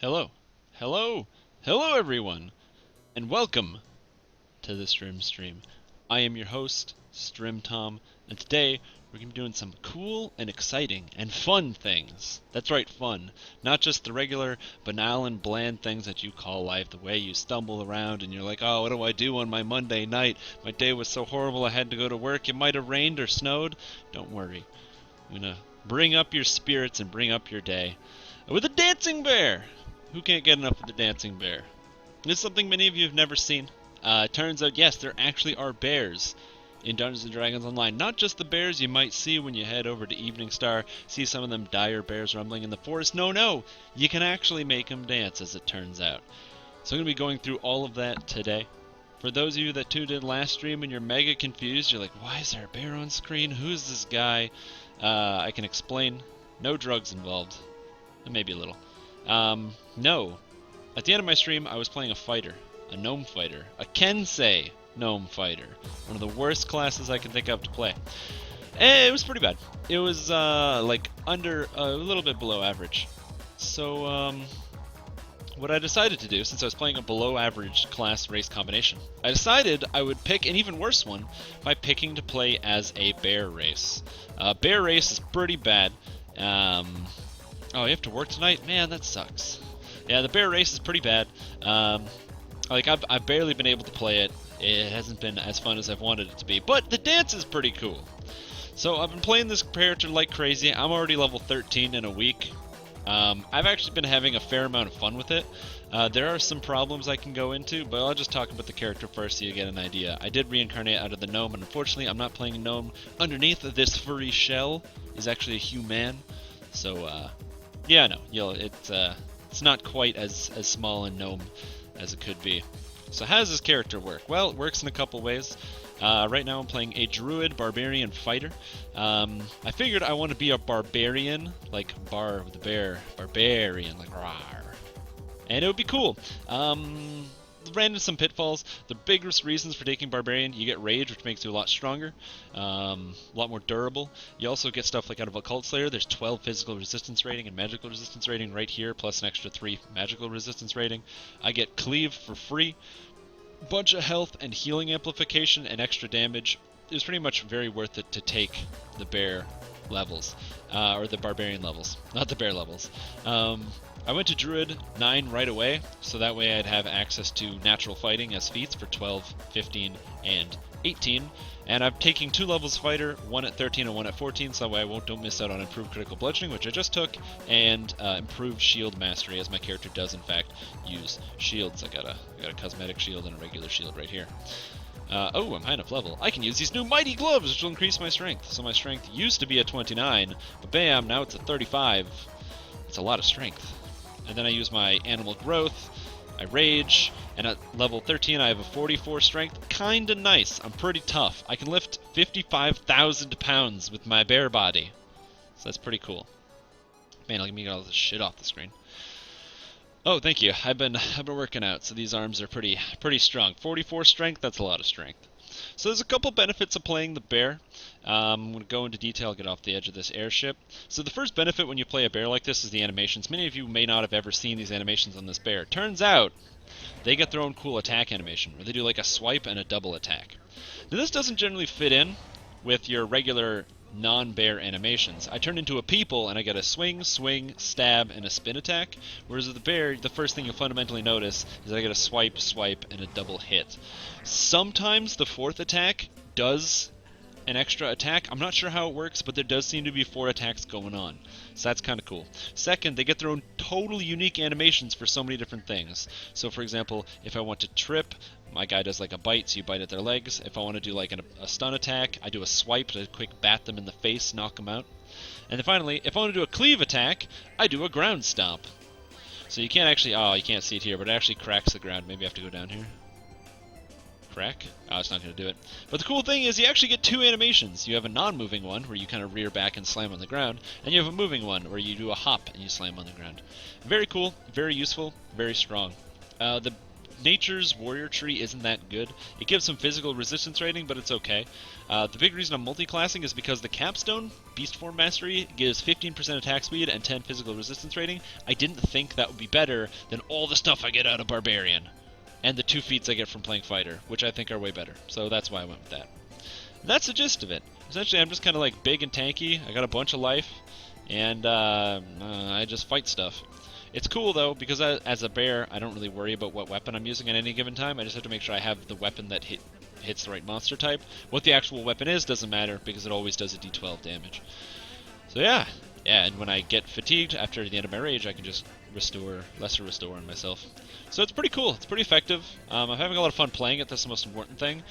Hello, hello, hello everyone, and welcome to the Strimstream. I am your host, Strimtom, and today we're going to be doing some cool and exciting and fun things. That's right, fun. Not just the regular, banal and bland things that you call life, the way you stumble around and you're like, oh, what do I do on my Monday night? My day was so horrible I had to go to work. It might have rained or snowed. Don't worry. I'm going to bring up your spirits and bring up your day with a dancing bear. Who can't get enough of the dancing bear? This is something many of you have never seen. Turns out, yes, there actually are bears in Dungeons & Dragons Online. Not just the bears you might see when you head over to Evening Star, see some of them dire bears rumbling in the forest. No, you can actually make them dance, as it turns out. So I'm going to be going through all of that today. For those of you that tuned in last stream and you're mega confused, you're like, why is there a bear on screen? Who's this guy? I can explain. No drugs involved. Maybe a little. No. At the end of my stream, I was playing a fighter. A gnome fighter. A Kensei gnome fighter. One of the worst classes I can think of to play. And it was pretty bad. It was, like, under, a little bit below average. So, what I decided to do, since I was playing a below average class race combination, I decided I would pick an even worse one by picking to play as a bear race. Bear race is pretty bad. Oh, you have to work tonight? Man, that sucks. Yeah, the bear race is pretty bad. I've barely been able to play it. It hasn't been as fun as I've wanted it to be. But the dance is pretty cool. So I've been playing this character like crazy. I'm already level 13 in a week. I've actually been having a fair amount of fun with it. There are some problems I can go into, but I'll just talk about the character first so you get an idea. I did reincarnate out of the gnome, and unfortunately I'm not playing a gnome. Underneath this furry shell is actually a human. So, yeah, no, it's not quite as small and gnome as it could be. So how does this character work? Well, it works in a couple ways. Right now I'm playing a druid barbarian fighter. I figured I want to be a barbarian, like bar with the bear, barbarian, like rawr. And it would be cool. Ran into some pitfalls. The biggest reasons for taking barbarian, you get rage, which makes you a lot stronger, a lot more durable. You also get stuff like out of Occult Slayer. There's 12 physical resistance rating and magical resistance rating right here, plus an extra 3 magical resistance rating. I get cleave for free, bunch of health and healing amplification and extra damage. It was pretty much very worth it to take the bear levels, or the barbarian levels, not the bear levels. I went to Druid 9 right away, so that way I'd have access to natural fighting as feats for 12, 15, and 18. And I'm taking 2 levels fighter, 1 at 13 and 1 at 14, so that way I don't miss out on improved critical bludgeoning, which I just took, and improved shield mastery, as my character does in fact use shields. I got a cosmetic shield and a regular shield right here. Oh, I'm high enough level. I can use these new mighty gloves, which will increase my strength. So my strength used to be at 29, but bam, now it's at 35. It's a lot of strength. And then I use my animal growth, I rage, and at level 13 I have a 44 strength. Kinda nice. I'm pretty tough. I can lift 55,000 pounds with my bear body. So that's pretty cool. Man, let me get all this shit off the screen. Oh, thank you. I've been working out, so these arms are pretty strong. 44 strength, that's a lot of strength. So there's a couple benefits of playing the bear. I'm going to go into detail, get off the edge of this airship. So the first benefit when you play a bear like this is the animations. Many of you may not have ever seen these animations on this bear. Turns out, they get their own cool attack animation, where they do like a swipe and a double attack. Now this doesn't generally fit in with your regular non-bear animations. I turn into a people and I get a swing, stab, and a spin attack, whereas with the bear, the first thing you'll fundamentally notice is I get a swipe, and a double hit. Sometimes the 4th attack does an extra attack. I'm not sure how it works, but there does seem to be 4 attacks going on. So that's kind of cool. Second, they get their own totally unique animations for so many different things. So for example, if I want to trip, my guy does like a bite, so you bite at their legs. If I want to do like a stun attack, I do a swipe to quick bat them in the face, knock them out. And then finally, if I want to do a cleave attack, I do a ground stomp. So you can't actually, oh, you can't see it here, but it actually cracks the ground. Maybe I have to go down here. Crack? Oh, it's not going to do it. But the cool thing is you actually get 2 animations. You have a non-moving one, where you kind of rear back and slam on the ground, and you have a moving one, where you do a hop and you slam on the ground. Very cool, very useful, very strong. The Nature's warrior tree isn't that good. It gives some physical resistance rating, but it's okay. The big reason I'm multi-classing is because the capstone, Beast Form Mastery, gives 15% attack speed and 10 physical resistance rating. I didn't think that would be better than all the stuff I get out of Barbarian. And the 2 feats I get from playing Fighter, which I think are way better. So that's why I went with that. And that's the gist of it. Essentially, I'm just kind of like big and tanky. I got a bunch of life, and I just fight stuff. It's cool, though, because as a bear, I don't really worry about what weapon I'm using at any given time. I just have to make sure I have the weapon that hits the right monster type. What the actual weapon is doesn't matter, because it always does a d12 damage. So yeah, and when I get fatigued after the end of my rage, I can just lesser restore on myself. So it's pretty cool. It's pretty effective. I'm having a lot of fun playing it. That's the most important thing.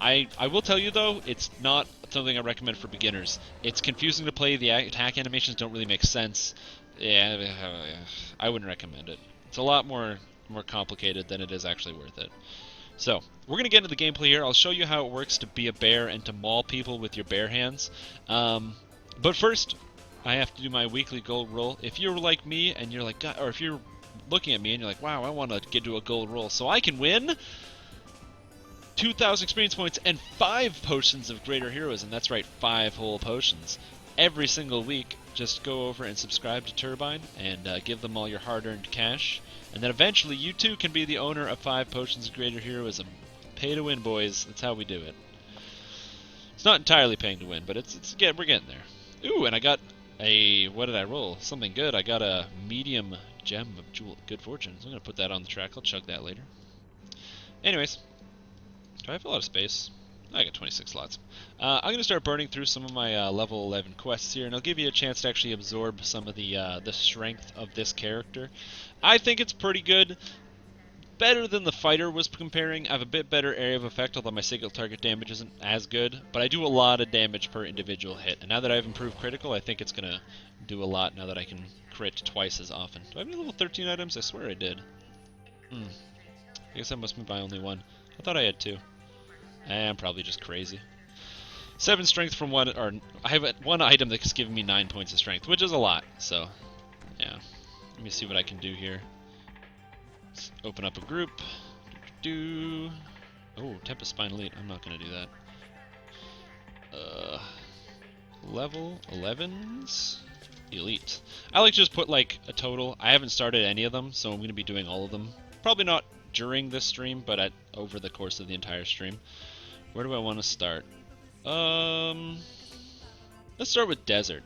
I will tell you, though, it's not something I recommend for beginners. It's confusing to play. The attack animations don't really make sense. Yeah, I wouldn't recommend it. It's a lot more complicated than it is actually worth it. So, we're going to get into the gameplay here. I'll show you how it works to be a bear and to maul people with your bare hands. But first, I have to do my weekly gold roll. If you're like me and you're like, or if you're looking at me and you're like, wow, I want to get to a gold roll so I can win 2,000 experience points and 5 potions of greater heroism. That's right, 5 whole potions. Every single week, just go over and subscribe to Turbine and give them all your hard-earned cash. And then eventually you too can be the owner of 5 potions of greater heroism. Pay to win, boys. That's how we do it. It's not entirely paying to win, but we're getting there. Ooh, and I got what did I roll? Something good. I got a medium gem of good fortune. So I'm going to put that on the track. I'll chug that later. Anyways, do I have a lot of space? I got 26 slots. I'm going to start burning through some of my level 11 quests here, and I'll give you a chance to actually absorb some of the strength of this character. I think it's pretty good. Better than the fighter was comparing. I have a bit better area of effect, although my single target damage isn't as good. But I do a lot of damage per individual hit. And now that I've improved critical, I think it's going to do a lot now that I can crit twice as often. Do I have any level 13 items? I swear I did. I guess that must be my only one. I thought I had 2. I'm probably just crazy. 7 strength from one, or I have one item that's giving me 9 points of strength, which is a lot. So, yeah. Let me see what I can do here. Let's open up a group. Oh, Tempest Spine Elite. I'm not going to do that. Level 11s? Elite. I like to just put like a total. I haven't started any of them, so I'm going to be doing all of them. Probably not during this stream, but over the course of the entire stream. Where do I want to start? Let's start with Desert.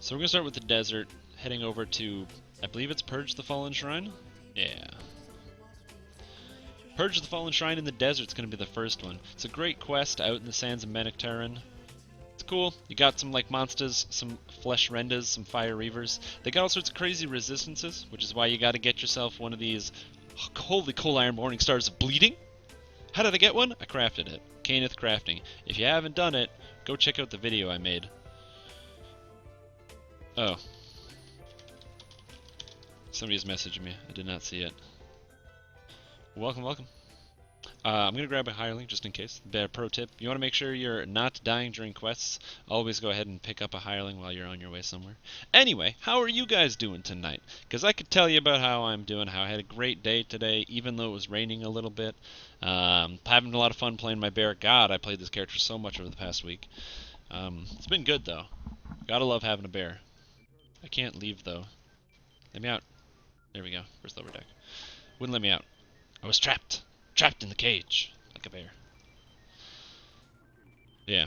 So we're going to start with the Desert, heading over to, I believe it's Purge the Fallen Shrine? Yeah. Purge the Fallen Shrine in the Desert is going to be the first one. It's a great quest out in the sands of Menektarin. It's cool. You got some like monsters, some flesh rendas, some fire reavers. They got all sorts of crazy resistances, which is why you got to get yourself one of these holy coal iron morning stars of bleeding. How did I get one? I crafted it. Caneth Crafting. If you haven't done it, go check out the video I made. Oh. Somebody's messaging me. I did not see it. Welcome, welcome. I'm going to grab a hireling just in case. Pro tip, you want to make sure you're not dying during quests. Always go ahead and pick up a hireling while you're on your way somewhere. Anyway, how are you guys doing tonight? Because I could tell you about how I'm doing, how I had a great day today, even though it was raining a little bit. Having a lot of fun playing my bear. God, I played this character so much over the past week. It's been good, though. Gotta love having a bear. I can't leave, though. Let me out. There we go. First lower deck. Wouldn't let me out. I was trapped. Trapped in the cage, like a bear. Yeah.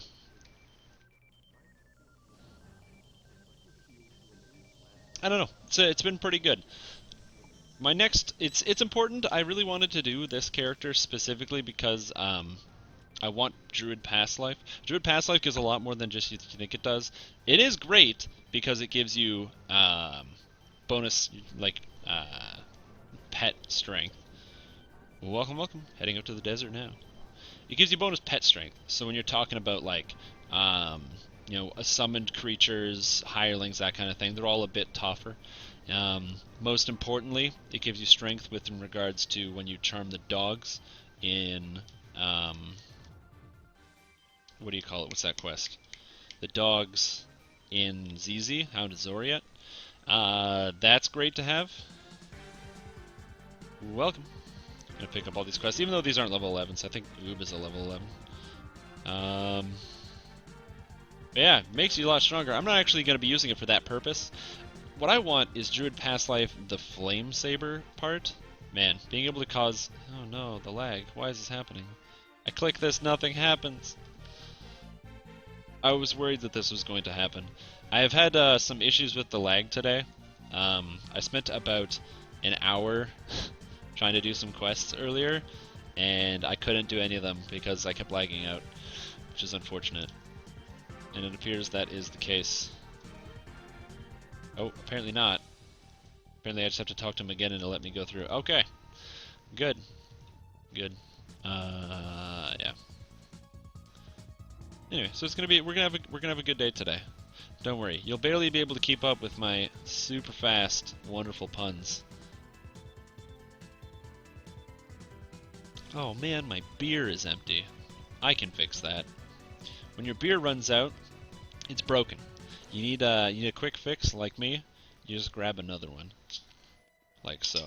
I don't know. It's been pretty good. My next, it's important. I really wanted to do this character specifically because I want Druid Past Life. Druid Past Life gives a lot more than just you think it does. It is great because it gives you bonus like pet strength. Welcome, welcome. Heading up to the desert now. It gives you bonus pet strength. So when you're talking about like, summoned creatures, hirelings, that kind of thing, they're all a bit tougher. Most importantly, it gives you strength in regards to when you charm the dogs in, what do you call it? What's that quest? The dogs in ZZ, Hound of Zoriat. That's great to have. Welcome. I'm gonna pick up all these quests, even though these aren't level 11s. I think Oob is a level 11. But yeah, it makes you a lot stronger. I'm not actually gonna be using it for that purpose. What I want is Druid Past Life, the Flame Saber part. Man, being able to cause... Oh no, the lag. Why is this happening? I click this, nothing happens. I was worried that this was going to happen. I have had some issues with the lag today. I spent about an hour trying to do some quests earlier, and I couldn't do any of them because I kept lagging out, which is unfortunate. And it appears that is the case. Oh, apparently not. Apparently I just have to talk to him again and he'll let me go through. Okay. Good. Good. Yeah. Anyway, so it's gonna be we're gonna have a good day today. Don't worry. You'll barely be able to keep up with my super fast, wonderful puns. Oh man, my beer is empty. I can fix that. When your beer runs out, it's broken. You need a quick fix like me. You just grab another one, like so.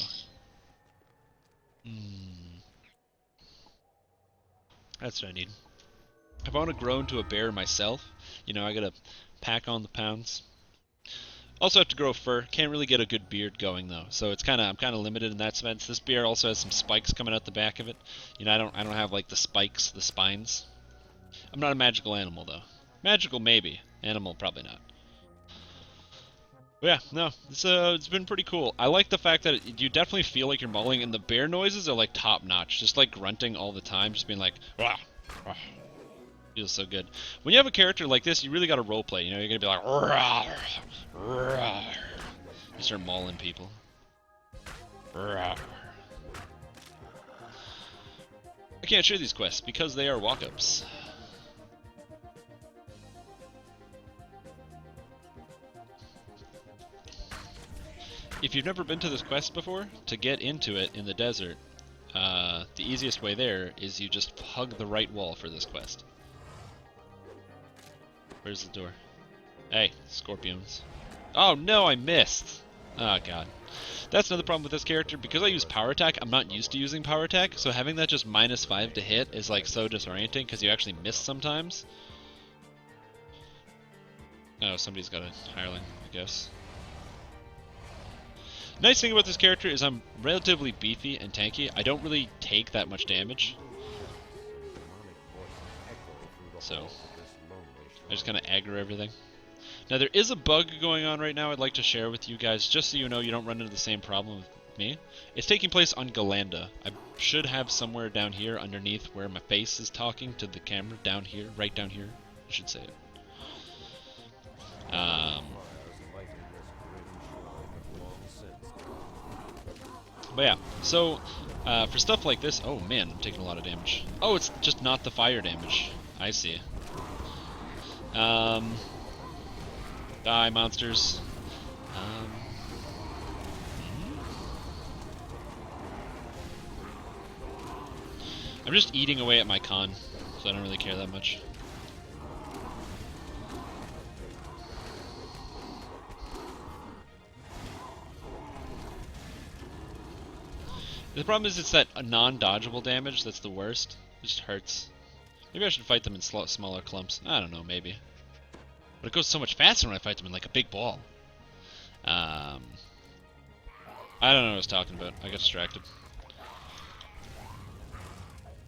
That's what I need. If I want to grow into a bear myself, you know, I gotta pack on the pounds. Also have to grow fur. Can't really get a good beard going though, so I'm kind of limited in that sense. This bear also has some spikes coming out the back of it. You know, I don't have like the spikes, the spines. I'm not a magical animal though. Magical maybe, animal probably not. But yeah, no, it's been pretty cool. I like the fact that you definitely feel like you're mauling, and the bear noises are like top notch, just like grunting all the time, just being like, rah, rah. Feels so good. When you have a character like this, you really got to roleplay. You know, you're gonna be like, rah, rah. You start mauling people. Rah. I can't share these quests because they are walk-ups. If you've never been to this quest before, to get into it in the desert, the easiest way there is you just hug the right wall for this quest. Where's the door? Hey, scorpions. Oh no, I missed! Oh god. That's another problem with this character. Because I use power attack, I'm not used to using power attack, so having that just -5 to hit is like so disorienting because you actually miss sometimes. Oh, somebody's got a hireling, I guess. Nice thing about this character is I'm relatively beefy and tanky. I don't really take that much damage. So, I just kind of aggro everything. Now there is a bug going on right now I'd like to share with you guys, just so you know you don't run into the same problem with me. It's taking place on Galanda. I should have somewhere down here underneath where my face is talking to the camera, down here, right down here. I should say it. But yeah, so for stuff like this, oh man, I'm taking a lot of damage. Oh, it's just not the fire damage. I see. Die, monsters. I'm just eating away at my con, so I don't really care that much. The problem is it's that non-dodgeable damage that's the worst. It just hurts. Maybe I should fight them in smaller clumps. I don't know, maybe. But it goes so much faster when I fight them in like a big ball. I don't know what I was talking about. I got distracted.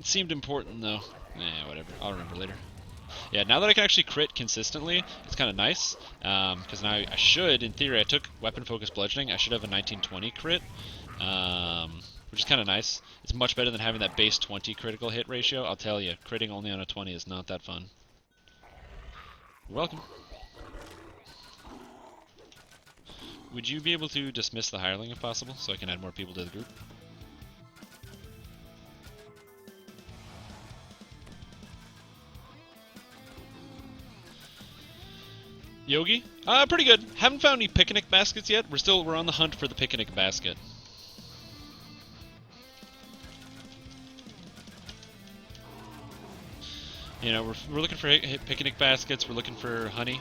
It seemed important though. Whatever. I'll remember later. Yeah, now that I can actually crit consistently, it's kind of nice. Because now I should, in theory, I took weapon focus bludgeoning. I should have a 1920 crit. Which is kind of nice. It's much better than having that base 20 critical hit ratio. I'll tell you, critting only on a 20 is not that fun. You're welcome. Would you be able to dismiss the hireling if possible, so I can add more people to the group? Yogi? Pretty good. Haven't found any picnic baskets yet. We're on the hunt for the picnic basket. You know, we're looking for picnic baskets. We're looking for honey,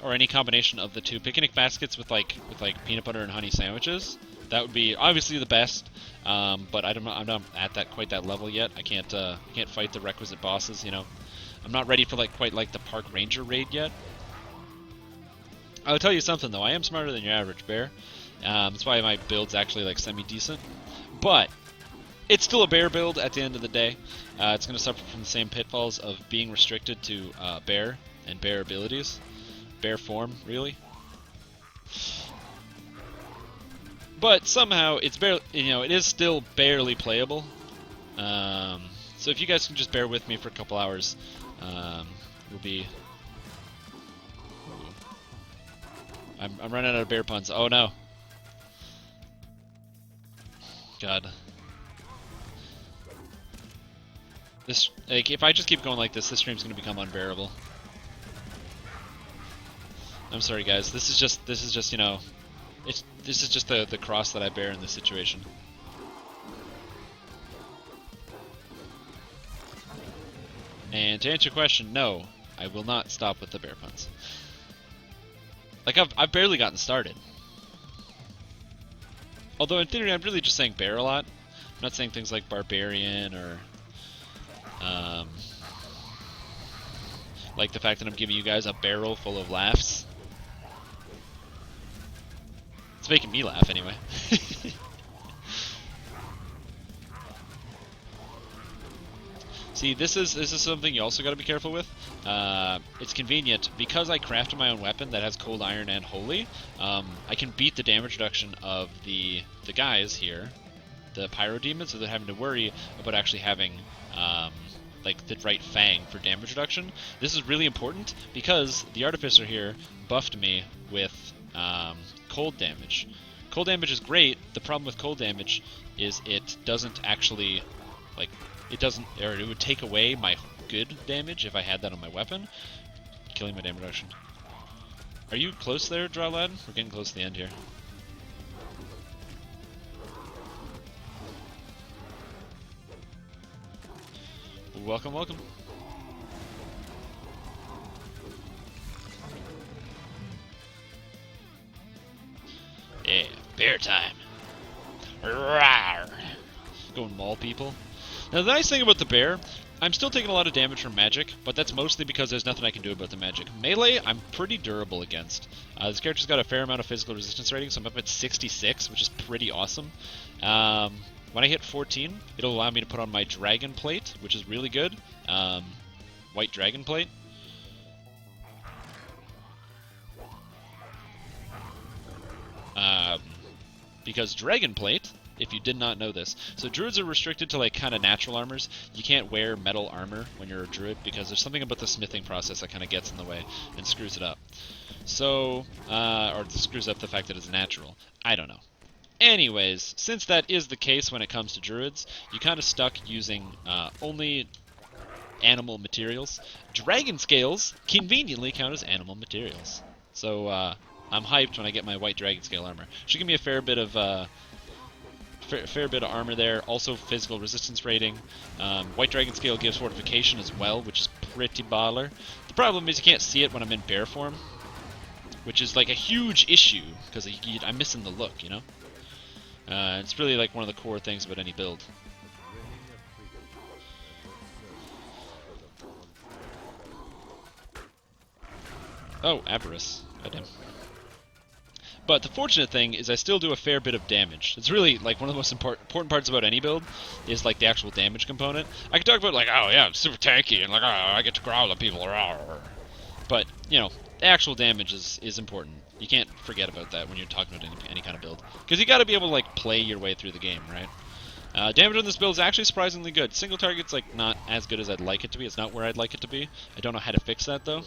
or any combination of the two. Picnic baskets with like peanut butter and honey sandwiches That would be obviously the best, but I'm not at quite that level yet. I can't fight the requisite bosses. You know, I'm not ready for quite like the Park Ranger raid yet. I'll tell you something though. I am smarter than your average bear. That's why my build's actually like semi-decent, but it's still a bear build at the end of the day. It's going to suffer from the same pitfalls of being restricted to bear and bear abilities, bear form, really. But somehow it's barely, it is still barely playable. So if you guys can just bear with me for a couple hours, we'll be. I'm running out of bear puns. Oh no. God. This, if I just keep going like this stream's gonna become unbearable. I'm sorry, guys. This is just, this is just the cross that I bear in this situation. And to answer your question, no, I will not stop with the bear puns. Like I've barely gotten started. Although in theory, I'm really just saying bear a lot. I'm not saying things like barbarian or like the fact that I'm giving you guys a barrel full of laughs. It's making me laugh anyway. See, this is something you also got to be careful with. It's convenient because I crafted my own weapon that has cold iron and holy. I can beat the damage reduction of the guys here, the pyro demons, without having to worry about actually having like the right fang for damage reduction. This is really important because the artificer here buffed me with cold damage. Cold damage is great. The problem with cold damage is it doesn't actually it would take away my good damage if I had that on my weapon, killing my damage reduction. Are you close there, Draw Lad? We're getting close to the end here. Welcome, welcome. Yeah, bear time. Rawr. Going maul people. Now the nice thing about the bear, I'm still taking a lot of damage from magic, but that's mostly because there's nothing I can do about the magic. Melee, I'm pretty durable against. This character's got a fair amount of physical resistance rating, so I'm up at 66, which is pretty awesome. When I hit 14, it'll allow me to put on my dragon plate, which is really good. White dragon plate. Because dragon plate, if you did not know this, so druids are restricted to kind of natural armors. You can't wear metal armor when you're a druid because there's something about the smithing process that kind of gets in the way and screws it up. So, or screws up the fact that it's natural. I don't know. Anyways, since that is the case when it comes to druids, you're kind of stuck using only animal materials. Dragon scales conveniently count as animal materials. So I'm hyped when I get my white dragon scale armor. Should give me a fair bit of armor there. Also physical resistance rating. White dragon scale gives fortification as well, which is pretty baller. The problem is you can't see it when I'm in bear form, which is like a huge issue because I'm missing the look, you know. It's really like one of the core things about any build. Oh, Avarice. Goddamn. But the fortunate thing is I still do a fair bit of damage. It's really like one of the most important parts about any build is like the actual damage component. I can talk about like, oh yeah, I'm super tanky and like, oh, I get to growl at people. But, you know, the actual damage is important. You can't forget about that when you're talking about any kind of build. Because you got to be able to like play your way through the game, right? Damage on this build is actually surprisingly good. Single target's like not as good as I'd like it to be. It's not where I'd like it to be. I don't know how to fix that though.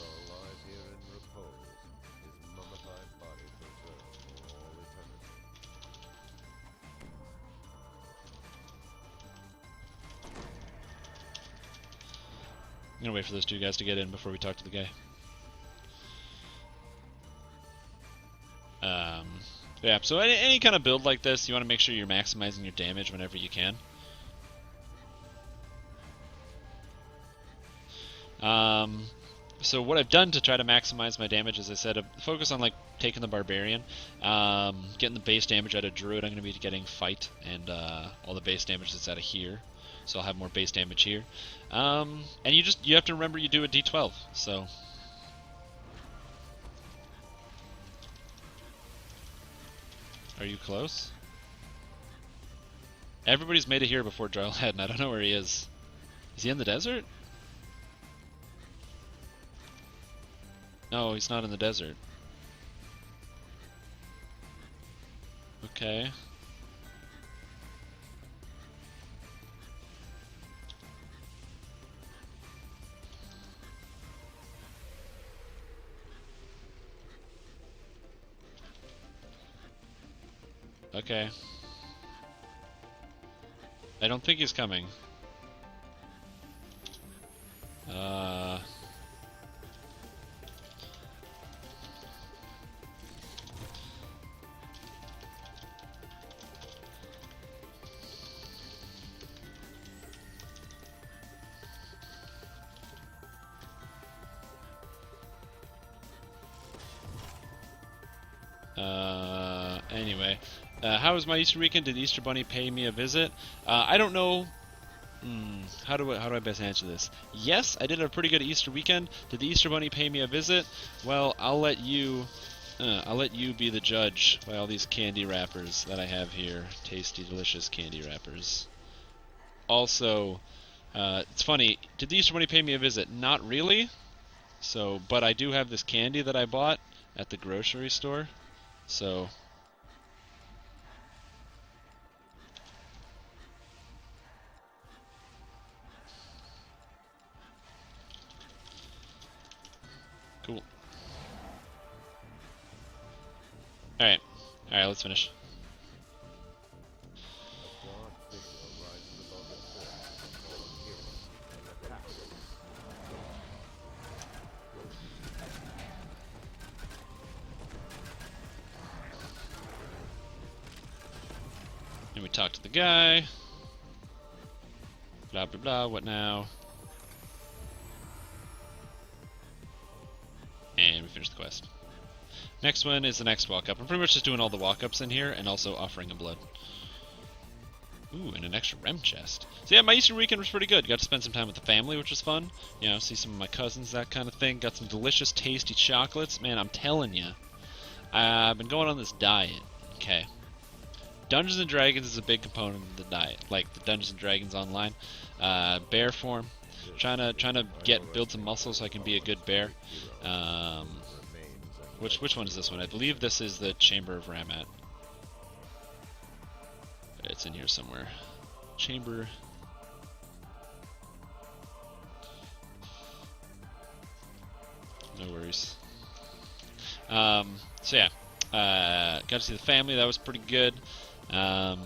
I'm gonna wait for those two guys to get in before we talk to the guy. Yeah, so any kind of build like this, you want to make sure you're maximizing your damage whenever you can. So what I've done to try to maximize my damage, as I said, focus on like taking the barbarian, getting the base damage out of druid. I'm going to be getting fight and all the base damage that's out of here, so I'll have more base damage here. And you have to remember you do a d12. So are you close? Everybody's made it here before Jarlhead, and I don't know where he is. Is he in the desert? No, he's not in the desert. Okay. Okay. I don't think he's coming. Anyway, how was my Easter weekend? Did the Easter Bunny pay me a visit? I don't know. How do I best answer this? Yes, I did have a pretty good Easter weekend. Did the Easter Bunny pay me a visit? Well, I'll let you be the judge by all these candy wrappers that I have here. Tasty, delicious candy wrappers. Also, it's funny. Did the Easter Bunny pay me a visit? Not really. So, but I do have this candy that I bought at the grocery store. So. Cool. Alright, let's finish. And we talk to the guy. Blah blah blah, what now? And we finish the quest. Next one is the next walk-up. I'm pretty much just doing all the walk-ups in here and also offering a blood. Ooh, and an extra rem chest. So yeah, my Easter weekend was pretty good. Got to spend some time with the family, which was fun. You know, see some of my cousins, that kind of thing. Got some delicious, tasty chocolates. Man, I'm telling you. I've been going on this diet. Okay. Dungeons and Dragons is a big component of the diet. Like the Dungeons and Dragons online. Bear form. Trying to build some muscle so I can be a good bear. Which one is this one? I believe this is the Chamber of Ramat. It's in here somewhere. Chamber. No worries. So yeah, got to see the family. That was pretty good. Oh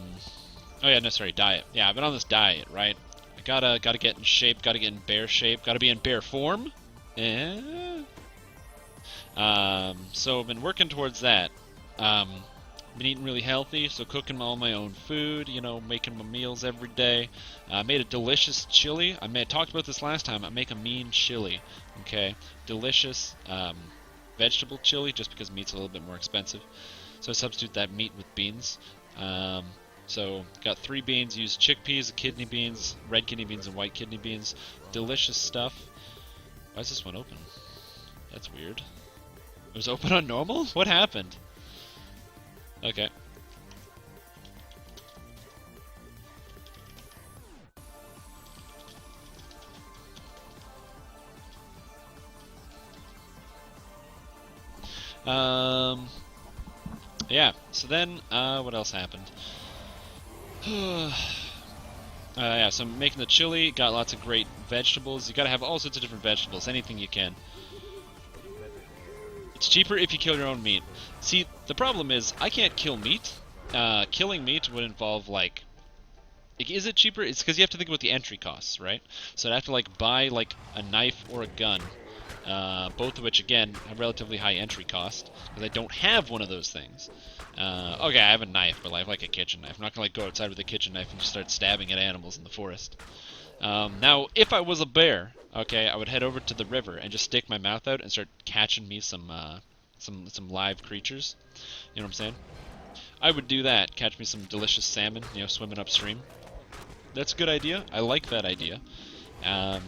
yeah, no, sorry, diet. Yeah, I've been on this diet, right? I gotta get in shape. Gotta get in bear shape. Gotta be in bear form. So I've been working towards that. Been eating really healthy, so cooking all my own food, you know, making my meals every day. Made a delicious chili. I talked about this last time. I make a mean chili, okay? Delicious vegetable chili, just because meat's a little bit more expensive. So I substitute that meat with beans. So got 3 beans, used chickpeas, kidney beans, red kidney beans, and white kidney beans. Delicious stuff. Why is this one open? That's weird. It was open on normal? What happened? Okay. Yeah, so then, what else happened? Yeah, so I'm making the chili, got lots of great vegetables. You gotta have all sorts of different vegetables, anything you can. It's cheaper if you kill your own meat. See, the problem is, I can't kill meat. Killing meat would involve, like... Is it cheaper? It's because you have to think about the entry costs, right? So I'd have to, like, buy, like, a knife or a gun. Both of which, again, have relatively high entry cost. Because I don't have one of those things. Okay, I have a knife, but I have, like, a kitchen knife. I'm not gonna, like, go outside with a kitchen knife and just start stabbing at animals in the forest. Now, if I was a bear, okay, I would head over to the river and just stick my mouth out and start catching me some live creatures. You know what I'm saying? I would do that. Catch me some delicious salmon, you know, swimming upstream. That's a good idea. I like that idea. Um,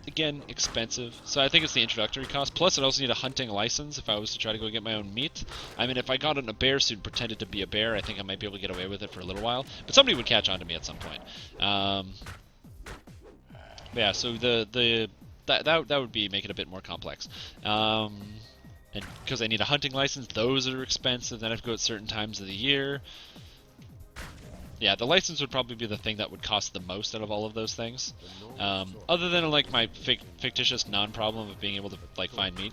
Again, expensive. So I think it's the introductory cost. Plus, I'd also need a hunting license if I was to try to go get my own meat. I mean, if I got in a bear suit and pretended to be a bear, I think I might be able to get away with it for a little while. But somebody would catch on to me at some point. Yeah, so that would be make it a bit more complex. And because I need a hunting license, those are expensive. Then I have to go at certain times of the year. Yeah, the license would probably be the thing that would cost the most out of all of those things. Other than like my fictitious non-problem of being able to like find meat.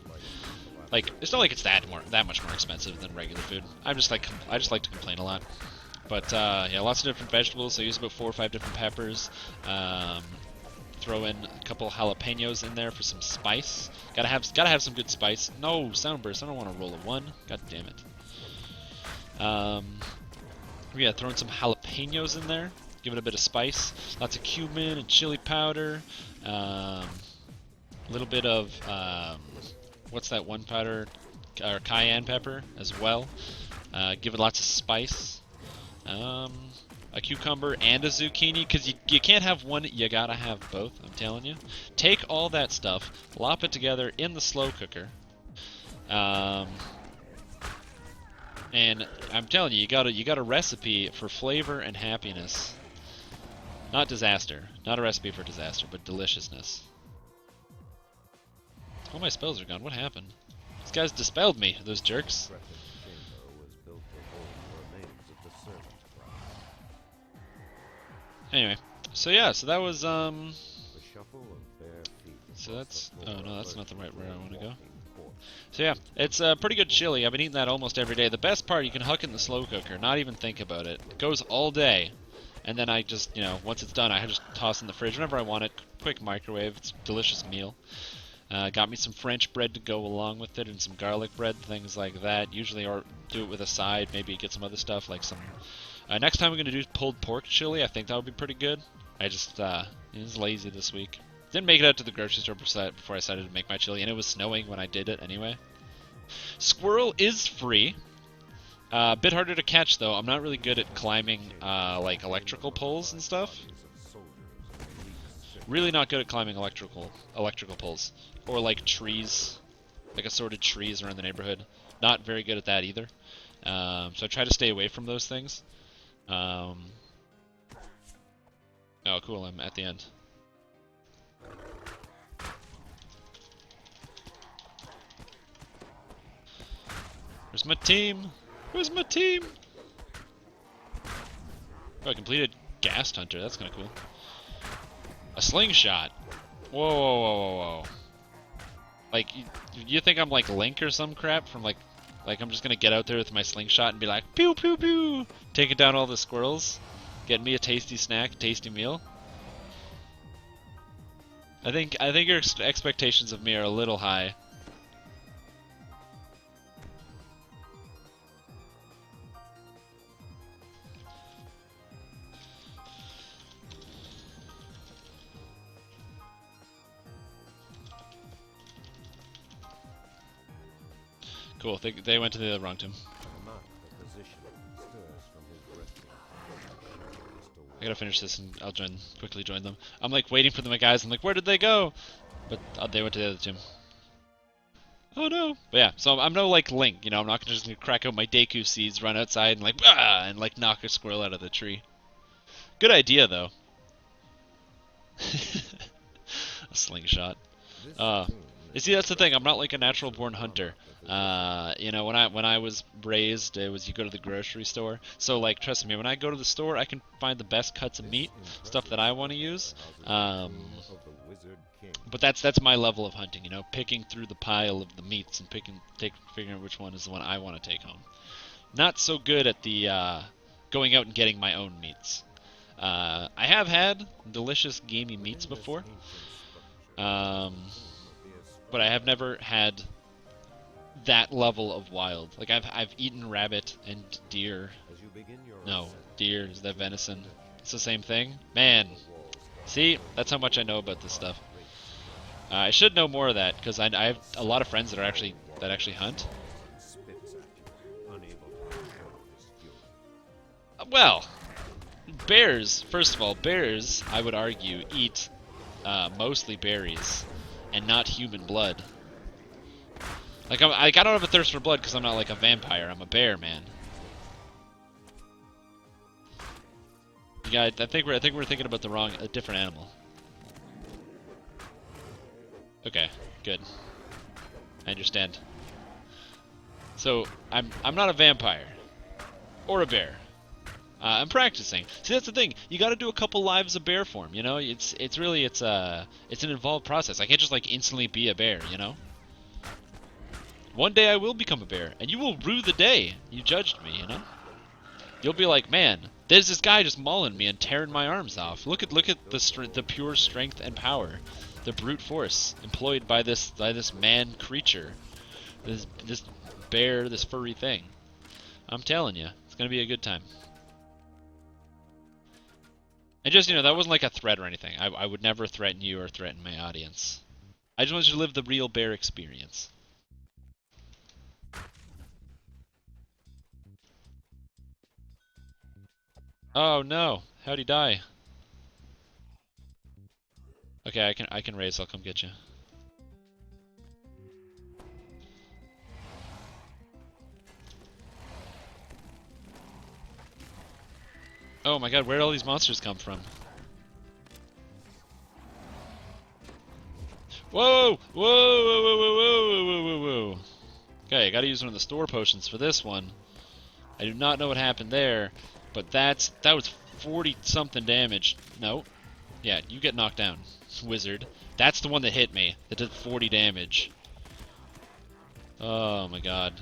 Like it's not like it's that much more expensive than regular food. I just like to complain a lot. But yeah, lots of different vegetables. So I use about 4 or 5 different peppers. Throw in a couple jalapenos in there for some spice. Gotta have some good spice. No, Soundburst, I don't want to roll a 1. God damn it. Yeah, throw in some jalapenos in there. Give it a bit of spice. Lots of cumin and chili powder. A little bit of, what's that one powder? Or cayenne pepper as well. Give it lots of spice. A cucumber and a zucchini, because you can't have one, you gotta have both, I'm telling you. Take all that stuff, lop it together in the slow cooker. And I'm telling you, you got a recipe for flavor and happiness. Not disaster. Not a recipe for disaster, but deliciousness. All my spells are gone. What happened? These guys dispelled me, those jerks. Anyway, so yeah, so that was, so that's, oh no, that's not the right where I want to go. So yeah, it's a pretty good chili. I've been eating that almost every day. The best part, you can huck it in the slow cooker, not even think about it. It goes all day, and then I just, you know, once it's done, I just toss it in the fridge whenever I want it. Quick microwave, it's a delicious meal. Got me some French bread to go along with it, and some garlic bread, things like that. Usually, or do it with a side, maybe get some other stuff, like some... next time we're going to do pulled pork chili. I think that would be pretty good. I just, was lazy this week. Didn't make it out to the grocery store before I decided to make my chili, and it was snowing when I did it anyway. Squirrel is free. A bit harder to catch, though. I'm not really good at climbing, like, electrical poles and stuff. Really not good at climbing electrical poles. Or, like, trees. Like, assorted trees around the neighborhood. Not very good at that, either. So I try to stay away from those things. Oh, cool, I'm at the end. Where's my team? Where's my team? Oh, I completed Ghast Hunter. That's kind of cool. A slingshot. Whoa, whoa, whoa, whoa, whoa. Like, you think I'm like Link or some crap from like I'm just gonna get out there with my slingshot and be like, pew, pew, pew, taking down all the squirrels, getting me a tasty snack, tasty meal. I think your expectations of me are a little high. Cool, they went to the wrong tomb. I gotta finish this and I'll quickly join them. I'm like waiting for my guys, I'm like, where did they go? But they went to the other tomb. Oh no! But yeah, so I'm no like Link, you know, I'm not just gonna crack out my Deku seeds, run outside and like, ah, and like knock a squirrel out of the tree. Good idea though. A slingshot. You see, that's the thing. I'm not like a natural born hunter. You know, when I was raised, it was you go to the grocery store. So like, trust me, when I go to the store, I can find the best cuts of meat, stuff that I want to use. But that's my level of hunting. You know, picking through the pile of the meats and figuring out which one is the one I want to take home. Not so good at the going out and getting my own meats. I have had delicious gamey meats before. But I have never had that level of wild. Like I've eaten rabbit and deer. No, deer is that venison. It's the same thing. Man, See, that's how much I know about this stuff. I should know more of that because I have a lot of friends that actually hunt. Well, bears. First of all, bears, I would argue, eat mostly berries and not human blood. Like I don't have a thirst for blood because I'm not like a vampire. I'm a bear, man. Yeah, I think we're thinking about a different animal. Okay, good. I understand. So I'm not a vampire or a bear. I'm practicing. See, that's the thing. You got to do a couple lives of bear form. You know, it's an involved process. I can't just like instantly be a bear. You know. One day I will become a bear, and you will rue the day you judged me. You know. You'll be like, man, there's this guy just mauling me and tearing my arms off. Look at the pure strength and power, the brute force employed by this man creature, this bear, this furry thing. I'm telling you, it's gonna be a good time. And just, that wasn't like a threat or anything. I would never threaten you or threaten my audience. I just want you to live the real bear experience. Oh no, how'd he die? Okay, I can raise, I'll come get you. Oh my god, where did all these monsters come from? Whoa! Whoa! Whoa! Whoa! Whoa! Whoa! Whoa! Whoa! Whoa! Okay, I gotta use one of the store potions for this one. I do not know what happened there, but that was 40 something damage. No. Yeah, you get knocked down, wizard. That's the one that hit me. That did 40 damage. Oh my god.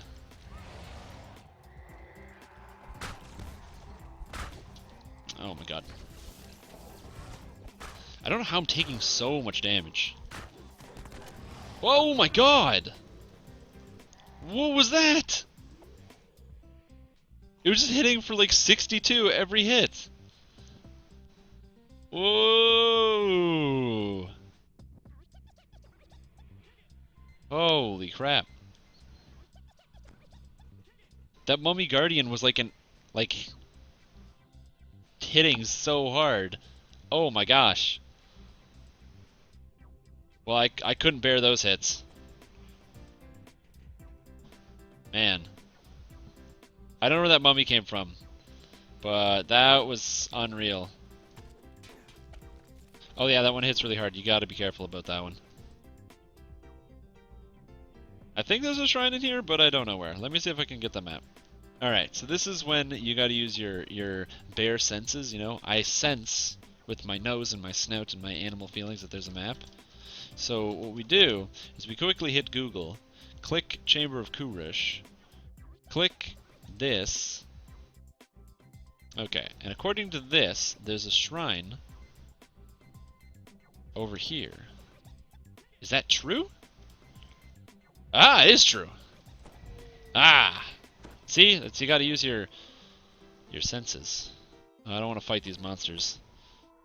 Oh my god. I don't know how I'm taking so much damage. Oh my god! What was that? It was just hitting for like 62 every hit. Whoa! Holy crap. That Mummy Guardian was like hitting so hard. Oh my gosh. Well, I couldn't bear those hits. Man. I don't know where that mummy came from, but that was unreal. Oh yeah, that one hits really hard. You gotta be careful about that one. I think there's a shrine in here, but I don't know where. Let me see if I can get the map. Alright, so this is when you gotta use your bear senses, I sense with my nose and my snout and my animal feelings that there's a map. So what we do is we quickly hit Google, click Chamber of Kurush, click this. Okay, and according to this, there's a shrine over here. Is that true? Ah, it is true. Ah! See? You gotta use your senses. I don't want to fight these monsters.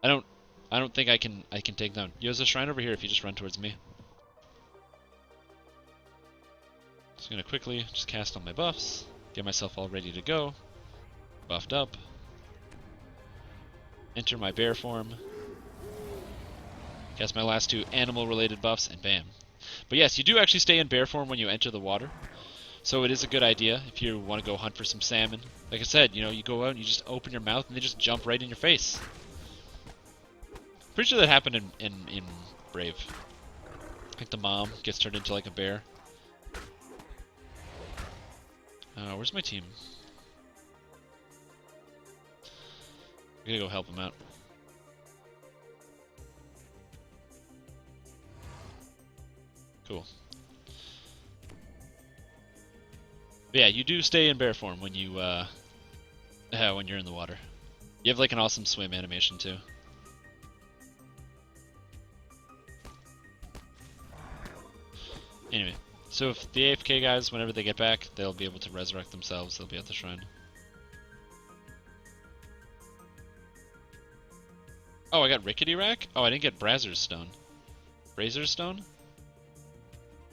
I don't think I can take down. There's a shrine over here if you just run towards me. Just gonna quickly just cast on my buffs, get myself all ready to go. Buffed up. Enter my bear form. Cast my last two animal-related buffs, and bam. But yes, you do actually stay in bear form when you enter the water. So it is a good idea if you want to go hunt for some salmon. Like I said, you go out and you just open your mouth and they just jump right in your face. Pretty sure that happened in Brave. Like the mom gets turned into like a bear. Where's my team? I'm gonna go help him out. Cool. But yeah, you do stay in bear form when you when you're in the water. You have like an awesome swim animation too. Anyway, so if the AFK guys, whenever they get back, they'll be able to resurrect themselves. They'll be at the shrine. Oh, I got Rickety Rack? Oh, I didn't get Brazzer's Stone. Brazer's Stone?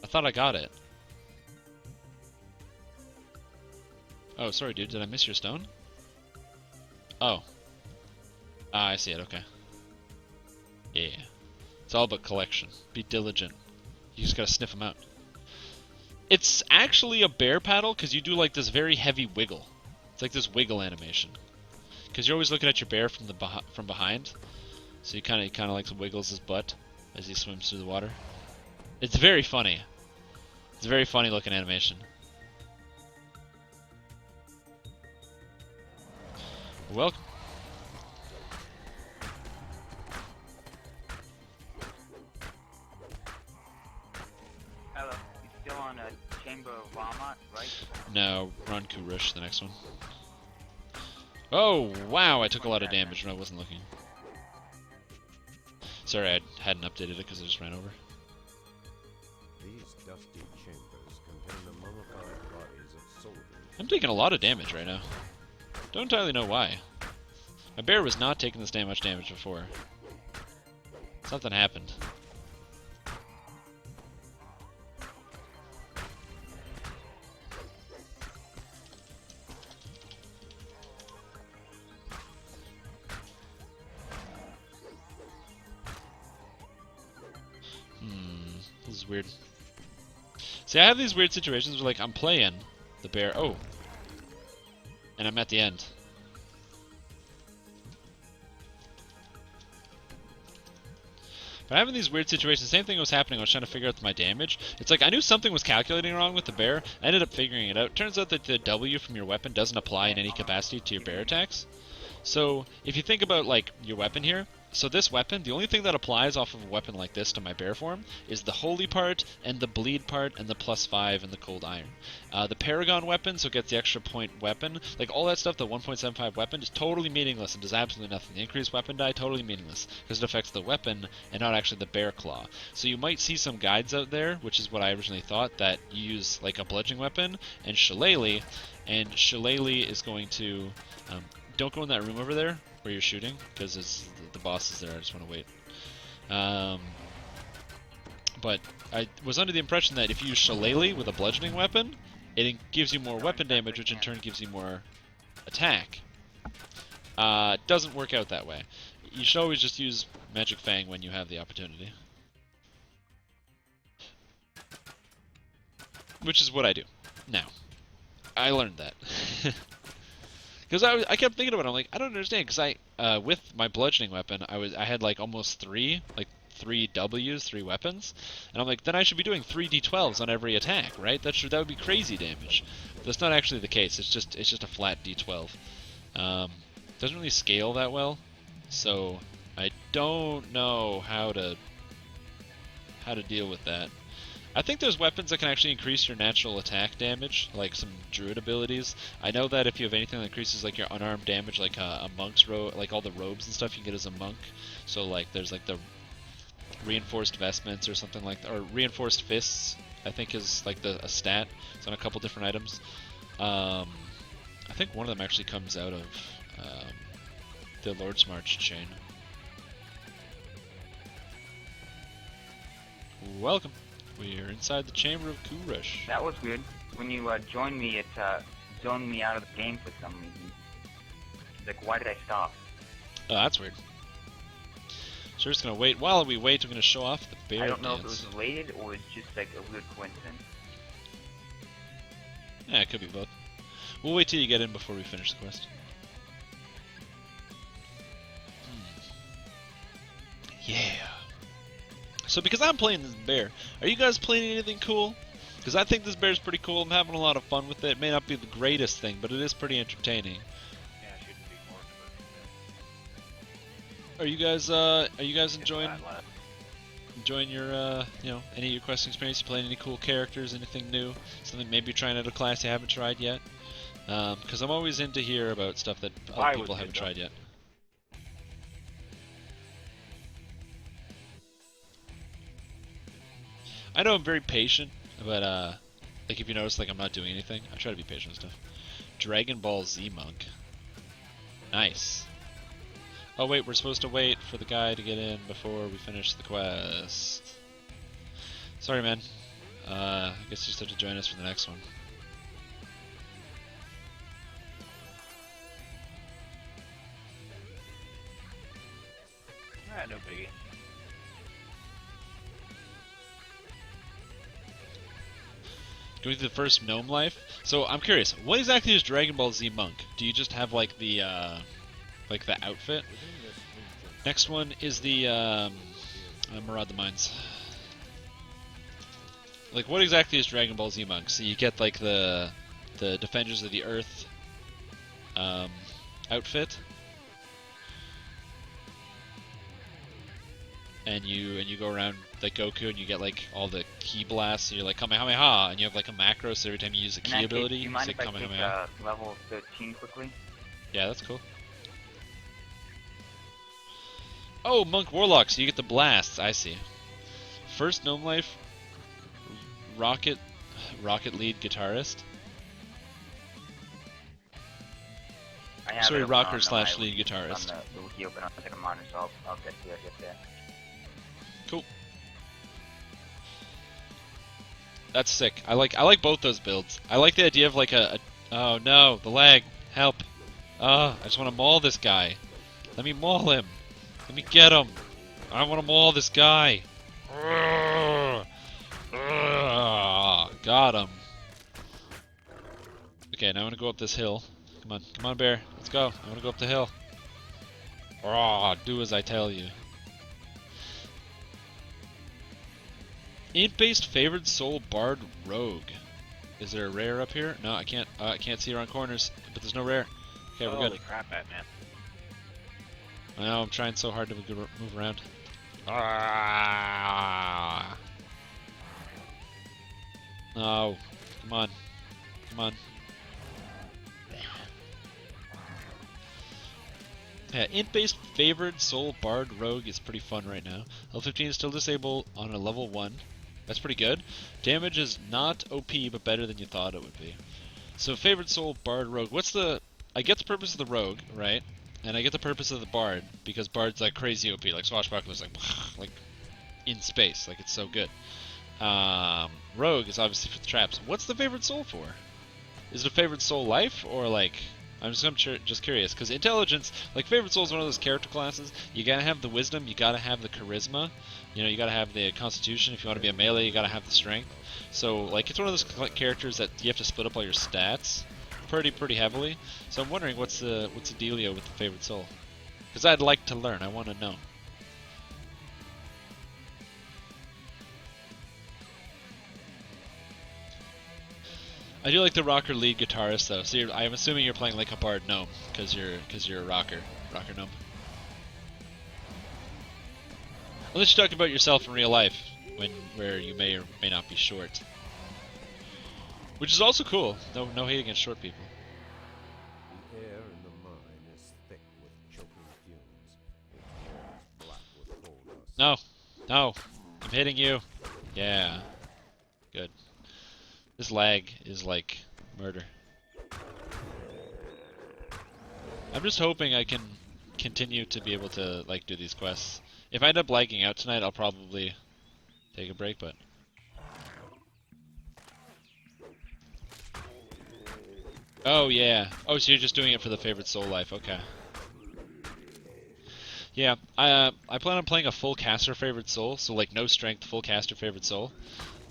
I thought I got it. Oh, sorry, dude. Did I miss your stone? Oh. Ah, I see it. Okay. Yeah. It's all about collection. Be diligent. You just gotta sniff them out. It's actually a bear paddle because you do like this very heavy wiggle. It's like this wiggle animation. Because you're always looking at your bear from from behind, so he kind of like wiggles his butt as he swims through the water. It's very funny. It's a very funny looking animation. Welcome. Hello, you still on a Chamber of Walmart, right? No, run Kurush, the next one. Oh, wow, I took a lot of damage when I wasn't looking. Sorry, I hadn't updated it because I just ran over. These dusty chambers contain the mummified bodies of soldiers. I'm taking a lot of damage right now. Don't entirely know why. My bear was not taking this much damage before. Something happened. This is weird. See, I have these weird situations where, like, I'm playing the bear. Oh. And I'm at the end. But having these weird situations, same thing was happening. I was trying to figure out my damage. It's like I knew something was calculating wrong with the bear. I ended up figuring it out. Turns out that the W from your weapon doesn't apply in any capacity to your bear attacks. So if you think about like your weapon here, so this weapon, the only thing that applies off of a weapon like this to my bear form is the holy part and the bleed part and the +5 and the cold iron. The paragon weapon, so it gets the extra point weapon, like all that stuff, the 1.75 weapon is totally meaningless and does absolutely nothing. The increased weapon die, totally meaningless because it affects the weapon and not actually the bear claw. So you might see some guides out there, which is what I originally thought, that you use like a bludgeoning weapon and shillelagh is going to don't go in that room over there where you're shooting, because the boss is there. I just want to wait. But I was under the impression that if you use shillelagh with a bludgeoning weapon, it gives you more weapon damage, which in turn gives you more attack. Doesn't work out that way. You should always just use Magic Fang when you have the opportunity. Which is what I do. Now, I learned that. Because I kept thinking about it, I'm like, I don't understand, because with my bludgeoning weapon, I had like almost three Ws, 3 weapons, and I'm like, then I should be doing 3 D12s on every attack, right? That would be crazy damage. But that's not actually the case. It's just a flat D12. Doesn't really scale that well, so I don't know how to deal with that. I think there's weapons that can actually increase your natural attack damage, like some druid abilities. I know that if you have anything that increases like your unarmed damage, like a monk's robe, like all the robes and stuff you can get as a monk. So like there's like the reinforced vestments or something like that, or reinforced fists, I think is like a stat. It's on a couple different items. I think one of them actually comes out of the Lord's March chain. Welcome. We're inside the chamber of Kurush. That was weird. When you joined me, it zoned me out of the game for some reason. Like, why did I stop? Oh, that's weird. So we're just gonna wait. While we wait, we're gonna show off the bear I don't know dance. if it was related or it's just like a weird coincidence. Yeah, it could be both. We'll wait till you get in before we finish the quest. Yeah. So because I'm playing this bear, are you guys playing anything cool? Because I think this bear's pretty cool. I'm having a lot of fun with it. It may not be the greatest thing, but it is pretty entertaining. Yeah, I shouldn't be more Are you guys enjoying your any of your questing experience? You playing any cool characters? Anything new? Something maybe you're trying out a class you haven't tried yet? Because I'm always in to hear about stuff that other people haven't tried yet. I know I'm very patient, but like if you notice, like I'm not doing anything, I try to be patient with stuff. Dragon Ball Z Monk. Nice. Oh wait, we're supposed to wait for the guy to get in before we finish the quest. Sorry, man. I guess you just have to join us for the next one. Ah, no biggie. Going through the first gnome life. So I'm curious, what exactly is Dragon Ball Z Monk? Do you just have like the outfit? Within this ancient Next one is the Murad the Mines. Like, what exactly is Dragon Ball Z Monk? So you get like the Defenders of the Earth outfit, and you go around like Goku, and you get like all the ki blasts. So you're like Kamehameha, and you have like a macro. So every time you use a In ki that ability, case, do you you mind say if I take Kamehameha. level 13 quickly? Yeah, that's cool. Oh, Monk Warlock, so you get the blasts. I see. First gnome life, Rocket lead guitarist. I have Sorry, it open rocker on slash my- lead guitarist. On the wiki open on the second monitor, so I'll get to it there. Cool. That's sick. I like both those builds. I like the idea of like a oh no, the lag. Help. I just want to maul this guy. Let me maul him. Let me get him. I want to maul this guy. Got him. Okay, now I want to go up this hill. Come on, bear. Let's go. I want to go up the hill. Do as I tell you. Int-based favored soul bard rogue. Is there a rare up here? No, I can't see around corners, but there's no rare. Okay, we're Holy good. crap, Batman. I know, I'm trying so hard to move around. No, come on. Yeah, int-based favored soul bard rogue is pretty fun right now. Level 15 is still disabled on a level 1. That's pretty good. Damage is not OP, but better than you thought it would be. So favored soul bard rogue. I get the purpose of the rogue, right? And I get the purpose of the bard, because bard's like crazy OP, like Swashbuckler's like in space, like it's so good. Rogue is obviously for the traps. What's the favorite soul for? Is it a favorite soul life, or like... I'm just curious, because intelligence, like favorite soul is one of those character classes. You gotta have the wisdom, you gotta have the charisma, you gotta have the constitution. If you want to be a melee, you gotta have the strength. So like it's one of those characters that you have to split up all your stats pretty heavily. So I'm wondering what's the dealio with the favorite soul, because I'd like to learn. I want to know. I do like the rocker lead guitarist though. So I'm assuming you're playing like a bard gnome because you're a rocker gnome. Unless you're talking about yourself in real life, where you may or may not be short, which is also cool. No hate against short people. The air in the mine is thick with choking fumes. Its walls black with coal dust. No, I'm hitting you. Yeah, good. This lag is like murder. I'm just hoping I can continue to be able to like do these quests. If I end up lagging out tonight, I'll probably take a break, but... Oh, yeah. Oh, so you're just doing it for the favorite soul life. Okay. Yeah, I plan on playing a full caster favorite soul, so like no strength, full caster favorite soul.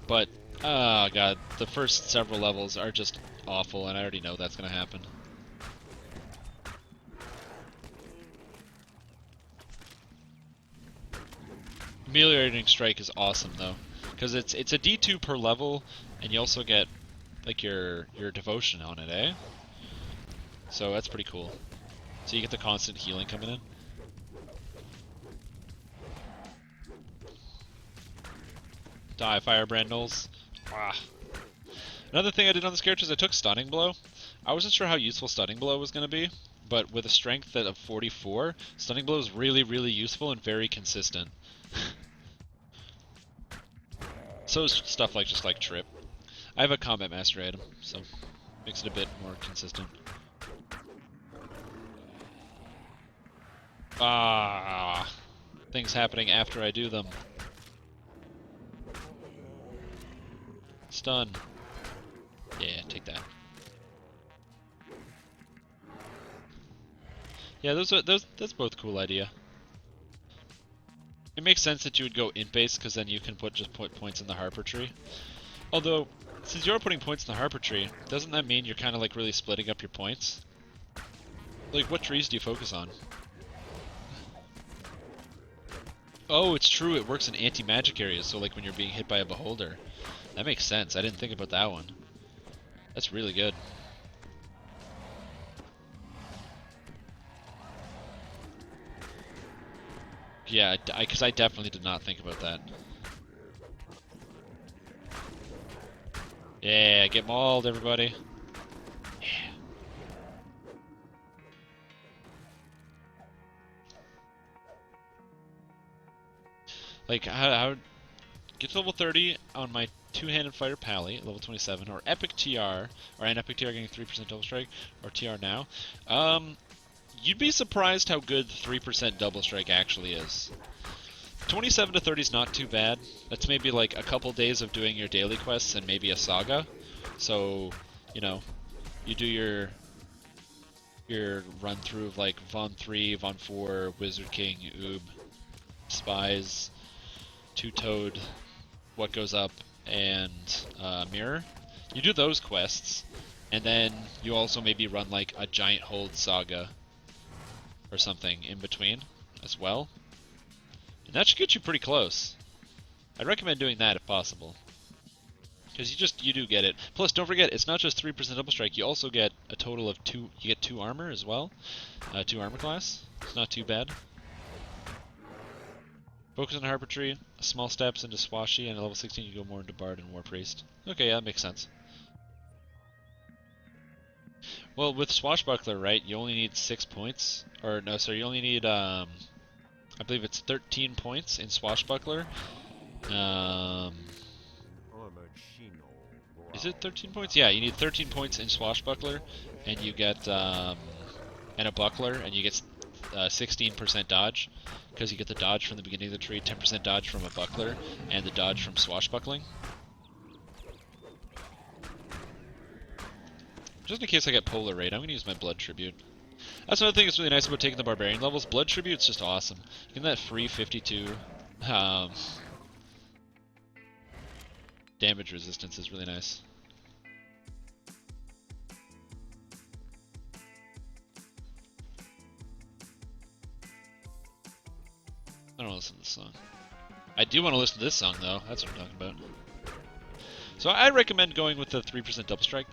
But, oh god, the first several levels are just awful, and I already know that's gonna happen. Ameliorating Strike is awesome though, because it's a D2 per level, and you also get like your devotion on it, eh? So that's pretty cool. So you get the constant healing coming in. Die, Firebrand Knolls. Another thing I did on this character is I took Stunning Blow. I wasn't sure how useful Stunning Blow was going to be, but with a strength of 44, Stunning Blow is really useful and very consistent. So is stuff like just like Trip. I have a Combat Master item, so makes it a bit more consistent. Ah, things happening after I do them. Stun. Yeah, take that. Yeah, that's both a cool idea. It makes sense that you would go int base because then you can just put points in the Harper tree. Although, since you're putting points in the Harper tree, doesn't that mean you're kind of like really splitting up your points? Like, what trees do you focus on? Oh, it's true, it works in anti-magic areas, so like when you're being hit by a beholder. That makes sense, I didn't think about that one. That's really good. Yeah, because I definitely did not think about that. Yeah, get mauled, everybody. Yeah. Like, how get to level 30 on my two-handed fighter Pally at level 27, or epic TR, or an epic TR getting 3% double strike, or TR now. You'd be surprised how good 3% double strike actually is. 27 to 30 is not too bad. That's maybe like a couple days of doing your daily quests and maybe a saga. So, you know, you do your run through of like Von 3, Von 4, Wizard King, Oob, Spies, Two-Toed, What Goes Up, and Mirror. You do those quests, and then you also maybe run like a giant hold saga or something in between as well. And that should get you pretty close. I'd recommend doing that if possible. Because you do get it. Plus, don't forget, it's not just 3% double strike, you also get a total of 2, you get 2 armor as well. 2 armor class. It's not too bad. Focus on Harper Tree, small steps into Swashi, and at level 16 you go more into Bard and War Priest. Okay, yeah, that makes sense. Well, with Swashbuckler, right, you only need 6 points. Or, no, sorry, you only need, I believe it's 13 points in Swashbuckler. Is it 13 points? Yeah, you need 13 points in Swashbuckler, and you get, and a Buckler, and you get 16% dodge, because you get the dodge from the beginning of the tree, 10% dodge from a Buckler, and the dodge from Swashbuckling. Just in case I get Polar Raid, I'm going to use my Blood Tribute. That's another thing that's really nice about taking the Barbarian levels. Blood Tribute's just awesome. Getting that free 52 damage resistance is really nice. I don't want to listen to this song. I do want to listen to this song, though. That's what I'm talking about. So I recommend going with the 3% double strike.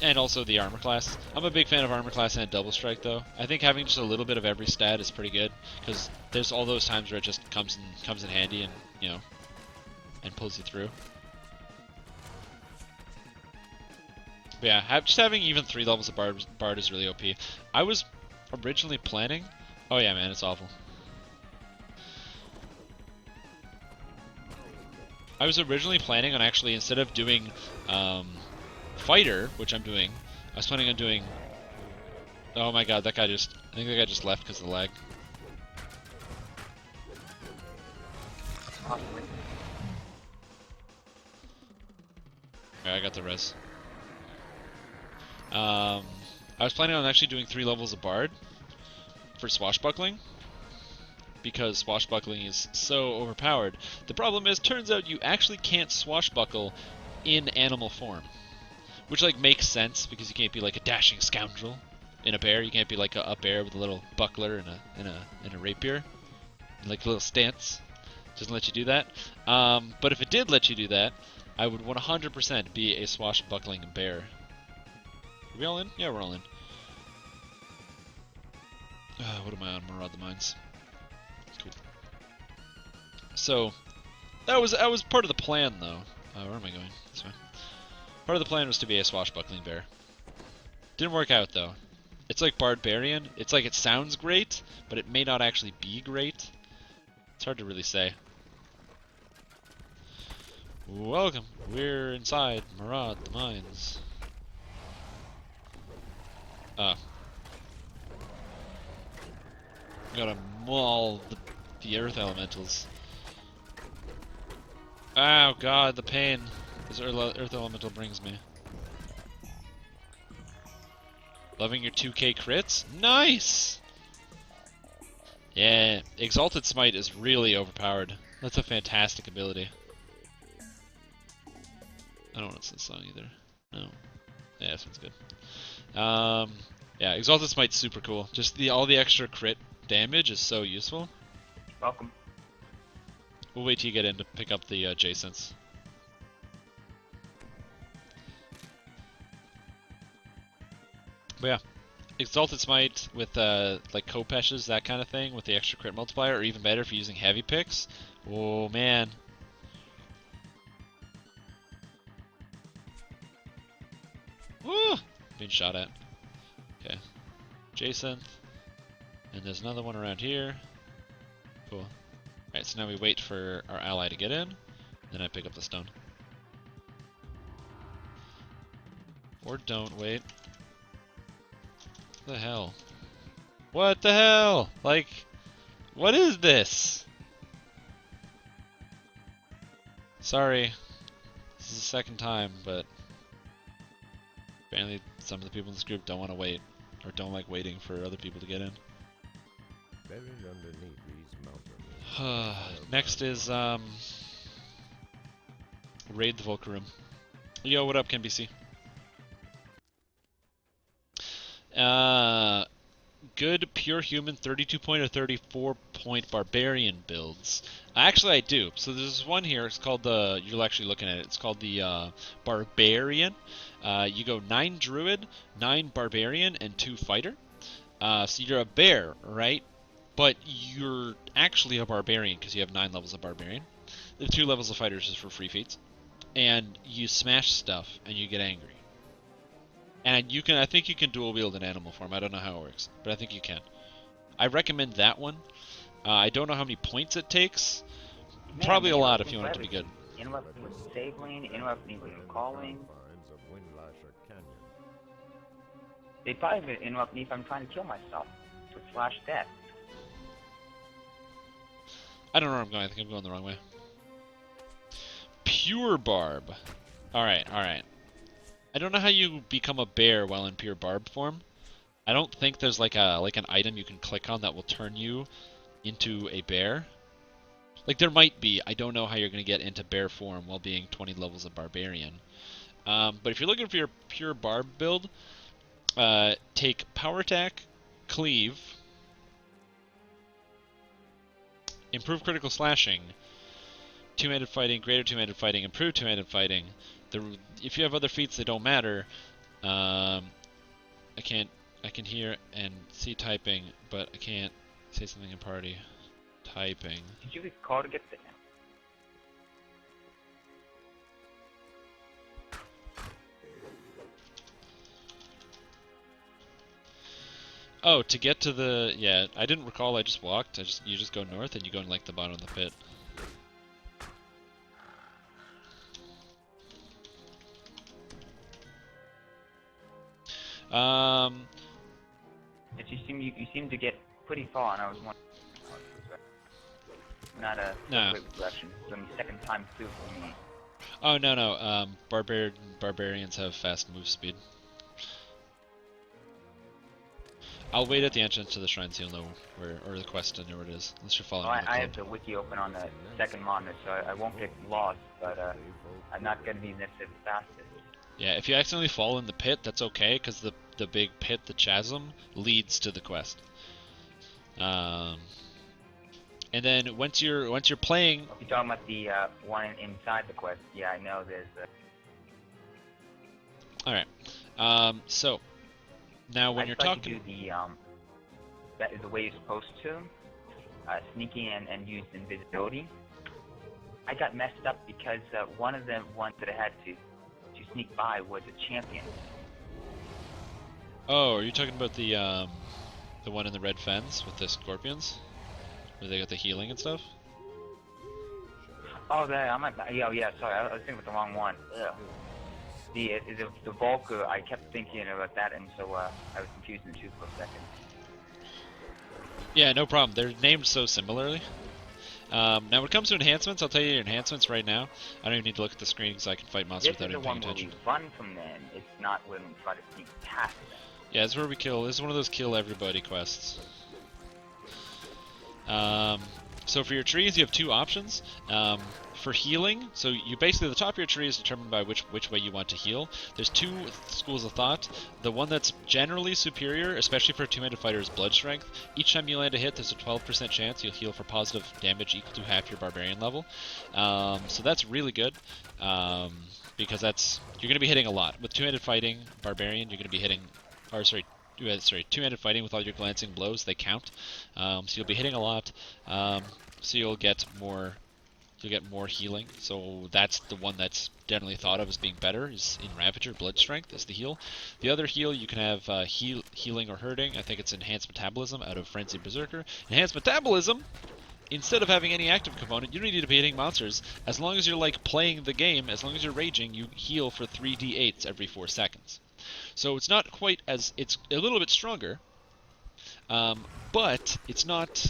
And also the armor class. I'm a big fan of armor class and double strike, though. I think having just a little bit of every stat is pretty good, because there's all those times where it just comes in handy and, you know, and pulls you through. But yeah, just having even 3 levels of Bard is really OP. I was originally planning... Oh yeah, man, it's awful. I was originally planning on actually, instead of doing Fighter, which I'm doing, I was planning on doing... Oh my god, I think that guy just left because of the lag. Possibly. Alright, I got the res. I was planning on actually doing 3 levels of Bard for Swashbuckling, because Swashbuckling is so overpowered. The problem is, turns out you actually can't swashbuckle in animal form. Which, like, makes sense, because you can't be like a dashing scoundrel in a bear. You can't be like a bear with a little buckler and a rapier. And, like, a little stance. Doesn't let you do that. But if it did let you do that, I would 100% be a swashbuckling bear. Are we all in? Yeah, we're all in. What am I on? Maraud the Mines. Cool. So, that was part of the plan, though. Where am I going? This way. Part of the plan was to be a swashbuckling bear. Didn't work out, though. It's like Barbarian. It's like it sounds great, but it may not actually be great. It's hard to really say. Welcome. We're inside Maraud the Mines. Gotta maul the earth elementals. Oh god, the pain this earth elemental brings me. Loving your 2k crits? Nice! Yeah, Exalted Smite is really overpowered. That's a fantastic ability. I don't know what's this song either. No. Yeah, this one's good. Yeah, Exalted Smite's super cool. Just all the extra crit damage is so useful. Welcome. We'll wait till you get in to pick up the Jasons. But yeah, Exalted Smite with like Kopesh's, that kind of thing, with the extra crit multiplier, or even better if you're using heavy picks. Oh man. Woo! Being shot at. Okay. Jason. And there's another one around here. Cool. Alright, so now we wait for our ally to get in, then I pick up the stone. Or don't wait. What the hell? What the hell? Like, what is this? Sorry. This is the second time, but apparently some of the people in this group don't want to wait, or don't like waiting for other people to get in. Buried underneath these mountains. Next is, raid the Volcarum. Yo, what up, KenBC? Good pure human 32 point or 34 point barbarian builds. Actually, I do. So there's one here. It's called the. You're actually looking at it. It's called the barbarian. You go 9 druid, 9 barbarian, and 2 fighter. So you're a bear, right? But you're actually a barbarian because you have 9 levels of barbarian. The 2 levels of fighters is for free feats, and you smash stuff and you get angry. And you can, I think you can dual wield an animal form. I don't know how it works, but I think you can. I recommend that one. I don't know how many points it takes. Man, Probably a man, lot look if you want it to be good. Interrupt me with sabling, interrupt me with calling. Confines of Windlasher Canyon. They probably even interrupt me if I'm trying to kill myself with slash death. I don't know where I'm going. I think I'm going the wrong way. Pure barb. Alright, alright. I don't know how you become a bear while in pure barb form. I don't think there's like an item you can click on that will turn you into a bear. Like there might be. I don't know how you're going to get into bear form while being 20 levels of barbarian. But if you're looking for your pure barb build, take power attack, cleave, improve critical slashing, two-handed fighting, greater two-handed fighting, improved two-handed fighting. If you have other feats that don't matter, I can hear and see typing, but I can't say something in party. Typing. Did you call to get the... Oh, to get to the... Yeah, I didn't recall, I just walked. You just go north and you go in like the bottom of the pit. You seem to get pretty far, and I was wondering... Not a No. great direction. It's only second time through for me. Oh, no. Barbarians have fast move speed. I'll wait at the entrance to the shrine so you'll know where, or the quest, I know where it is. Unless you're following the I club. have the wiki open on the second monitor, so I won't get lost, but I'm not going to be necessarily the fastest. Yeah, if you accidentally fall in the pit, that's okay, because the big pit, the chasm, leads to the quest. And then once you're playing... If you're talking about the one inside the quest, yeah, I know there's Alright. So, now when you're talking... to do that is the way you're supposed to, sneaking and use invisibility. I got messed up because one of the ones that I had to sneak by was a champion. Oh, are you talking about the one in the red fence with the scorpions? Where they got the healing and stuff? Oh, there, yeah, sorry, I was thinking about the wrong one. Ugh. The Volker, I kept thinking about that, and so I was confused in the two for a second. Yeah, no problem. They're named so similarly. Now, when it comes to enhancements, I'll tell you your enhancements right now. I don't even need to look at the screen because I can fight monsters This without is the even paying one where we attention. run from them. It's not when we try to sneak past them. Yeah, this is where we kill. This is one of those kill everybody quests. Um, so for your trees, you have two options. For healing, so you basically the top of your tree is determined by which way you want to heal. There's two schools of thought. The one that's generally superior, especially for a two-handed fighter, is blood strength. Each time you land a hit, there's a 12% chance you'll heal for positive damage equal to half your barbarian level. So that's really good because you're going to be hitting a lot with two-handed fighting barbarian. You're going to be hitting, or sorry, two-handed fighting with all your glancing blows, they count. So you'll be hitting a lot. So you'll get more healing. So that's the one that's generally thought of as being better, is in Ravager, blood strength is the heal. The other heal you can have healing or hurting. I think it's enhanced metabolism out of Frenzied Berserker. Enhanced metabolism, instead of having any active component, you don't need to be hitting monsters. As long as you're like playing the game, as long as you're raging, you heal for 3d8s every 4 seconds. So it's not quite as, it's a little bit stronger, but it's not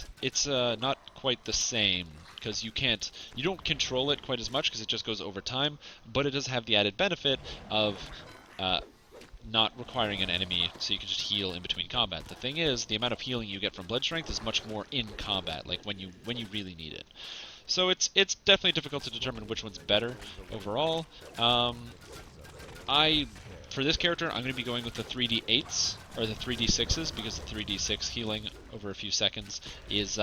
quite the same because you don't control it quite as much because it just goes over time. But it does have the added benefit of not requiring an enemy, so you can just heal in between combat. The thing is, the amount of healing you get from blood strength is much more in combat, like when you really need it. So it's definitely difficult to determine which one's better overall. For this character, I'm going to be going with the 3d8s, or the 3d6s, because the 3d6 healing over a few seconds is,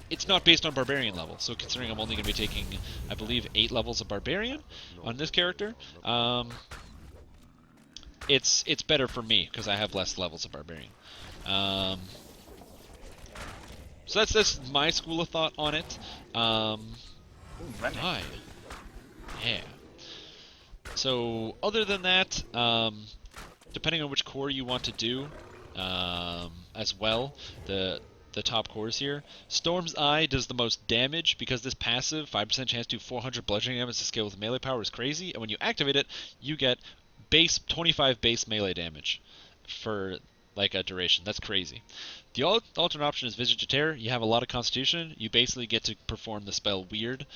it's not based on Barbarian level. So considering I'm only going to be taking, I believe, 8 levels of Barbarian on this character, it's better for me, because I have less levels of Barbarian. So that's my school of thought on it. Hi. Yeah. So, other than that, depending on which core you want to do, as well, the top cores here, Storm's Eye does the most damage because this passive, 5% chance to do 400 bludgeoning damage to scale with melee power is crazy, and when you activate it, you get 25 base melee damage for like a duration. That's crazy. The alternate option is Visitateur. You have a lot of constitution. You basically get to perform the spell Weird,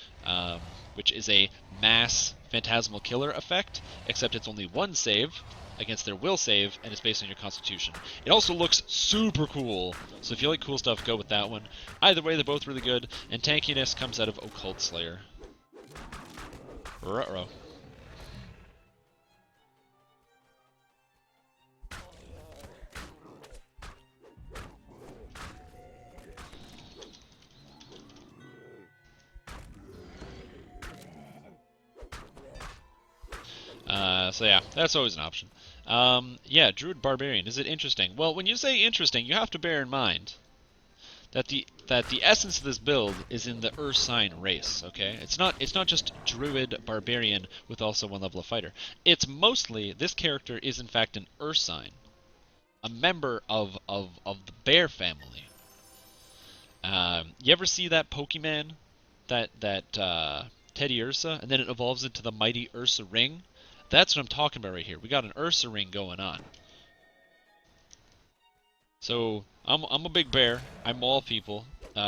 which is a mass phantasmal killer effect, except it's only one save against their will save, and it's based on your constitution. It also looks super cool, so if you like cool stuff, go with that one. Either way, they're both really good, and tankiness comes out of Occult Slayer. Ruh-roh. So yeah, that's always an option. Yeah, Druid Barbarian. Is it interesting? Well, when you say interesting, you have to bear in mind that the essence of this build is in the Ursine race. Okay, it's not just Druid Barbarian with also one level of fighter. It's mostly this character is in fact an Ursine, a member of the bear family. You ever see that Pokemon, that Teddy Ursa, and then it evolves into the mighty Ursa Ring? That's what I'm talking about right here. We got an Ursa Ring going on. So I'm a big bear. I maul people,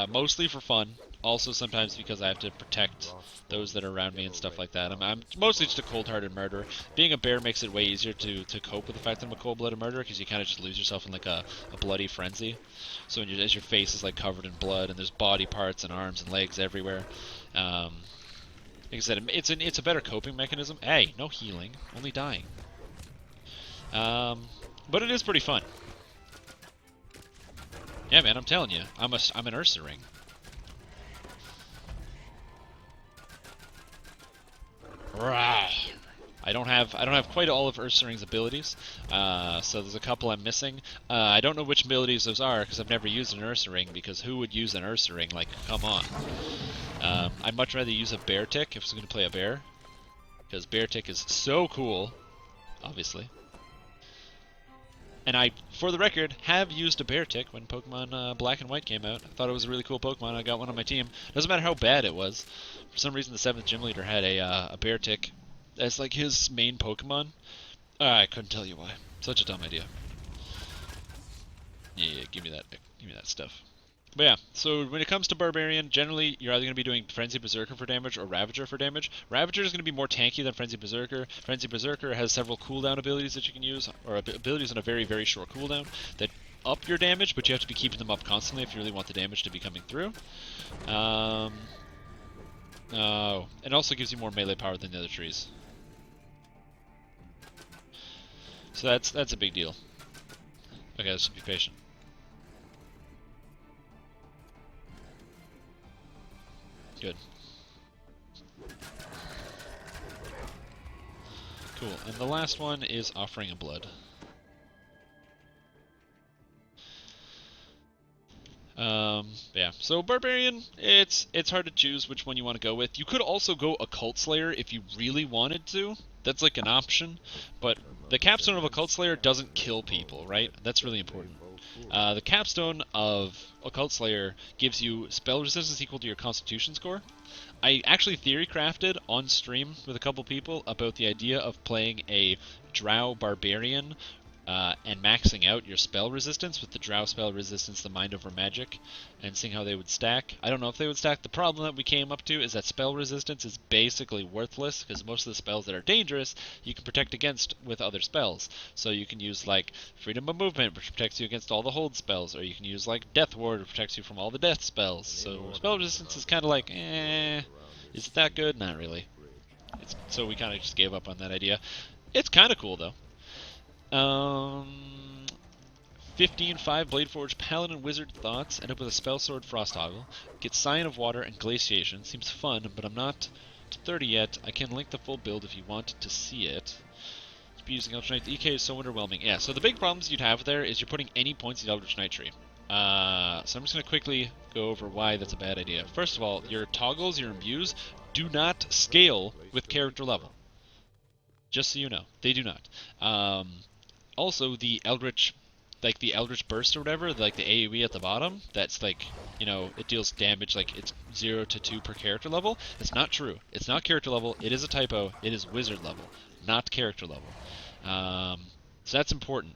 mostly for fun. Also sometimes because I have to protect those that are around me and stuff like that. I'm mostly just a cold-hearted murderer. Being a bear makes it way easier to cope with the fact that I'm a cold-blooded murderer because you kind of just lose yourself in like a bloody frenzy. So as your face is like covered in blood and there's body parts and arms and legs everywhere. Like I said, it's a better coping mechanism. Hey, no healing, only dying. But it is pretty fun. Yeah, man, I'm telling you, I'm an Ursa Ring. Rah. I don't have quite all of Ursa Ring's abilities, so there's a couple I'm missing. I don't know which abilities those are because I've never used an Ursa Ring. Because who would use an Ursa Ring? Like, come on. I'd much rather use a bear tick if I was going to play a bear, because bear tick is so cool, obviously. And I, for the record, have used a bear tick when Pokemon Black and White came out. I thought it was a really cool Pokemon. I got one on my team. Doesn't matter how bad it was. For some reason, the 7th gym leader had a bear tick as like his main Pokemon. I couldn't tell you why. Such a dumb idea. Yeah, give me that stuff. But yeah, so when it comes to Barbarian, generally you're either going to be doing Frenzy Berserker for damage or Ravager for damage. Ravager is going to be more tanky than Frenzy Berserker. Frenzy Berserker has several cooldown abilities that you can use, or abilities on a very, very short cooldown that up your damage, but you have to be keeping them up constantly if you really want the damage to be coming through. It also gives you more melee power than the other trees. So that's a big deal. Okay, let's be patient. Good. Cool. And the last one is Offering of Blood. Yeah. So Barbarian, it's hard to choose which one you want to go with. You could also go Occult Slayer if you really wanted to. That's like an option, but the capstone of Occult Slayer doesn't kill people, right? That's really important. The capstone of Occult Slayer gives you spell resistance equal to your Constitution score. I actually theory crafted on stream with a couple people about the idea of playing a Drow Barbarian and maxing out your spell resistance with the Drow spell resistance, the Mind Over Magic, and seeing how they would stack. I don't know if they would stack. The problem that we came up to is that spell resistance is basically worthless, because most of the spells that are dangerous you can protect against with other spells. So you can use like Freedom of Movement, which protects you against all the hold spells, or you can use like Death Ward, which protects you from all the death spells. So spell resistance is kind of like, is it that good? Not really. So we kind of just gave up on that idea. It's kind of cool though. 15-5 Bladeforge Paladin Wizard Thoughts. End up with a Spell Sword Frost Toggle. Get Scion of Water and Glaciation. Seems fun, but I'm not to 30 yet. I can link the full build if you want to see it. Be using Eldritch Knight. The EK is so underwhelming. Yeah, so the big problems you'd have there is you're putting any points in the Eldritch Knight tree. So I'm just going to quickly go over why that's a bad idea. First of all, your toggles, your imbues, do not scale with character level. Just so you know, they do not. Also, the Eldritch, like the Eldritch Burst or whatever, like the AoE at the bottom, that's like, you know, it deals damage like it's 0 to 2 per character level. That's not true. It's not character level. It is a typo. It is wizard level, not character level. So that's important.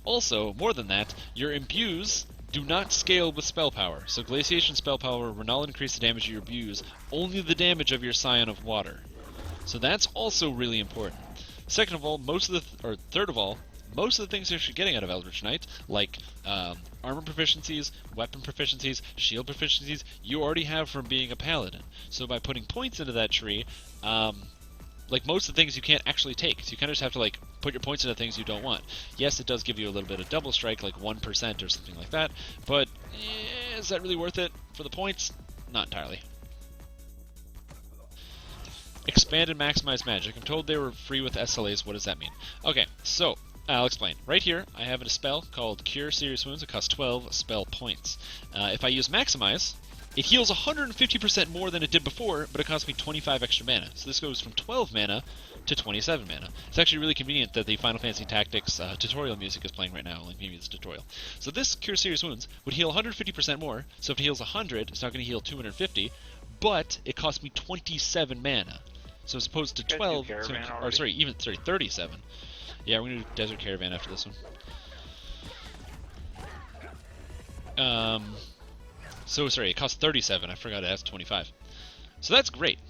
Also, more than that, your imbues do not scale with spell power. So Glaciation spell power will not increase the damage of your imbues, only the damage of your Scion of Water. So that's also really important. Second of all, third of all, most of the things that you're getting out of Eldritch Knight, like armor proficiencies, weapon proficiencies, shield proficiencies, you already have from being a paladin. So by putting points into that tree, like most of the things you can't actually take. So you kind of just have to like put your points into things you don't want. Yes, it does give you a little bit of double strike, like 1% or something like that, but is that really worth it for the points? Not entirely. Expand and maximize magic. I'm told they were free with SLAs. What does that mean? Okay, so I'll explain. Right here, I have a spell called Cure Serious Wounds. It costs 12 spell points. If I use Maximize, it heals 150% more than it did before, but it costs me 25 extra mana. So this goes from 12 mana to 27 mana. It's actually really convenient that the Final Fantasy Tactics tutorial music is playing right now. Like maybe it's a tutorial. So this Cure Serious Wounds would heal 150% more. So if it heals 100, it's not going to heal 250, but it costs me 27 mana. So as opposed to 12, or sorry, 37. Yeah, we're gonna do Desert Caravan after this one. So sorry, it costs 37. I forgot it has 25. So that's great.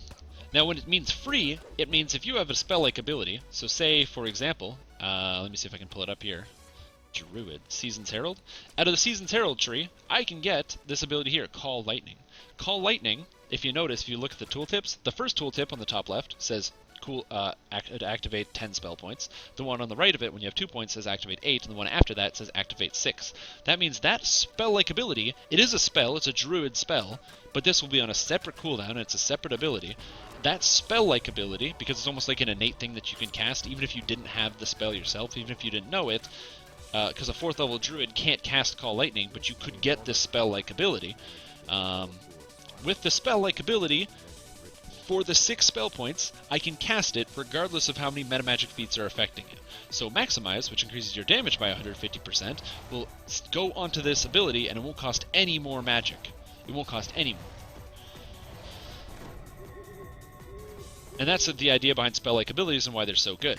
Now, when it means free, it means if you have a spell-like ability. So say, for example, let me see if I can pull it up here. Druid, Season's Herald. Out of the Season's Herald tree, I can get this ability here, Call Lightning. Call Lightning, if you notice, if you look at the tooltips, the first tooltip on the top left says activate 10 spell points. The one on the right of it, when you have 2 points, says activate 8, and the one after that says activate 6. That means that spell-like ability, it is a spell, it's a druid spell, but this will be on a separate cooldown, and it's a separate ability. That spell-like ability, because it's almost like an innate thing that you can cast, even if you didn't have the spell yourself, even if you didn't know it, because a 4th level druid can't cast Call Lightning, but you could get this spell-like ability. With the spell-like ability, for the 6 spell points, I can cast it regardless of how many metamagic feats are affecting it. So Maximize, which increases your damage by 150%, will go onto this ability and it won't cost any more magic. It won't cost any more. And that's the idea behind spell-like abilities and why they're so good.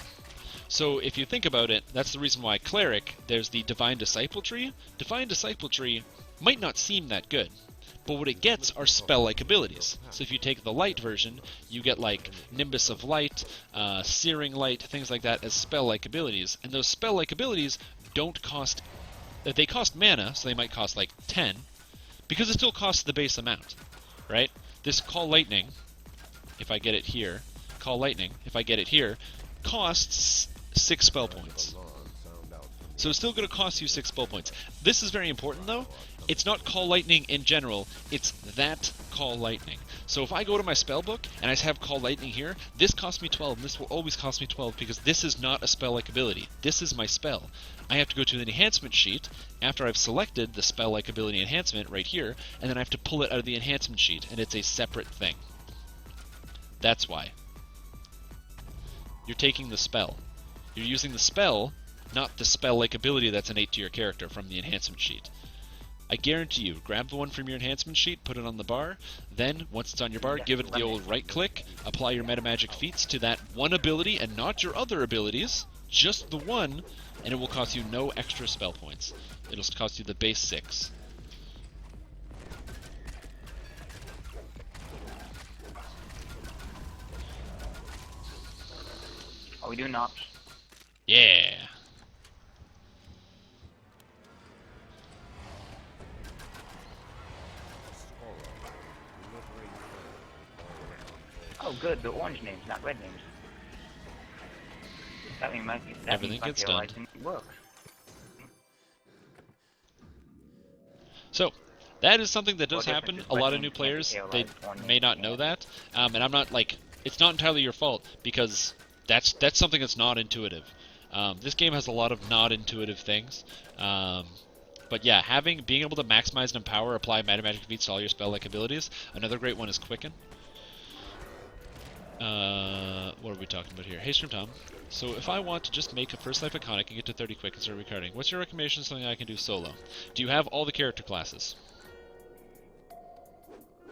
So if you think about it, that's the reason why Cleric, there's the Divine Disciple tree. Divine Disciple tree might not seem that good. But what it gets are spell-like abilities. So if you take the light version, you get like Nimbus of Light, Searing Light, things like that as spell-like abilities. And those spell-like abilities don't cost... They cost mana, so they might cost like 10, because it still costs the base amount, right? This Call Lightning, if I get it here, Call Lightning, if I get it here, costs 6 spell points. So it's still going to cost you 6 spell points. This is very important, though. It's not Call Lightning in general, it's that Call Lightning. So if I go to my spell book and I have Call Lightning here, this costs me 12, and this will always cost me 12 because this is not a spell-like ability. This is my spell. I have to go to the enhancement sheet after I've selected the spell-like ability enhancement right here, and then I have to pull it out of the enhancement sheet, and it's a separate thing. That's why. You're taking the spell. You're using the spell, not the spell-like ability that's innate to your character from the enhancement sheet. I guarantee you, grab the one from your enhancement sheet, put it on the bar, then, once it's on your bar, give it the old right-click, apply your metamagic feats to that one ability and not your other abilities, just the one, and it will cost you no extra spell points. It'll cost you the base 6. Are we doing ops? Yeah! Oh, good. The orange names, not red names. That means Everything gets done. Work. So, that is something that does Well, happen. difference A is lot red of new names players, can't be they KO'd, orange may names not can't. know that. And I'm not like, it's not entirely your fault, because that's something that's not intuitive. This game has a lot of not intuitive things. But yeah, being able to maximize and empower, apply metamagic feats to all your spell-like abilities. Another great one is Quicken. What are we talking about here? Hey, Stream Tom. So if I want to just make a First Life Iconic and get to 30 quick and start recording, what's your recommendation of something I can do solo? Do you have all the character classes?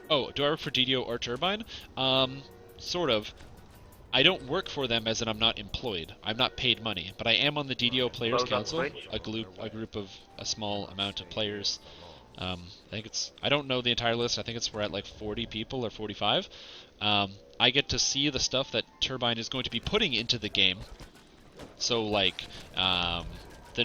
Oh, do I work for DDO or Turbine? Sort of. I don't work for them as in I'm not employed. I'm not paid money, but I am on the DDO Players Close up Council, Twitch. a group of a small amount of players. I think I don't know the entire list. I think we're at like 40 people or 45. I get to see the stuff that Turbine is going to be putting into the game. So like,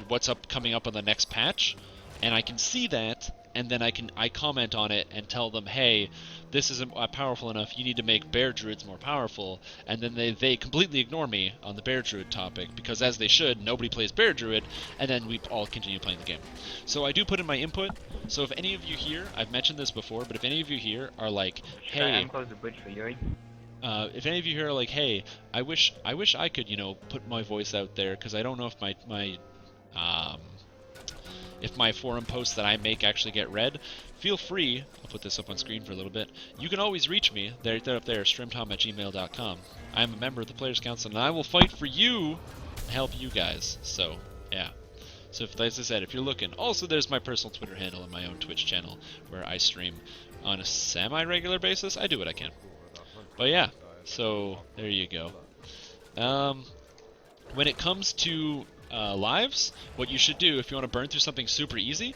what's coming up on the next patch, and I can see that, and then I comment on it and tell them, hey, this isn't powerful enough, you need to make bear druids more powerful, and then they completely ignore me on the bear druid topic, because as they should, nobody plays bear druid, and then we all continue playing the game. So I do put in my input, so if any of you here, I've mentioned this before, but if any of you here are like, Should I hey, unclose the bridge for Yuri? if any of you here are like, hey, I wish I could, put my voice out there, because I don't know if my forum posts that I make actually get read, feel free, I'll put this up on screen for a little bit, you can always reach me, they're up there, strimtom@gmail.com. I'm a member of the Players Council, and I will fight for you to help you guys, so, yeah. So, as I said, if you're looking, also there's my personal Twitter handle and my own Twitch channel, where I stream on a semi-regular basis. I do what I can. But yeah, so, there you go. When it comes to lives, what you should do if you want to burn through something super easy,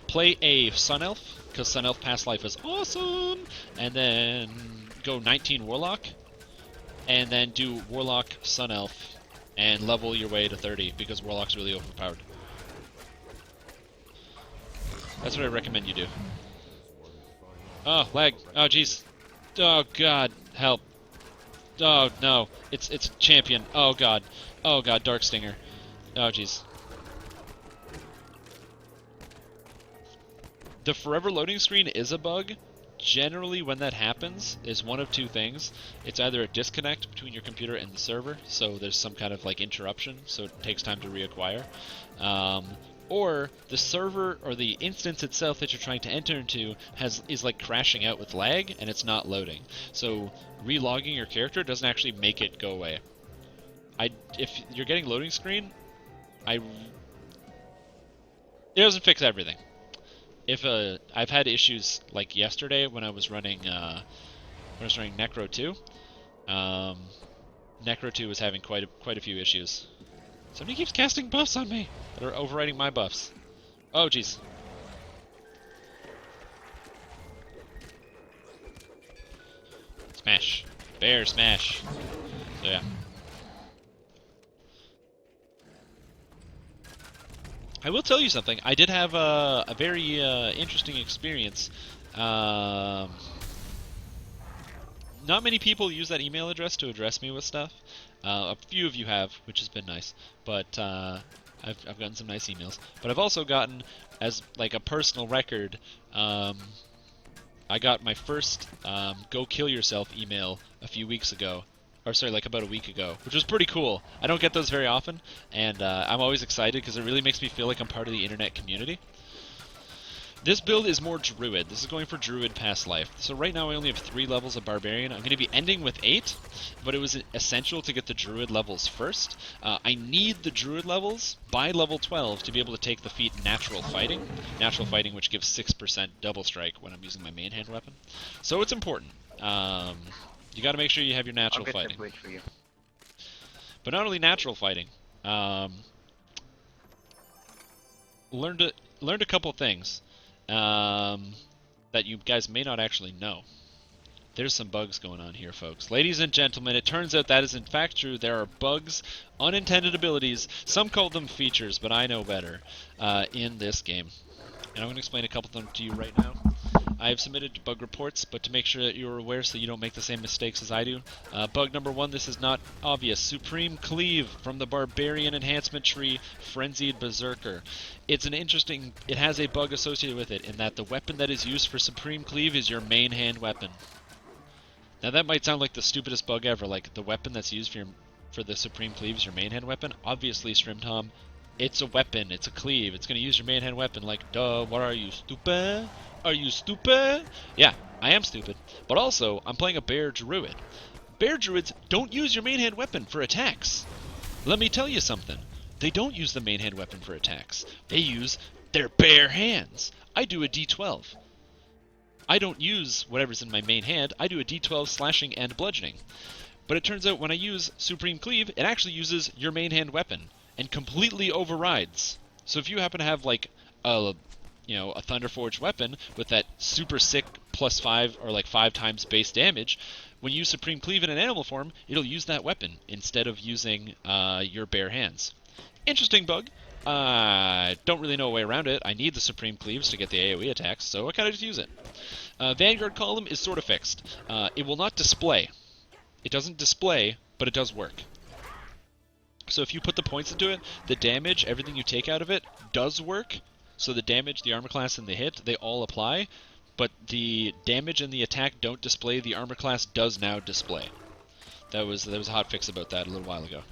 play a Sun Elf, because Sun Elf past life is awesome, and then go 19 Warlock, and then do Warlock Sun Elf, and level your way to 30, because Warlock's really overpowered. That's what I recommend you do. Oh, lag. Oh, jeez. Oh, God. Help. Oh, no. It's champion. Oh, God. Oh, God. Dark Stinger. Oh, jeez. The forever loading screen is a bug. Generally, when that happens, is one of two things. It's either a disconnect between your computer and the server, so there's some kind of like interruption, so it takes time to reacquire. Or the server or the instance itself that you're trying to enter into is like crashing out with lag, and it's not loading. So relogging your character doesn't actually make it go away. If you're getting loading screen, it doesn't fix everything. I've had issues like yesterday when I was running Necro 2. Necro 2 was having quite a few issues. Somebody keeps casting buffs on me that are overriding my buffs. Oh jeez. Smash. Bear smash. So yeah. I will tell you something. I did have a very interesting experience. Not many people use that email address to address me with stuff. A few of you have, which has been nice. But I've gotten some nice emails. But I've also gotten, as like a personal record, I got my first "Go Kill Yourself" email a few weeks ago. Or sorry, like about a week ago, which was pretty cool. I don't get those very often, and I'm always excited because it really makes me feel like I'm part of the internet community. This build is more Druid. This is going for Druid past life. So right now I only have 3 levels of Barbarian. I'm going to be ending with 8, but it was essential to get the Druid levels first. I need the Druid levels by level 12 to be able to take the feat Natural Fighting. Natural Fighting, which gives 6% double strike when I'm using my main hand weapon. So it's important. You got to make sure you have your Natural I'll get Fighting. the bridge for you. But not only Natural Fighting. Learned a couple things. That you guys may not actually know. There's some bugs going on here, folks. Ladies and gentlemen, it turns out that is in fact true. There are bugs, unintended abilities, some call them features, but I know better, in this game. And I'm going to explain a couple of them to you right now. I have submitted bug reports, but to make sure that you're aware so you don't make the same mistakes as I do. Bug number 1, this is not obvious. Supreme Cleave from the Barbarian Enhancement Tree, Frenzied Berserker. It has a bug associated with it in that the weapon that is used for Supreme Cleave is your main hand weapon. Now that might sound like the stupidest bug ever, like the weapon that's used for the Supreme Cleave is your main hand weapon. Obviously, Strimtom, it's a weapon, it's a cleave, it's going to use your main hand weapon, like, duh, what are you, stupid? Are you stupid? Yeah, I am stupid. But also, I'm playing a Bear Druid. Bear Druids don't use your main hand weapon for attacks. Let me tell you something. They don't use the main hand weapon for attacks. They use their bare hands. I do a D12. I don't use whatever's in my main hand. I do a D12 slashing and bludgeoning. But it turns out when I use Supreme Cleave, it actually uses your main hand weapon and completely overrides. So if you happen to have like a Thunderforged weapon with that super sick +5 or like 5 times base damage, when you use Supreme Cleave in an animal form, it'll use that weapon instead of using your bare hands. Interesting bug. I don't really know a way around it. I need the Supreme Cleaves to get the AoE attacks, so I kind of just use it. Vanguard column is sort of fixed. It will not display. It doesn't display, but it does work. So if you put the points into it, the damage, everything you take out of it, does work. So the damage, the armor class, and the hit, they all apply. But the damage and the attack don't display. The armor class does now display. There was a hotfix about that a little while ago.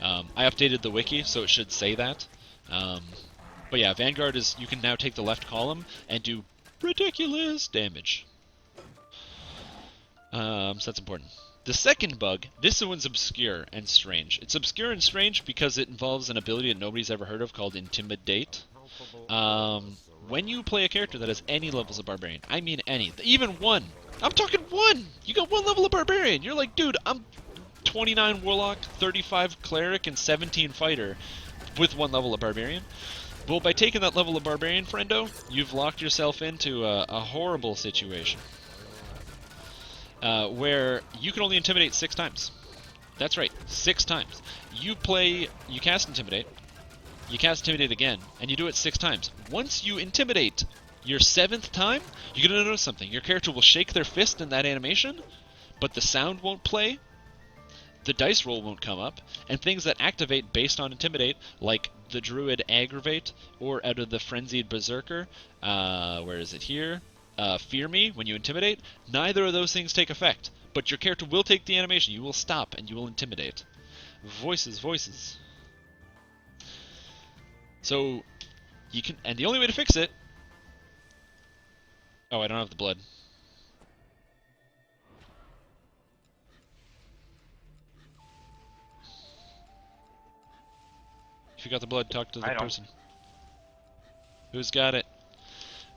I updated the wiki, so it should say that. But yeah, Vanguard is, you can now take the left column and do ridiculous damage. So that's important. The second bug, this one's obscure and strange. It's obscure and strange because it involves an ability that nobody's ever heard of called Intimidate. When you play a character that has any levels of Barbarian, I mean any, even 1. I'm talking 1! You got 1 level of Barbarian! You're like, dude, I'm 29 Warlock, 35 Cleric, and 17 Fighter with 1 level of Barbarian. Well, by taking that level of Barbarian, friendo, you've locked yourself into a horrible situation. Where you can only Intimidate 6 times. That's right, 6 times. You cast Intimidate, you cast Intimidate again, and you do it 6 times. Once you Intimidate your 7th time, you're going to notice something. Your character will shake their fist in that animation, but the sound won't play, the dice roll won't come up, and things that activate based on Intimidate, like the Druid Aggravate, or out of the Frenzied Berserker, where is it here? Fear Me, when you Intimidate, neither of those things take effect, but your character will take the animation. You will stop, and you will Intimidate. Voices. So, you can, and the only way to fix it... Oh, I don't have the blood. If you got the blood, talk to the person. Who's got it?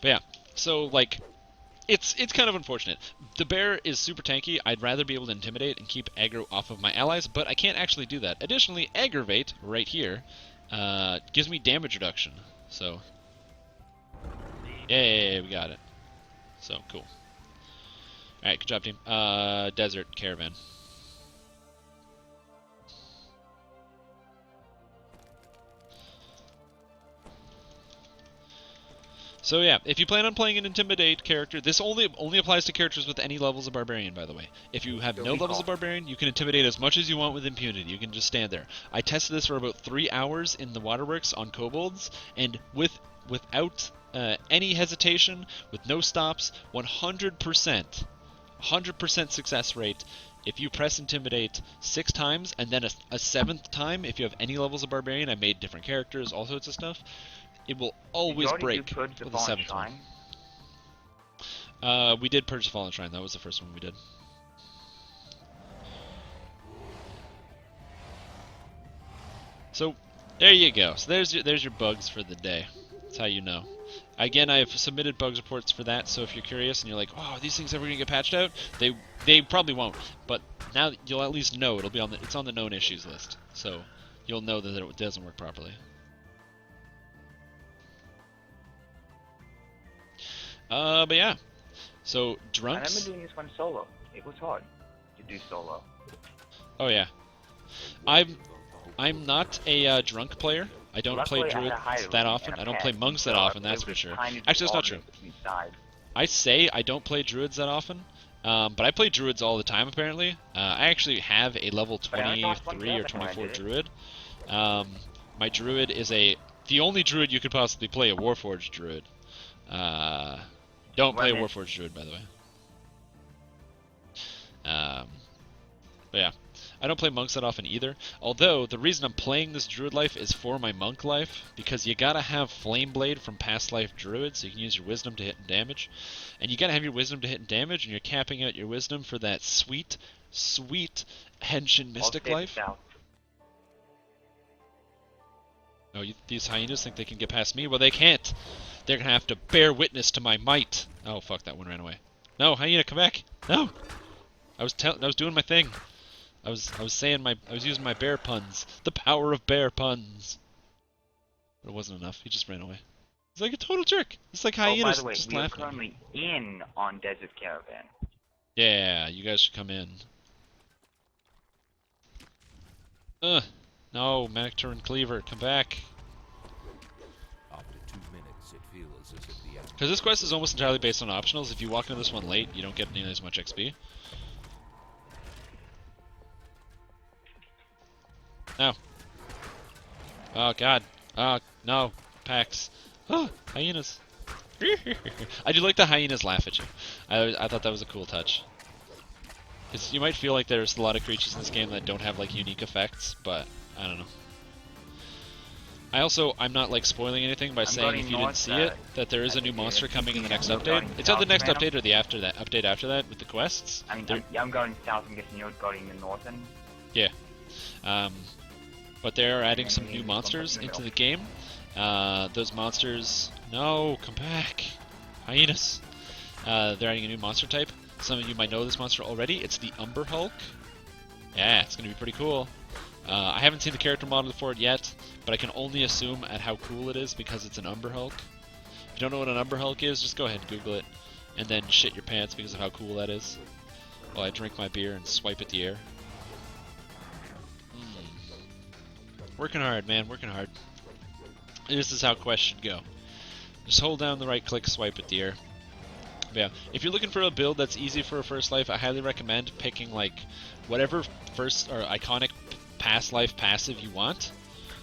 But yeah, so, like, it's kind of unfortunate. The bear is super tanky. I'd rather be able to Intimidate and keep aggro off of my allies, but I can't actually do that. Additionally, Aggravate, right here, gives me damage reduction. So, yay, we got it. So, cool. Alright, good job, team. Desert caravan. So yeah, if you plan on playing an Intimidate character, this only applies to characters with any levels of Barbarian, by the way. If you have no levels of Barbarian, you can Intimidate as much as you want with impunity. You can just stand there. I tested this for about 3 hours in the waterworks on kobolds, and without any hesitation, with no stops, 100% success rate. If you press Intimidate 6 times, and then a 7th time, if you have any levels of Barbarian, I made different characters, all sorts of stuff, it will always break with the 7th one. We did Purge the Fallen Shrine. That was the first one we did. So, there you go. So there's your bugs for the day. That's how you know. Again, I have submitted bugs reports for that, so if you're curious and you're like, oh, are these things ever going to get patched out? They probably won't. But now you'll at least know it's on the known issues list. So you'll know that it doesn't work properly. But yeah. So drunks. I remember doing this one solo. It was hard to do solo. Oh yeah. I'm not a drunk player. I don't play druids that often. I don't play monks that often, that's for sure. Actually, that's not true. I say I don't play druids that often, but I play druids all the time, apparently. I actually have a level 23 or 24 druid. My druid is the only druid you could possibly play, a Warforged druid. Don't play a Warforged druid, by the way. But yeah. I don't play monks that often either, although the reason I'm playing this druid life is for my monk life, because you gotta have Flame Blade from past life druid, so you can use your wisdom to hit and damage. And you gotta have your wisdom to hit and damage, and you're capping out your wisdom for that sweet, sweet Henshin Mystic life. Oh, these hyenas think they can get past me? Well, they can't. They're gonna have to bear witness to my might. Oh, fuck, that one ran away. No, hyena, come back! No! I was doing my thing. I was using my bear puns. The power of bear puns. But it wasn't enough. He just ran away. He's like a total jerk. It's like hyenas. Oh, by the way, just we are laughing. currently in on Desert Caravan. Yeah, you guys should come in. No, Manector Cleaver, come back. After 2 minutes, it feels as if the enemy... Because this quest is almost entirely based on optionals. If you walk into this one late, you don't get nearly as much XP. No. Oh god. Oh no. Pax. Oh, hyenas. I do like the hyenas laugh at you. I thought that was a cool touch. You might feel like there's a lot of creatures in this game that don't have like unique effects, but I don't know. I'm not like spoiling anything by saying if you didn't see it, that there is a new monster coming in the next update. It's on the next update or the update after that with the quests. I'm going south. I'm guessing you're going the northern. Yeah. But they're adding some new monsters into the game. Those monsters... No, come back! Hyenas! They're adding a new monster type. Some of you might know this monster already. It's the Umber Hulk. Yeah, it's going to be pretty cool. I haven't seen the character model for it yet, but I can only assume at how cool it is because it's an Umber Hulk. If you don't know what an Umber Hulk is, just go ahead and Google it, and then shit your pants because of how cool that is. While I drink my beer and swipe at the air. Working hard, man, working hard. This is how quests should go. Just hold down the right click, swipe at the air. But yeah, if you're looking for a build that's easy for a first life, I highly recommend picking like whatever first or iconic past life passive you want.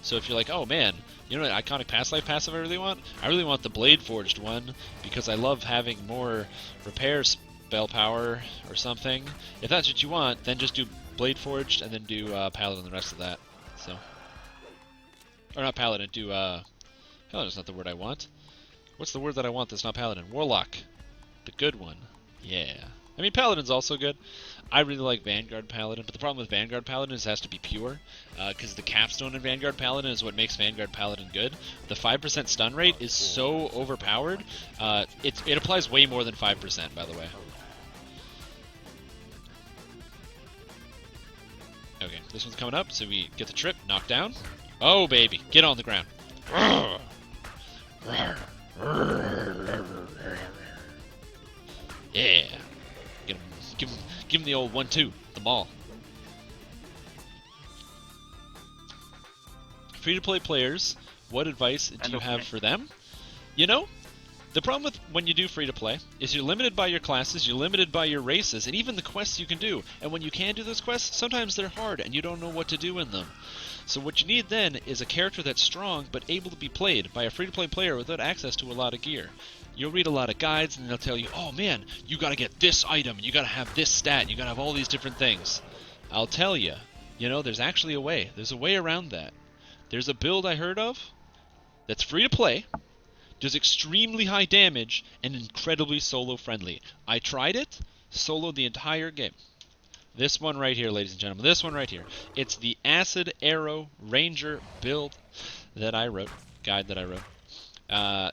So if you're like, oh man, you know what iconic past life passive I really want? I really want the Blade Forged one because I love having more repair spell power or something. If that's what you want, then just do Blade Forged and then do Paladin the rest of that. So. Or not Paladin, do, Paladin's not the word I want. What's the word that I want that's not Paladin? Warlock. The good one. Yeah. I mean, Paladin's also good. I really like Vanguard Paladin, but the problem with Vanguard Paladin is it has to be pure, because the capstone in Vanguard Paladin is what makes Vanguard Paladin good. The 5% stun rate is so overpowered, it applies way more than 5%, by the way. Okay, this one's coming up, so we get the trip, knock down. Oh, baby, get on the ground. Yeah. Get him Give him the old 1-2, the ball. Free-to-play players, what advice do you have for them? You know, the problem with when you do free-to-play is you're limited by your classes, you're limited by your races, and even the quests you can do. And when you can do those quests, sometimes they're hard and you don't know what to do in them. So what you need then is a character that's strong but able to be played by a free-to-play player without access to a lot of gear. You'll read a lot of guides and they'll tell you, oh man, you gotta get this item, you gotta have this stat, you gotta have all these different things. I'll tell you, there's actually a way. There's a way around that. There's a build I heard of that's free to play, does extremely high damage, and incredibly solo-friendly. I tried it, soloed the entire game. This one right here, ladies and gentlemen, this one right here. It's the Acid Arrow Ranger build that I wrote, guide that I wrote.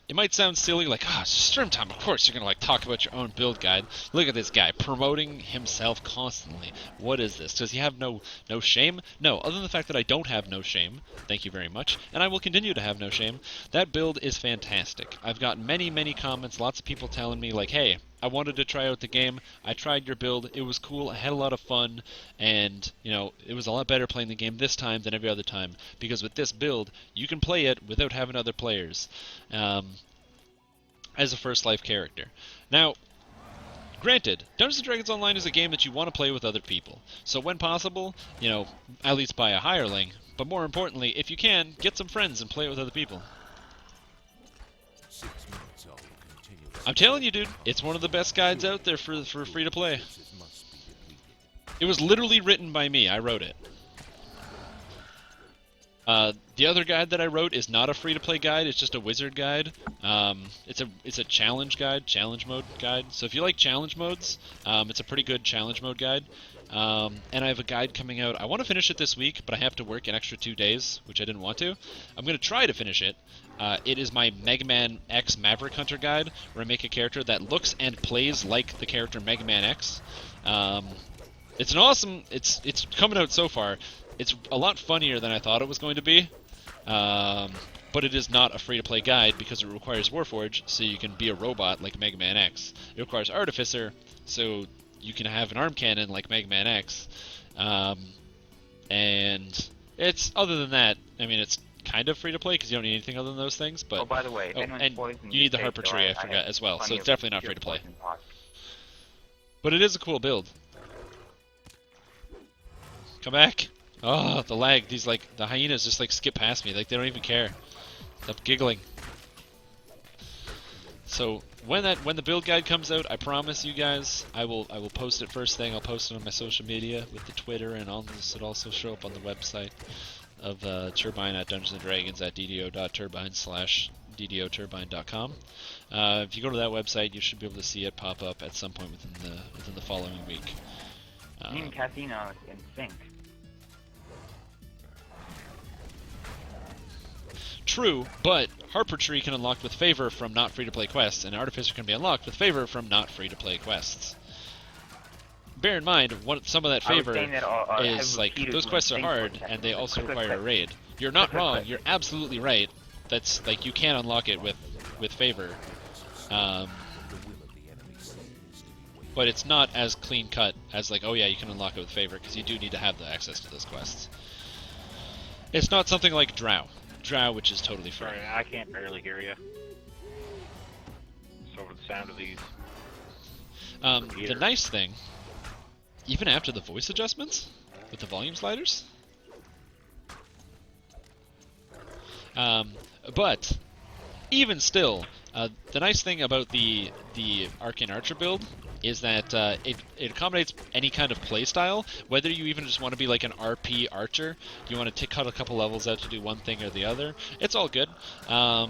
It might sound silly, like, Stream Time, of course you're gonna talk about your own build guide. Look at this guy, promoting himself constantly. What is this? Does he have no shame? No, other than the fact that I don't have no shame, thank you very much, and I will continue to have no shame. That build is fantastic. I've got many comments, lots of people telling me, like, hey, I wanted to try out the game, I tried your build, it was cool, I had a lot of fun, and, it was a lot better playing the game this time than every other time, because with this build, you can play it without having other players, as a First Life character. Now, granted, Dungeons & Dragons Online is a game that you want to play with other people, so when possible, at least buy a hireling, but more importantly, if you can, get some friends and play it with other people. I'm telling you, dude, it's one of the best guides out there for free-to-play. It was literally written by me. I wrote it. The other guide that I wrote is not a free-to-play guide. It's just a wizard guide. It's a challenge guide, challenge mode guide. So if you like challenge modes, it's a pretty good challenge mode guide. And I have a guide coming out. I want to finish it this week, but I have to work an extra 2 days, which I didn't want to. I'm going to try to finish it. It is my Mega Man X Maverick Hunter guide, where I make a character that looks and plays like the character Mega Man X. It's an awesome... It's coming out so far. It's a lot funnier than I thought it was going to be. But it is not a free-to-play guide because it requires Warforge, so you can be a robot like Mega Man X. It requires Artificer, so you can have an arm cannon like Mega Man X. And it's, other than that, I mean, it's kind of free-to-play because you don't need anything other than those things. But by the way, and you need the Harper Tree, I forgot, as well, so it's definitely not free-to-play. But it is a cool build. Come back. Oh, the lag. These, the hyenas just, skip past me. They don't even care. Stop giggling. So, when the build guide comes out, I promise you guys, I will post it first thing. I'll post it on my social media with the Twitter, and it'll also show up on the website of Turbine at Dungeons & Dragons at ddo.turbine/ddoturbine.com. If you go to that website, you should be able to see it pop up at some point within the following week. Me and Casino is in sync. True, but Harper Tree can unlock with favor from not free-to-play quests, and Artificer can be unlocked with favor from not free-to-play quests. Bear in mind, some of that favor is, those quests are hard, and they also require a raid. You're not wrong, you're absolutely right. That's, you can unlock it with favor. But it's not as clean-cut as, oh yeah, you can unlock it with favor, because you do need to have the access to those quests. It's not something like Drow. Which is totally free. Sorry, I can't barely hear you. It's over the sound of these. The nice thing, even after the voice adjustments, with the volume sliders, but even still, the nice thing about the Arcane Archer build is that it accommodates any kind of playstyle, whether you even just want to be like an RP archer, you want to cut a couple levels out to do one thing or the other, it's all good. And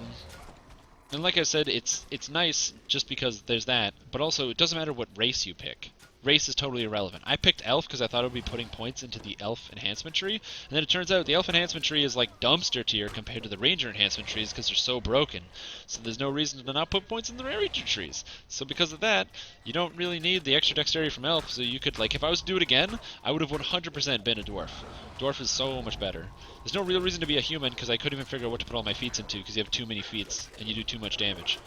like I said, it's nice just because there's that, but also it doesn't matter what race you pick. Race is totally irrelevant. I picked Elf because I thought it would be putting points into the Elf enhancement tree, and then it turns out the Elf enhancement tree is like dumpster tier compared to the Ranger enhancement trees because they're so broken. So there's no reason to not put points in the Ranger trees. So because of that, you don't really need the extra dexterity from Elf, so you could, if I was to do it again, I would have 100% been a Dwarf. Dwarf is so much better. There's no real reason to be a human because I couldn't even figure out what to put all my feats into because you have too many feats and you do too much damage.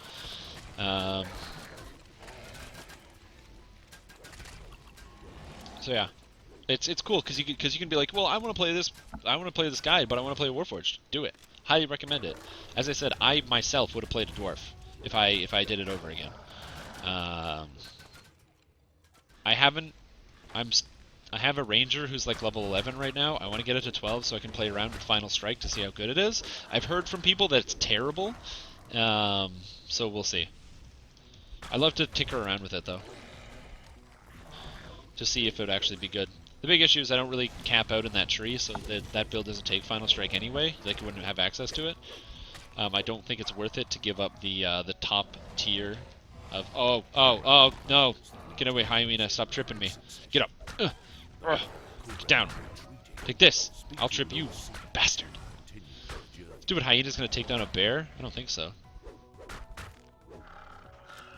So yeah, it's cool because you can be like, well, I want to play this guide, but I want to play Warforged. Do it. Highly recommend it. As I said, I myself would have played a dwarf if I did it over again. I haven't. I have a ranger who's like level 11 right now. I want to get it to 12 so I can play around with Final Strike to see how good it is. I've heard from people that it's terrible, so we'll see. I love to tinker around with it though, to see if it would actually be good. The big issue is I don't really cap out in that tree, so that build doesn't take Final Strike anyway. Like, you wouldn't have access to it. I don't think it's worth it to give up the top tier of... Oh, no! Get away, Hyena, stop tripping me. Get up! Get down! Take this! I'll trip you, bastard! Stupid Hyena's gonna take down a bear? I don't think so.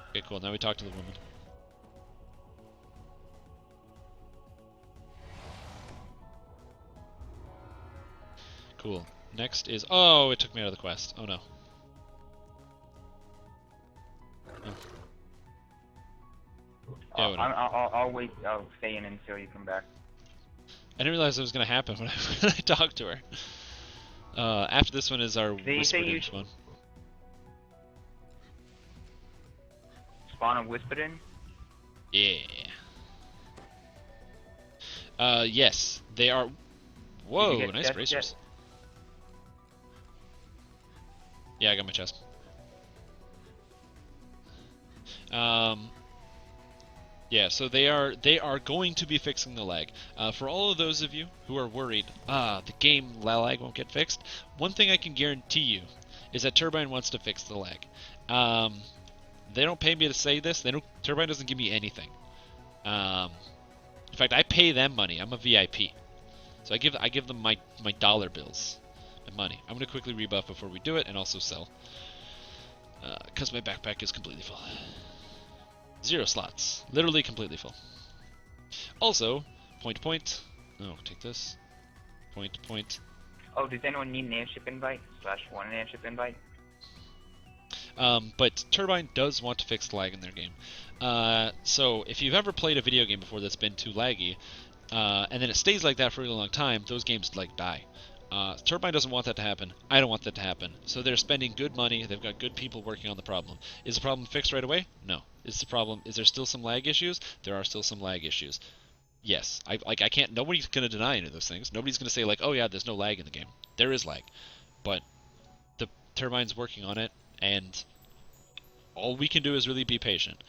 Okay, cool, now we talk to the woman. Cool. Next is... Oh, it took me out of the quest. Oh no. Oh. Yeah, I'll wait. I'll stay in until you come back. I didn't realize it was going to happen when I talked to her. After this one is our Whispered one. Spawn a Whispered in? Yeah. Yes. They are... Whoa, nice bracers. Yeah, I got my chest. Yeah, so they are going to be fixing the lag. For all of those of you who are worried, the game lag won't get fixed, one thing I can guarantee you is that Turbine wants to fix the lag. They don't pay me to say this. Turbine doesn't give me anything. In fact, I pay them money. I'm a VIP, so I give them my dollar bills and money. I'm gonna quickly rebuff before we do it, and also sell, because my backpack is completely full. 0 slots. Literally completely full. Also, point. Oh, take this. Point. Oh, does anyone need an airship invite? / want an airship invite? But Turbine does want to fix the lag in their game. So if you've ever played a video game before that's been too laggy, and then it stays like that for a really long time, those games like die. Turbine doesn't want that to happen. I don't want that to happen. So they're spending good money. They've got good people working on the problem. Is the problem fixed right away? No. Is there still some lag issues? There are still some lag issues. Yes. I can't. Nobody's gonna deny any of those things. Nobody's gonna say like, oh yeah, there's no lag in the game. There is lag, but the Turbine's working on it, and all we can do is really be patient.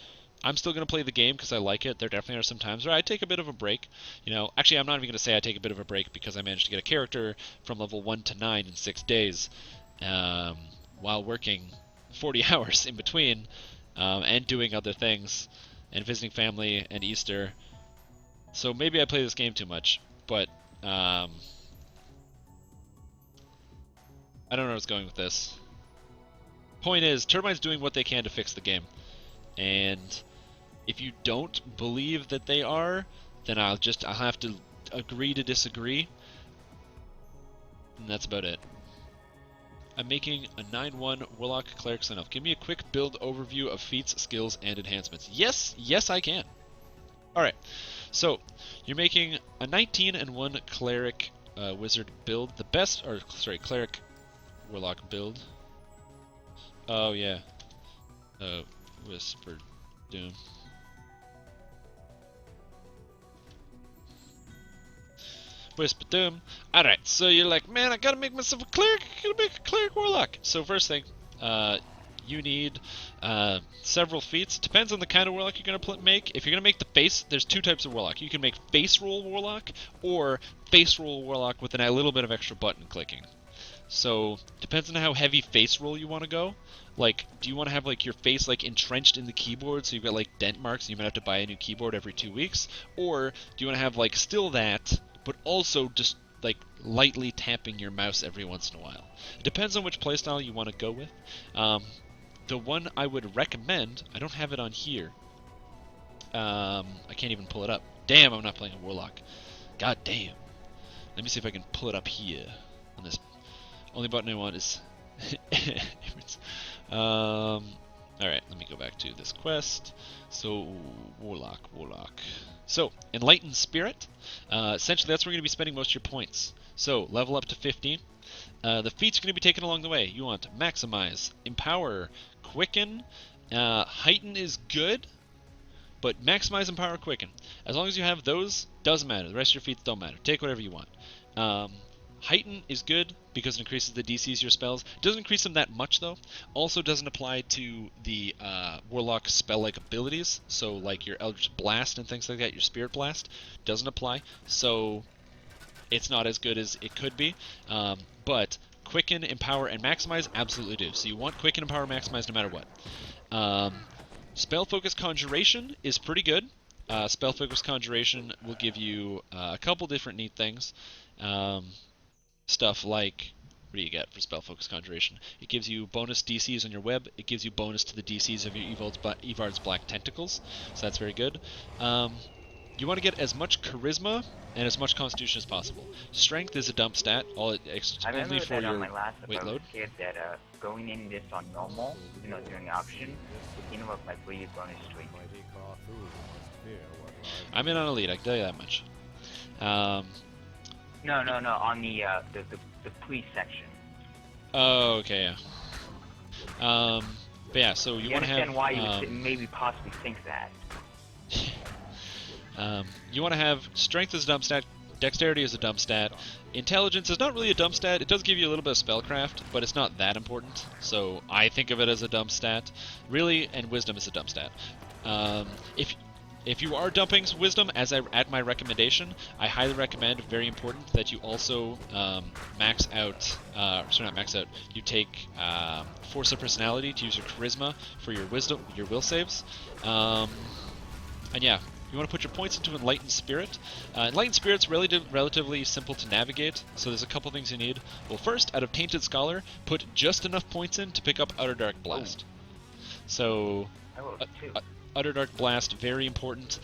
I'm still going to play the game because I like it. There definitely are some times where I take a bit of a break. You know, actually, I'm not even going to say I take a bit of a break because I managed to get a character from level 1 to 9 in 6 days, while working 40 hours in between, and doing other things, and visiting family and Easter. So maybe I play this game too much, but I don't know where it's going with this. Point is, Turbine's doing what they can to fix the game, and if you don't believe that they are, then I'll have to agree to disagree, and that's about it. I'm making a 9-1 Warlock Cleric Sign-Off. Give me a quick build overview of feats, skills, and enhancements. Yes I can. Alright, so you're making a 19-1 Cleric Wizard build. The best, Cleric Warlock build. Oh yeah. Whispered Doom. Whispered Doom. Alright, so you're like, man, I gotta make myself a cleric. I gotta make a cleric warlock. So first thing, you need several feats. Depends on the kind of warlock you're gonna make. If you're gonna make the face, there's 2 types of warlock. You can make face roll warlock or face roll warlock with a little bit of extra button clicking. So depends on how heavy face roll you want to go. Like, do you want to have like your face like entrenched in the keyboard so you've got like dent marks and you might have to buy a new keyboard every 2 weeks? Or do you want to have like still that, but also just like lightly tapping your mouse every once in a while? It depends on which playstyle you want to go with. The one I would recommend, I don't have it on here. I can't even pull it up. Damn, I'm not playing a warlock. God damn. Let me see if I can pull it up here on this. Only button I want is alright, let me go back to this quest. So, Warlock. So, Enlightened Spirit, essentially that's where you're going to be spending most of your points. So, level up to 15. The feats are going to be taken along the way. You want Maximize, Empower, Quicken, Heighten is good, but Maximize, Empower, Quicken. As long as you have those, doesn't matter. The rest of your feats don't matter. Take whatever you want. Heighten is good because it increases the DCs of your spells. Doesn't increase them that much though. Also doesn't apply to the Warlock spell-like abilities. So like your Eldritch Blast and things like that, your Spirit Blast doesn't apply. So it's not as good as it could be. But Quicken, Empower, and Maximize absolutely do. So you want Quicken, Empower, Maximize no matter what. Spell Focus Conjuration is pretty good. Spell Focus Conjuration will give you a couple different neat things. Stuff like, what do you get for Spell Focus Conjuration? It gives you bonus DCs on your web. It gives you bonus to the DCs of your Evard's Black Tentacles, so that's very good. You want to get as much Charisma and as much Constitution as possible. Strength is a dump stat, I remember only for that your on my last weight load. kid that going in this on normal, during auction, up my previous bonus streak. Mighty Carthu must fear what lies I'm in on Elite, I can tell you that much. No, on the police section. Oh, okay, yeah. But yeah, so you want to have... understand why you would maybe possibly think that. You want to have Strength as a dump stat, Dexterity is a dump stat, Intelligence is not really a dump stat. It does give you a little bit of Spellcraft, but it's not that important, so I think of it as a dump stat. Really, and Wisdom is a dump stat. If you are dumping Wisdom, at my recommendation, I highly recommend, very important, that you also max out, sorry, not max out, you take Force of Personality to use your Charisma for your Wisdom, your Will saves. And yeah, you want to put your points into Enlightened Spirit. Enlightened Spirit's relatively simple to navigate, so there's a couple things you need. Well, first, out of Tainted Scholar, put just enough points in to pick up Utter Dark Blast. So, Utter Dark Blast, very important.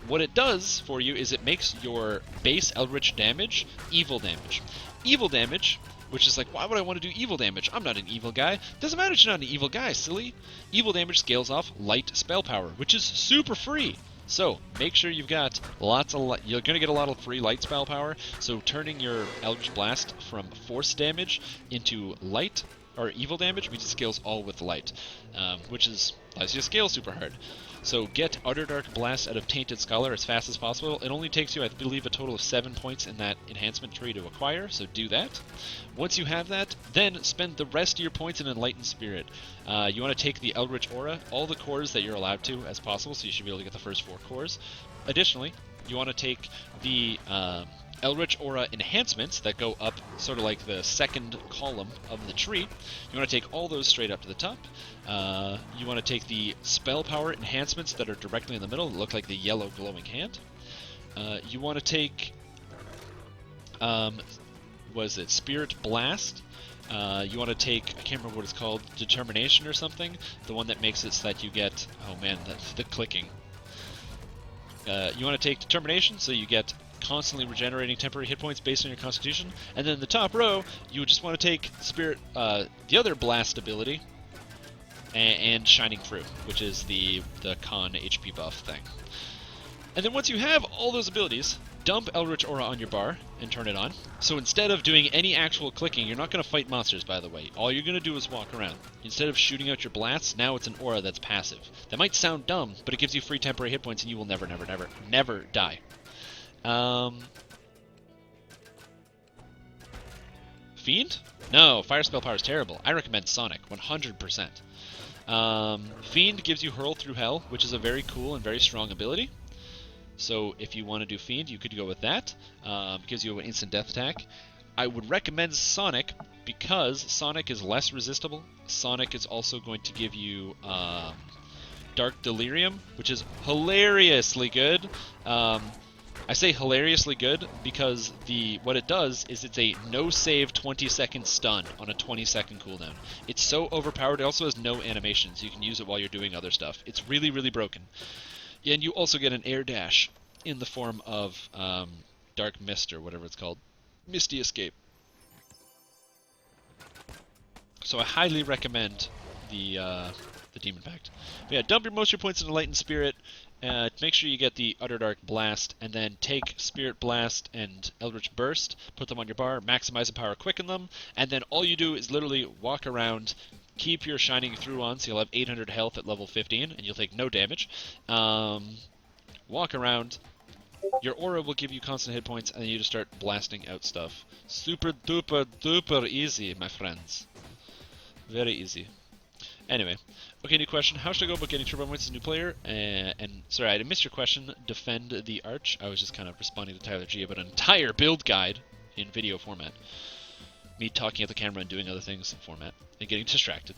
What it does for you is it makes your base Eldritch damage evil damage. Evil damage, which is like, why would I want to do evil damage? I'm not an evil guy. Doesn't matter if you're not an evil guy, silly. Evil damage scales off light spell power, which is super free. So, make sure you've got you're going to get a lot of free light spell power, so turning your Eldritch Blast from force damage into light, or evil damage, means it scales all with light, which allows you to scale super hard. So get Utter Dark Blast out of Tainted Scholar as fast as possible. It only takes you, I believe, a total of 7 points in that enhancement tree to acquire, so do that. Once you have that, then spend the rest of your points in Enlightened Spirit. You want to take the Eldritch Aura, all the cores that you're allowed to as possible, so you should be able to get the first 4 cores. Additionally, you want to take the Eldritch Aura enhancements that go up sort of like the second column of the tree. You want to take all those straight up to the top. You want to take the spell power enhancements that are directly in the middle that look like the yellow glowing hand. You want to take, Spirit Blast. You want to take, I can't remember what it's called, Determination or something, the one that makes it so that you get, oh man, the clicking. You want to take Determination, so you get constantly regenerating temporary hit points based on your constitution. And then in the top row, you would just want to take Spirit, the other Blast ability, and Shining Through, which is the con HP buff thing. And then once you have all those abilities, dump Eldritch Aura on your bar and turn it on. So instead of doing any actual clicking, you're not going to fight monsters, by the way. All you're going to do is walk around. Instead of shooting out your blasts, now it's an aura that's passive. That might sound dumb, but it gives you free temporary hit points and you will never, never, never, never die. Fiend? No, Fire Spell Power is terrible. I recommend Sonic, 100%. Fiend gives you Hurl Through Hell, which is a very cool and very strong ability. So if you want to do Fiend, you could go with that. It gives you an instant death attack. I would recommend Sonic because Sonic is less resistible. Sonic is also going to give you Dark Delirium, which is hilariously good. I say hilariously good because what it does is it's a no-save 20-second stun on a 20-second cooldown. It's so overpowered, it also has no animation, so you can use it while you're doing other stuff. It's really, really broken. And you also get an air dash in the form of Dark Mist, or whatever it's called. Misty Escape. So I highly recommend the the Demon Pact. But yeah, dump most of your points into Light and Spirit. Make sure you get the Utter Dark Blast, and then take Spirit Blast and Eldritch Burst, put them on your bar, maximize the power, quicken them, and then all you do is literally walk around, keep your Shining Through on, so you'll have 800 health at level 15, and you'll take no damage. Walk around, your aura will give you constant hit points, and then you just start blasting out stuff. Super duper duper easy, my friends. Very easy. Anyway, okay, new question. How should I go about getting turbo points as a new player? And sorry, I missed your question. Defend the Arch. I was just kind of responding to Tyler G about an entire build guide in video format. Me talking at the camera and doing other things in format and getting distracted.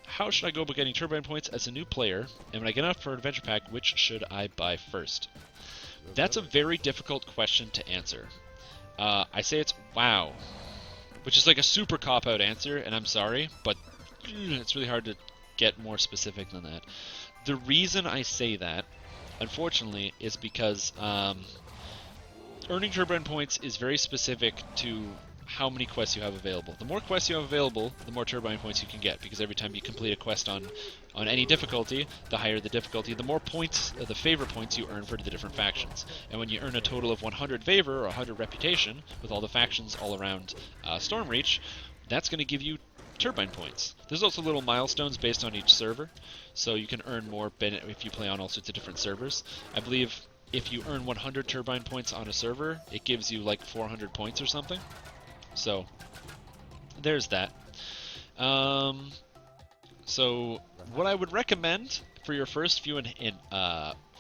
How should I go about getting turbine points as a new player? And when I get up for an adventure pack, which should I buy first? That's a very difficult question to answer. I say it's WoW, which is like a super cop-out answer, and I'm sorry, but it's really hard to get more specific than that. The reason I say that, unfortunately, is because earning turbine points is very specific to how many quests you have available. The more quests you have available, the more turbine points you can get, because every time you complete a quest on any difficulty, the higher the difficulty, the more points, the favor points you earn for the different factions. And when you earn a total of 100 favor or 100 reputation, with all the factions all around Stormreach, that's going to give you turbine points. There's also little milestones based on each server, so you can earn more if you play on all sorts of different servers. I believe if you earn 100 turbine points on a server, it gives you like 400 points or something. So there's that. So what I would recommend for your first few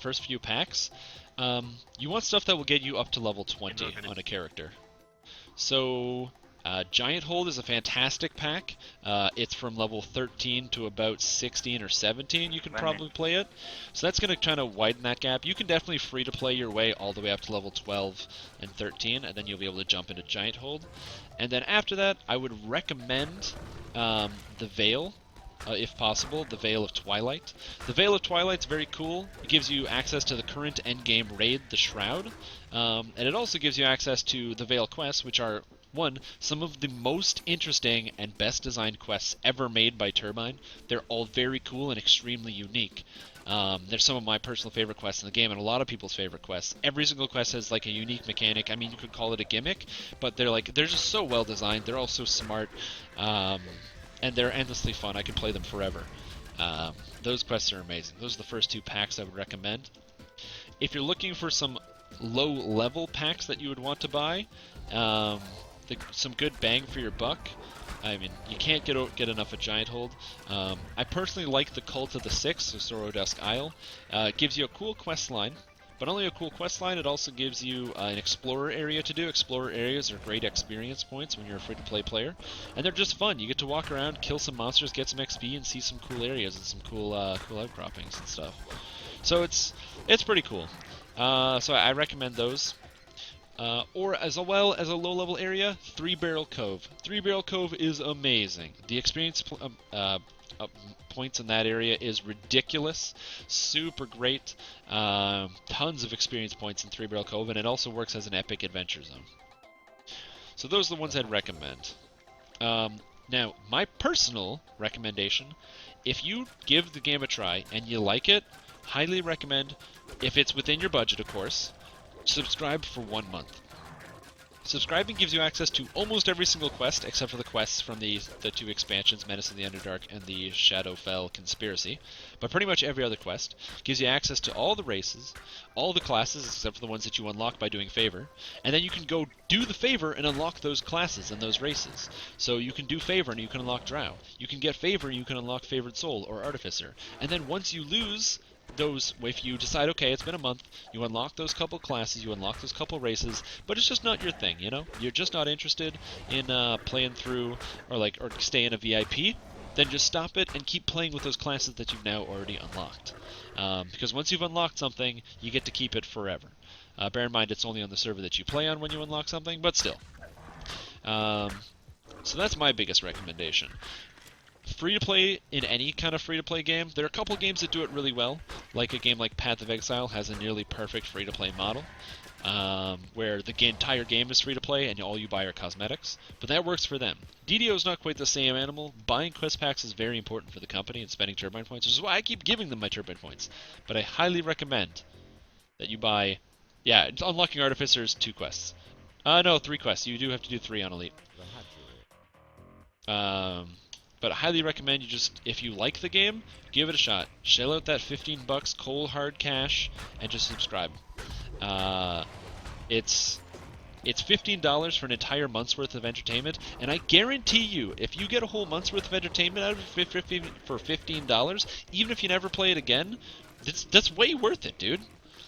first few packs, you want stuff that will get you up to level 20 on a character. So Giant Hold is a fantastic pack. It's from level 13 to about 16 or 17. You can probably play it. So that's going to kind of widen that gap. You can definitely free to play your way all the way up to level 12 and 13, and then you'll be able to jump into Giant Hold. And then after that, I would recommend the Veil. If possible, the Veil of Twilight. The Veil of Twilight's very cool. It gives you access to the current endgame raid, the Shroud. And it also gives you access to the Veil quests, which are, one, some of the most interesting and best designed quests ever made by Turbine. They're all very cool and extremely unique. They're some of my personal favorite quests in the game, and a lot of people's favorite quests. Every single quest has like a unique mechanic. I mean, you could call it a gimmick, but they're just so well designed. They're all so smart. And they're endlessly fun. I could play them forever. Those quests are amazing. Those are the first two packs I would recommend. If you're looking for some low-level packs that you would want to buy, some good bang for your buck, I mean, you can't get enough of Giant Hold. I personally like the Cult of the Six, so Sorodusk Isle. It gives you a cool quest line. But not only a cool quest line, it also gives you an explorer area to do. Explorer areas are great experience points when you're a free-to-play player. And they're just fun. You get to walk around, kill some monsters, get some XP, and see some cool areas and some cool outcroppings and stuff. So it's pretty cool. So I recommend those. Or as well as a low-level area, Three Barrel Cove. Three Barrel Cove is amazing. The experience points in that area is ridiculous, super great, tons of experience points in Three Barrel Cove, and it also works as an epic adventure zone. So those are the ones I'd recommend. Now, my personal recommendation, if you give the game a try and you like it, highly recommend, if it's within your budget of course, subscribe for 1 month. Subscribing gives you access to almost every single quest, except for the quests from the two expansions, Menace in the Underdark and the Shadowfell Conspiracy. But pretty much every other quest gives you access to all the races, all the classes, except for the ones that you unlock by doing Favor. And then you can go do the Favor and unlock those classes and those races. So you can do Favor and you can unlock Drow. You can get Favor and you can unlock Favored Soul or Artificer. And then once you lose those, if you decide, okay, it's been a month, you unlock those couple classes, you unlock those couple races, but it's just not your thing, you know? You're just not interested in playing through or stay in a VIP, then just stop it and keep playing with those classes that you've now already unlocked. Because once you've unlocked something, you get to keep it forever. Bear in mind, it's only on the server that you play on when you unlock something, but still. So that's my biggest recommendation. free-to-play in any kind of free-to-play game, there are a couple games that do it really well, like a game like Path of Exile has a nearly perfect free-to-play model, where the entire game is free-to-play and all you buy are cosmetics, but that works for them. DDO is not quite the same animal. Buying quest packs is very important for the company and spending turbine points, which is why I keep giving them my turbine points. But I highly recommend that you buy... Yeah, unlocking Artificers, 2 quests. No, 3 quests. You do have to do 3 on Elite. The hatchery. But I highly recommend you just, if you like the game, give it a shot. Shell out that $15 cold hard cash and just subscribe. It's $15 for an entire month's worth of entertainment, and I guarantee you, if you get a whole month's worth of entertainment out of it for $15, even if you never play it again, that's way worth it, dude.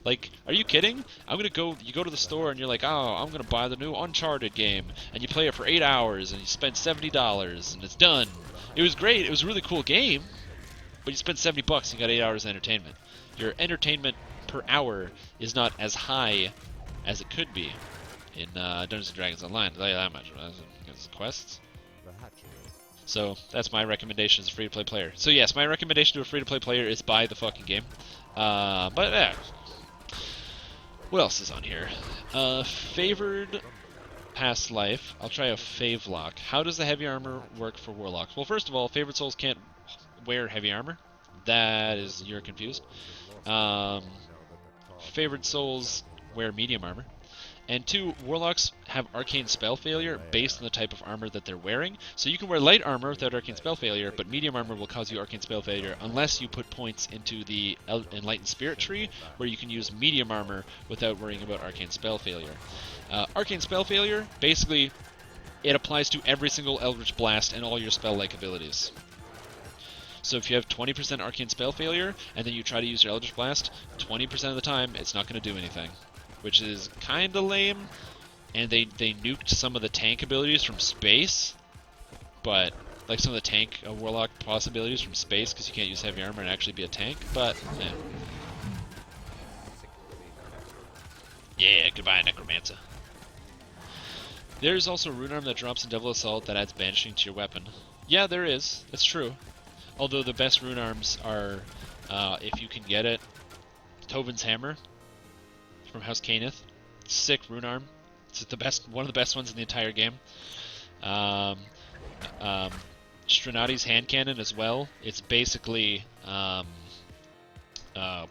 Like, are you kidding? You go to the store and you're like, oh, I'm gonna buy the new Uncharted game, and you play it for 8 hours and you spend $70 and it's done. It was great. It was a really cool game, but you spent $70 and you got 8 hours of entertainment. Your entertainment per hour is not as high as it could be in Dungeons & Dragons Online. I'll tell you that much. Because quests. The hatchery. So that's my recommendation as a free-to-play player. So yes, my recommendation to a free-to-play player is buy the fucking game. But yeah. What else is on here? Favored past life. I'll try a fave lock. How does the heavy armor work for warlocks? Well, first of all, favored souls can't wear heavy armor. You're confused. Favored souls wear medium armor. And 2, warlocks have arcane spell failure based on the type of armor that they're wearing. So you can wear light armor without arcane spell failure, but medium armor will cause you arcane spell failure unless you put points into the Enlightened Spirit tree, where you can use medium armor without worrying about arcane spell failure. Arcane spell failure, basically, it applies to every single Eldritch Blast and all your spell-like abilities. So if you have 20% arcane spell failure, and then you try to use your Eldritch Blast, 20% of the time, it's not going to do anything. Which is kind of lame, and they nuked some of the tank abilities from space, but, like some of the tank warlock possibilities from space, because you can't use heavy armor and actually be a tank, but, yeah, goodbye, Necromancer. There's also Rune Arm that drops in Devil Assault that adds banishing to your weapon. Yeah, there is, that's true. Although the best Rune Arms are, if you can get it, Tovin's Hammer from House Cainith. Sick rune arm. It's one of the best ones in the entire game. Strinati's hand cannon as well. It's basically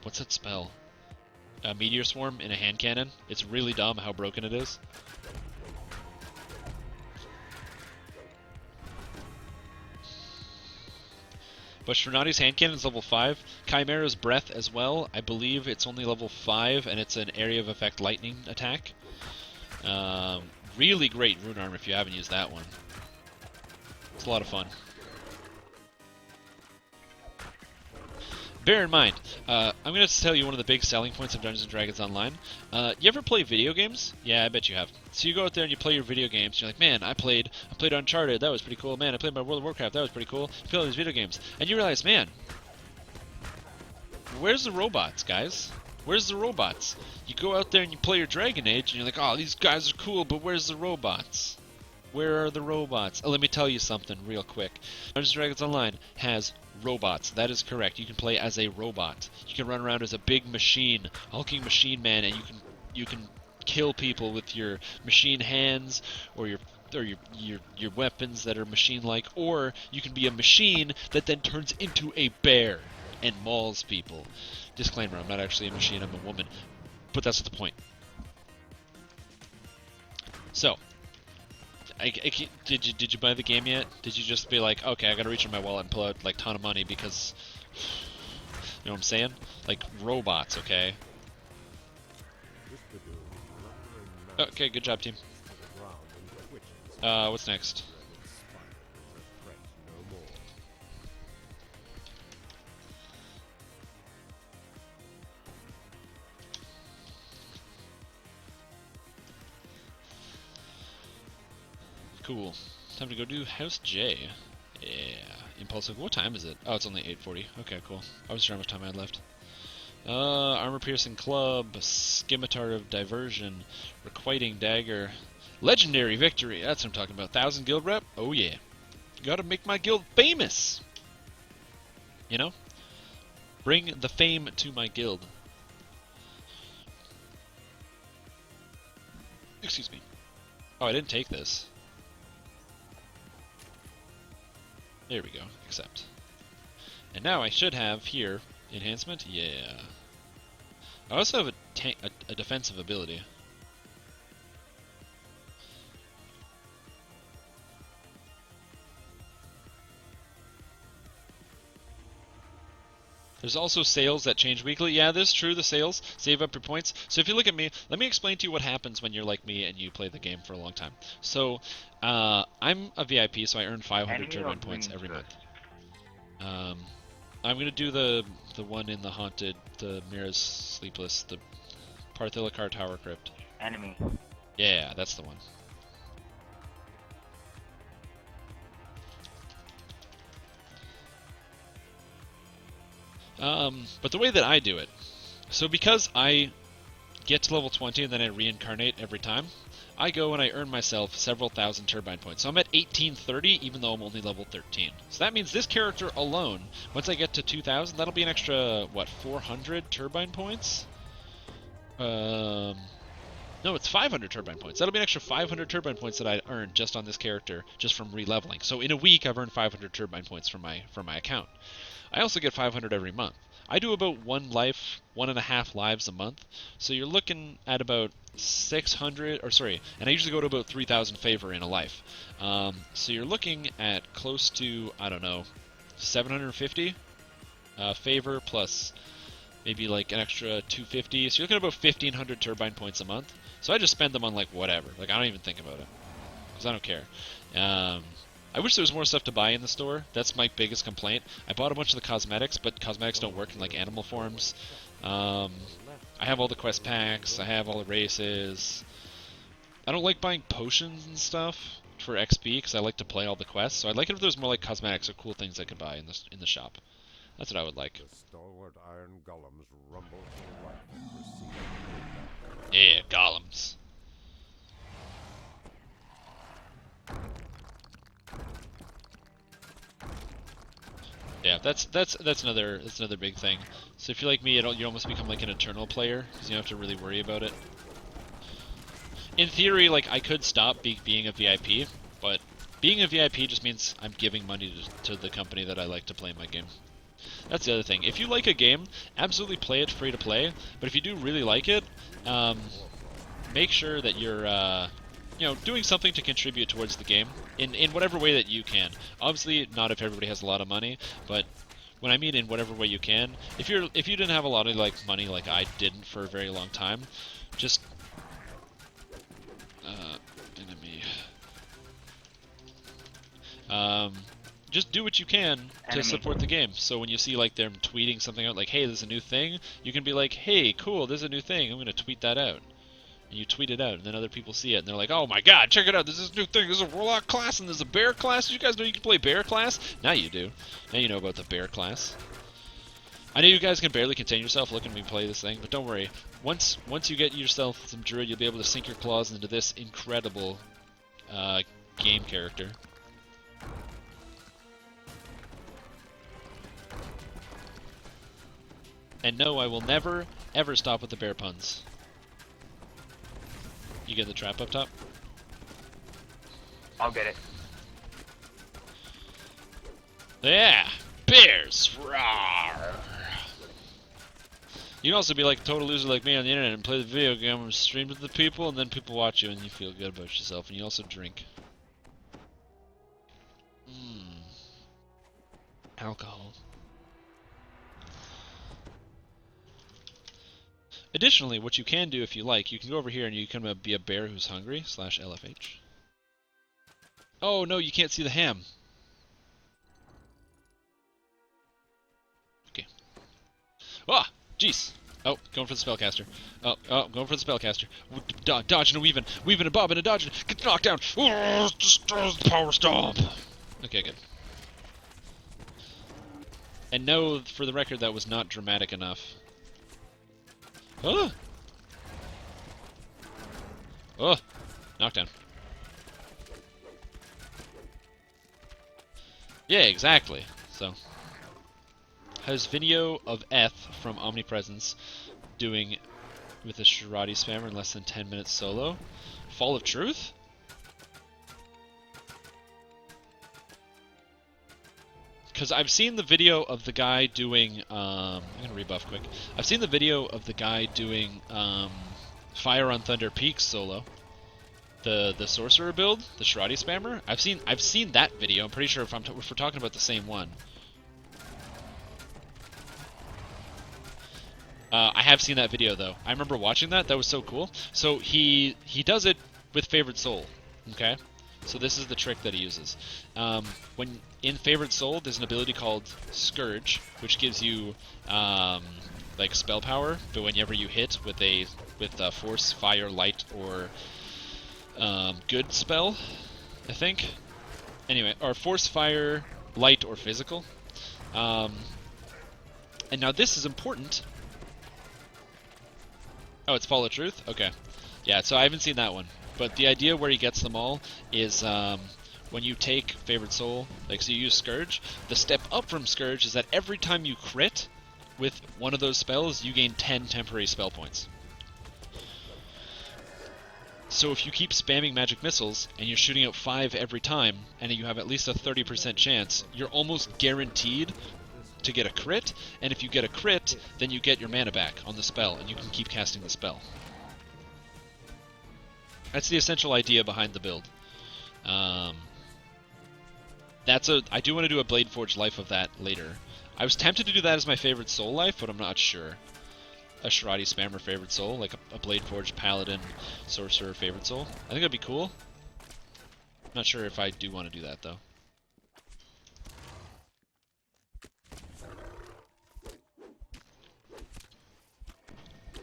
what's that spell? A meteor swarm in a hand cannon. It's really dumb how broken it is. But Strinati's hand cannon is level 5. Chimera's breath as well. I believe it's only level 5, and it's an area of effect lightning attack. Really great rune arm if you haven't used that one. It's a lot of fun. Bear in mind, I'm going to tell you one of the big selling points of Dungeons & Dragons Online. You ever play video games? Yeah, I bet you have. So you go out there and you play your video games, and you're like, man, I played Uncharted, that was pretty cool. Man, I played my World of Warcraft, that was pretty cool. You play all these video games, and you realize, man, where's the robots, guys? Where's the robots? You go out there and you play your Dragon Age, and you're like, oh, these guys are cool, but where's the robots? Where are the robots? Let me tell you something real quick. Dungeons & Dragons Online has robots. That is correct. You can play as a robot. You can run around as a big machine, hulking machine man, and you can kill people with your machine hands or your weapons that are machine-like, or you can be a machine that then turns into a bear and mauls people. Disclaimer, I'm not actually a machine, I'm a woman. But that's the point. So, did you buy the game yet? Did you just be like, okay, I gotta reach in my wallet and pull out like a ton of money because, you know what I'm saying? Like robots, okay? Okay, good job, team. What's next? Cool. Time to go do House J. Yeah. Impulsive. What time is it? Oh, it's only 8:40. Okay, cool. I was sure how much time I had left. Armor Piercing Club, Scimitar of Diversion, Requiting Dagger, Legendary Victory. That's what I'm talking about. 1,000 guild rep? Oh yeah. Gotta make my guild famous! You know? Bring the fame to my guild. Excuse me. Oh, I didn't take this. There we go. Accept. And now I should have here enhancement. Yeah. I also have a defensive ability. There's also sales that change weekly. Yeah, this is true, the sales. Save up your points. So if you look at me, let me explain to you what happens when you're like me and you play the game for a long time. So, I'm a VIP, so I earn 500 turbine points every month. I'm going to do the one in the Haunted, the Mira's Sleepless, the Parthilakar Tower Crypt. Enemy. Yeah, that's the one. But the way that I do it, so because I get to level 20 and then I reincarnate every time, I go and I earn myself several thousand turbine points. So I'm at 1830 even though I'm only level 13. So that means this character alone, once I get to 2000, that'll be an extra, what, 400 turbine points? No, it's 500 turbine points. That'll be an extra 500 turbine points that I earned just on this character, just from re-leveling. So in a week, I've earned 500 turbine points from my account. I also get 500 every month. I do about 1.5 lives a month, so you're looking at about 600, and I usually go to about 3,000 favor in a life. So you're looking at close to, I don't know, 750 favor plus maybe like an extra 250. So you're looking at about 1,500 turbine points a month. So I just spend them on like whatever. Like I don't even think about it because I don't care. I wish there was more stuff to buy in the store. That's my biggest complaint. I bought a bunch of the cosmetics, but cosmetics don't work in like animal forms. I have all the quest packs. I have all the races. I don't like buying potions and stuff for XP because I like to play all the quests. So I'd like it if there was more like cosmetics or cool things I could buy in the shop. That's what I would like. The stalwart iron golems rumble to life and receive Yeah, golems. Yeah, that's another big thing. So if you're like me, you almost become like an eternal player because you don't have to really worry about it. In theory, like I could stop being a VIP, but being a VIP just means I'm giving money to the company that I like to play my game. That's the other thing. If you like a game, absolutely play it free to play. But if you do really like it, make sure that you're doing something to contribute towards the game in whatever way that you can. Obviously, not if everybody has a lot of money, but when I mean in whatever way you can, if you didn't have a lot of like money like I didn't for a very long time, just enemy. Just do what you can to support the game. So when you see like them tweeting something out like, "Hey, there's a new thing," you can be like, "Hey, cool, there's a new thing. I'm gonna tweet that out." And you tweet it out, and then other people see it, and they're like, "Oh my God, check it out! There's this new thing. There's a warlock class, and there's a bear class. Did you guys know you can play bear class?" Now you do. Now you know about the bear class. I know you guys can barely contain yourself looking at me play this thing, but don't worry. Once you get yourself some druid, you'll be able to sink your claws into this incredible game character. And no, I will never, ever stop with the bear puns. You get the trap up top? I'll get it. Yeah! Bears! Rawr! You can also be like a total loser like me on the internet and play the video game and stream to the people, and then people watch you and you feel good about yourself, and you also drink. Alcohol. Additionally, what you can do if you like, you can go over here and you can be a bear who's hungry, /LFH. Oh no, you can't see the ham. Okay. Ah! Jeez! Oh, going for the spellcaster. Oh, going for the spellcaster. Dodging and weaving and bobbing and dodging. Get knocked down! Oh, just power stomp! Okay, good. And no, for the record, that was not dramatic enough. Oh! Oh! Knockdown. Yeah, exactly. So, has video of Eth from Omnipresence doing with a Shirati spammer in less than 10 minutes solo. Fall of Truth? Because I've seen the video of the guy doing, I'm going to rebuff quick. I've seen the video of the guy doing Fire on Thunder Peaks solo. The sorcerer build, the Shirati spammer. I've seen that video. I'm pretty sure if we're talking about the same one. I have seen that video though. I remember watching that. That was so cool. So he does it with Favorite Soul. Okay. So this is the trick that he uses. When in Favorite Soul, there's an ability called Scourge, which gives you like spell power, but whenever you hit with a Force, Fire, Light, or Good spell, I think. Anyway, or Force, Fire, Light, or Physical. And now this is important. Oh, it's Fall of Truth? Okay. Yeah, so I haven't seen that one. But the idea where he gets them all is when you take Favorite Soul, like so you use Scourge, the step up from Scourge is that every time you crit with one of those spells, you gain 10 temporary spell points. So if you keep spamming magic missiles, and you're shooting out 5 every time, and you have at least a 30% chance, you're almost guaranteed to get a crit, and if you get a crit, then you get your mana back on the spell, and you can keep casting the spell. That's the essential idea behind the build. I do want to do a Blade Forge life of that later. I was tempted to do that as my favorite soul life, but I'm not sure. A Shirati spammer favorite soul, like a Blade Forge Paladin Sorcerer favorite soul. I think that'd be cool. Not sure if I do want to do that though.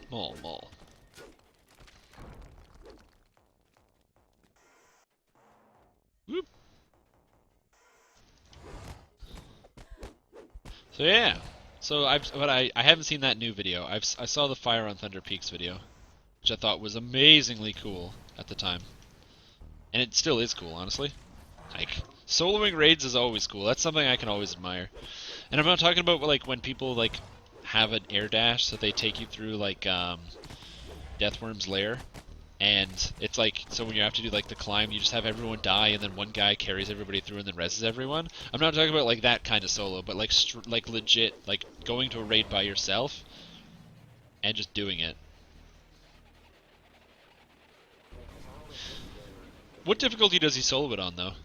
Maul. Whoop. So yeah. So I haven't seen that new video. I saw the Fire on Thunder Peaks video, which I thought was amazingly cool at the time. And it still is cool, honestly. Like, soloing raids is always cool. That's something I can always admire. And I'm not talking about like when people like have an air dash so they take you through like Deathworm's lair, and it's like, so when you have to do like the climb, you just have everyone die and then one guy carries everybody through and then reses everyone. I'm not talking about like that kind of solo, but like like legit, like going to a raid by yourself and just doing it. What difficulty does he solo it on though?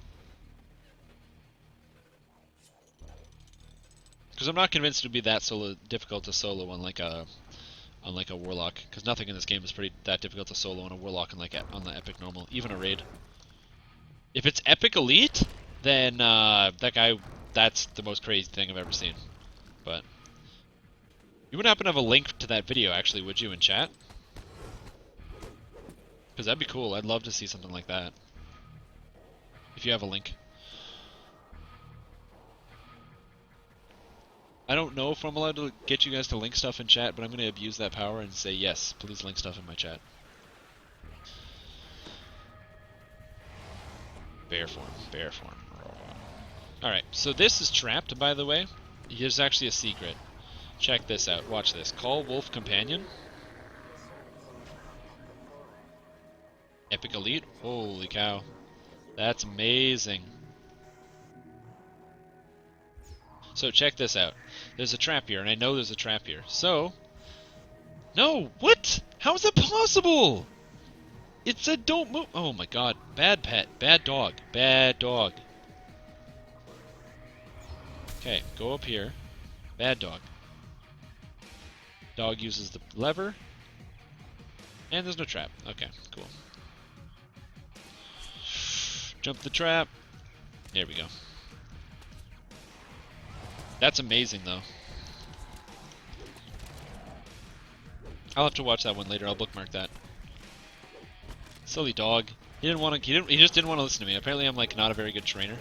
Because I'm not convinced it would be that difficult to solo on like a warlock, because nothing in this game is that difficult to solo on a warlock on the epic normal, even a raid. If it's epic elite, then that's the most crazy thing I've ever seen. But you wouldn't happen to have a link to that video, actually, would you, in chat? Because that'd be cool. I'd love to see something like that. If you have a link. I don't know if I'm allowed to get you guys to link stuff in chat, but I'm going to abuse that power and say yes, please link stuff in my chat. Bear form. Alright, so this is trapped, by the way. Here's actually a secret. Check this out. Watch this. Call Wolf Companion. Epic Elite. Holy cow. That's amazing. So check this out. There's a trap here, and I know there's a trap here. So... No! What? How is that possible? It said don't move. Oh my god. Bad pet. Bad dog. Bad dog. Okay, go up here. Bad dog. Dog uses the lever. And there's no trap. Okay, cool. Jump the trap. There we go. That's amazing, though. I'll have to watch that one later. I'll bookmark that. Silly dog. He didn't want to. He just didn't want to listen to me. Apparently, I'm like not a very good trainer.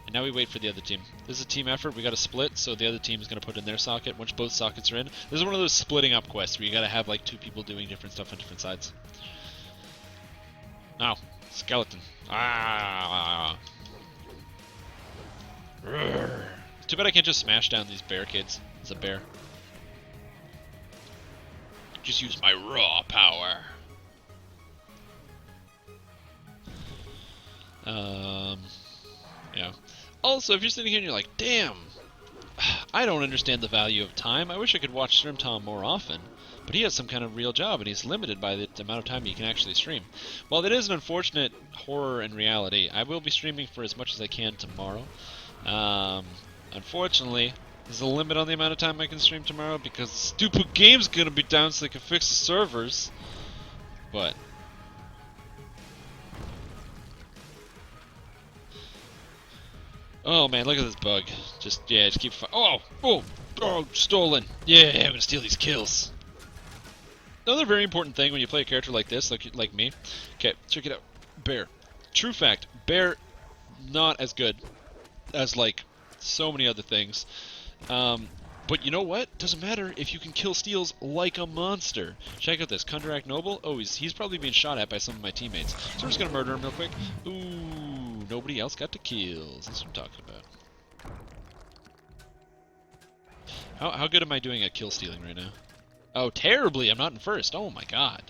And now we wait for the other team. This is a team effort. We got to split, so the other team is gonna put in their socket. Once both sockets are in, this is one of those splitting up quests where you gotta have like 2 people doing different stuff on different sides. Ow, skeleton. Ah. It's too bad I can't just smash down these barricades as a bear. Just use my raw power. Yeah. Also, if you're sitting here and you're like, damn, I don't understand the value of time. I wish I could watch Stream Tom more often. But he has some kind of real job, and he's limited by the amount of time he can actually stream. Well, it is an unfortunate horror in reality. I will be streaming for as much as I can tomorrow. Unfortunately, there's a limit on the amount of time I can stream tomorrow because the stupid game's gonna be down so they can fix the servers. But oh man, look at this bug. Just keep oh, stolen. Yeah, I'm gonna steal these kills. Another very important thing when you play a character like this, like me. Okay, check it out. Bear. True fact, bear not as good as like so many other things. But you know what? Doesn't matter if you can kill steals like a monster. Check out this. Kundrak Noble. Oh, he's probably being shot at by some of my teammates. So we're just gonna murder him real quick. Ooh, nobody else got the kills. That's what I'm talking about. How good am I doing at kill stealing right now? Oh, terribly! I'm not in first. Oh my god.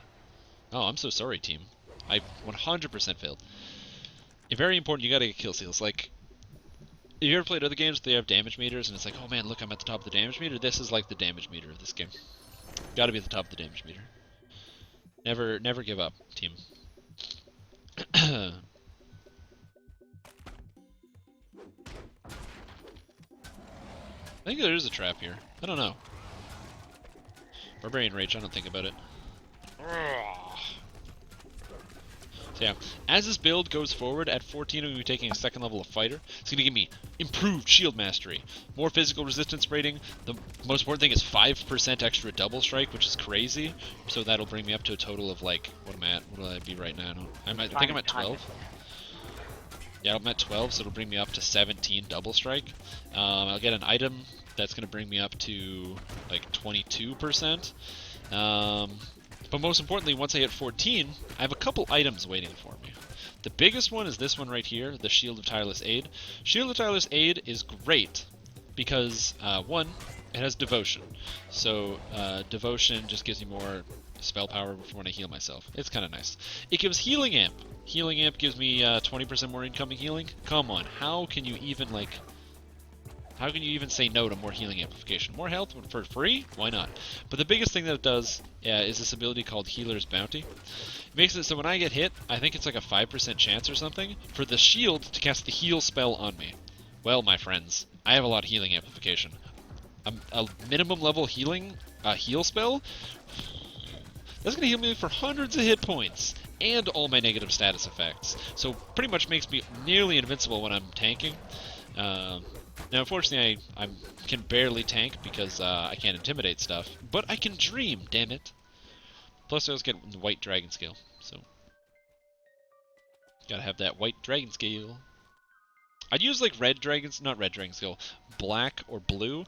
Oh, I'm so sorry, team. I 100% failed. It's very important. You gotta get kill steals. Like, have you ever played other games where they have damage meters and it's like, oh man, look, I'm at the top of the damage meter? This is like the damage meter of this game. Gotta be at the top of the damage meter. Never give up, team. I think there is a trap here. I don't know. Barbarian Rage, I don't think about it. So yeah, as this build goes forward, at 14 I'm going to be taking a second level of Fighter. It's going to give me improved shield mastery, more physical resistance rating. The most important thing is 5% extra double strike, which is crazy. So that'll bring me up to a total of like, what am I at? What will I be right now? I think I'm at 12. Yeah, I'm at 12, so it'll bring me up to 17 double strike. I'll get an item that's going to bring me up to like 22%. But most importantly, once I hit 14, I have a couple items waiting for me. The biggest one is this one right here, the Shield of Tireless Aid. Shield of Tireless Aid is great because, one, it has Devotion. So, Devotion just gives me more spell power for when I heal myself. It's kind of nice. It gives Healing Amp. Healing Amp gives me 20% more incoming healing. Come on, how can you even, how can you even say no to more healing amplification? More health for free? Why not? But the biggest thing that it does is this ability called Healer's Bounty. It makes it so when I get hit, I think it's like a 5% chance or something, for the shield to cast the heal spell on me. Well, my friends, I have a lot of healing amplification. A minimum level heal spell? That's going to heal me for hundreds of hit points, and all my negative status effects. So pretty much makes me nearly invincible when I'm tanking. Now, unfortunately, I can barely tank because I can't intimidate stuff, but I can dream, damn it. Plus, I always get the white dragon scale, so gotta have that white dragon scale. I'd use like not red dragon scale, black or blue.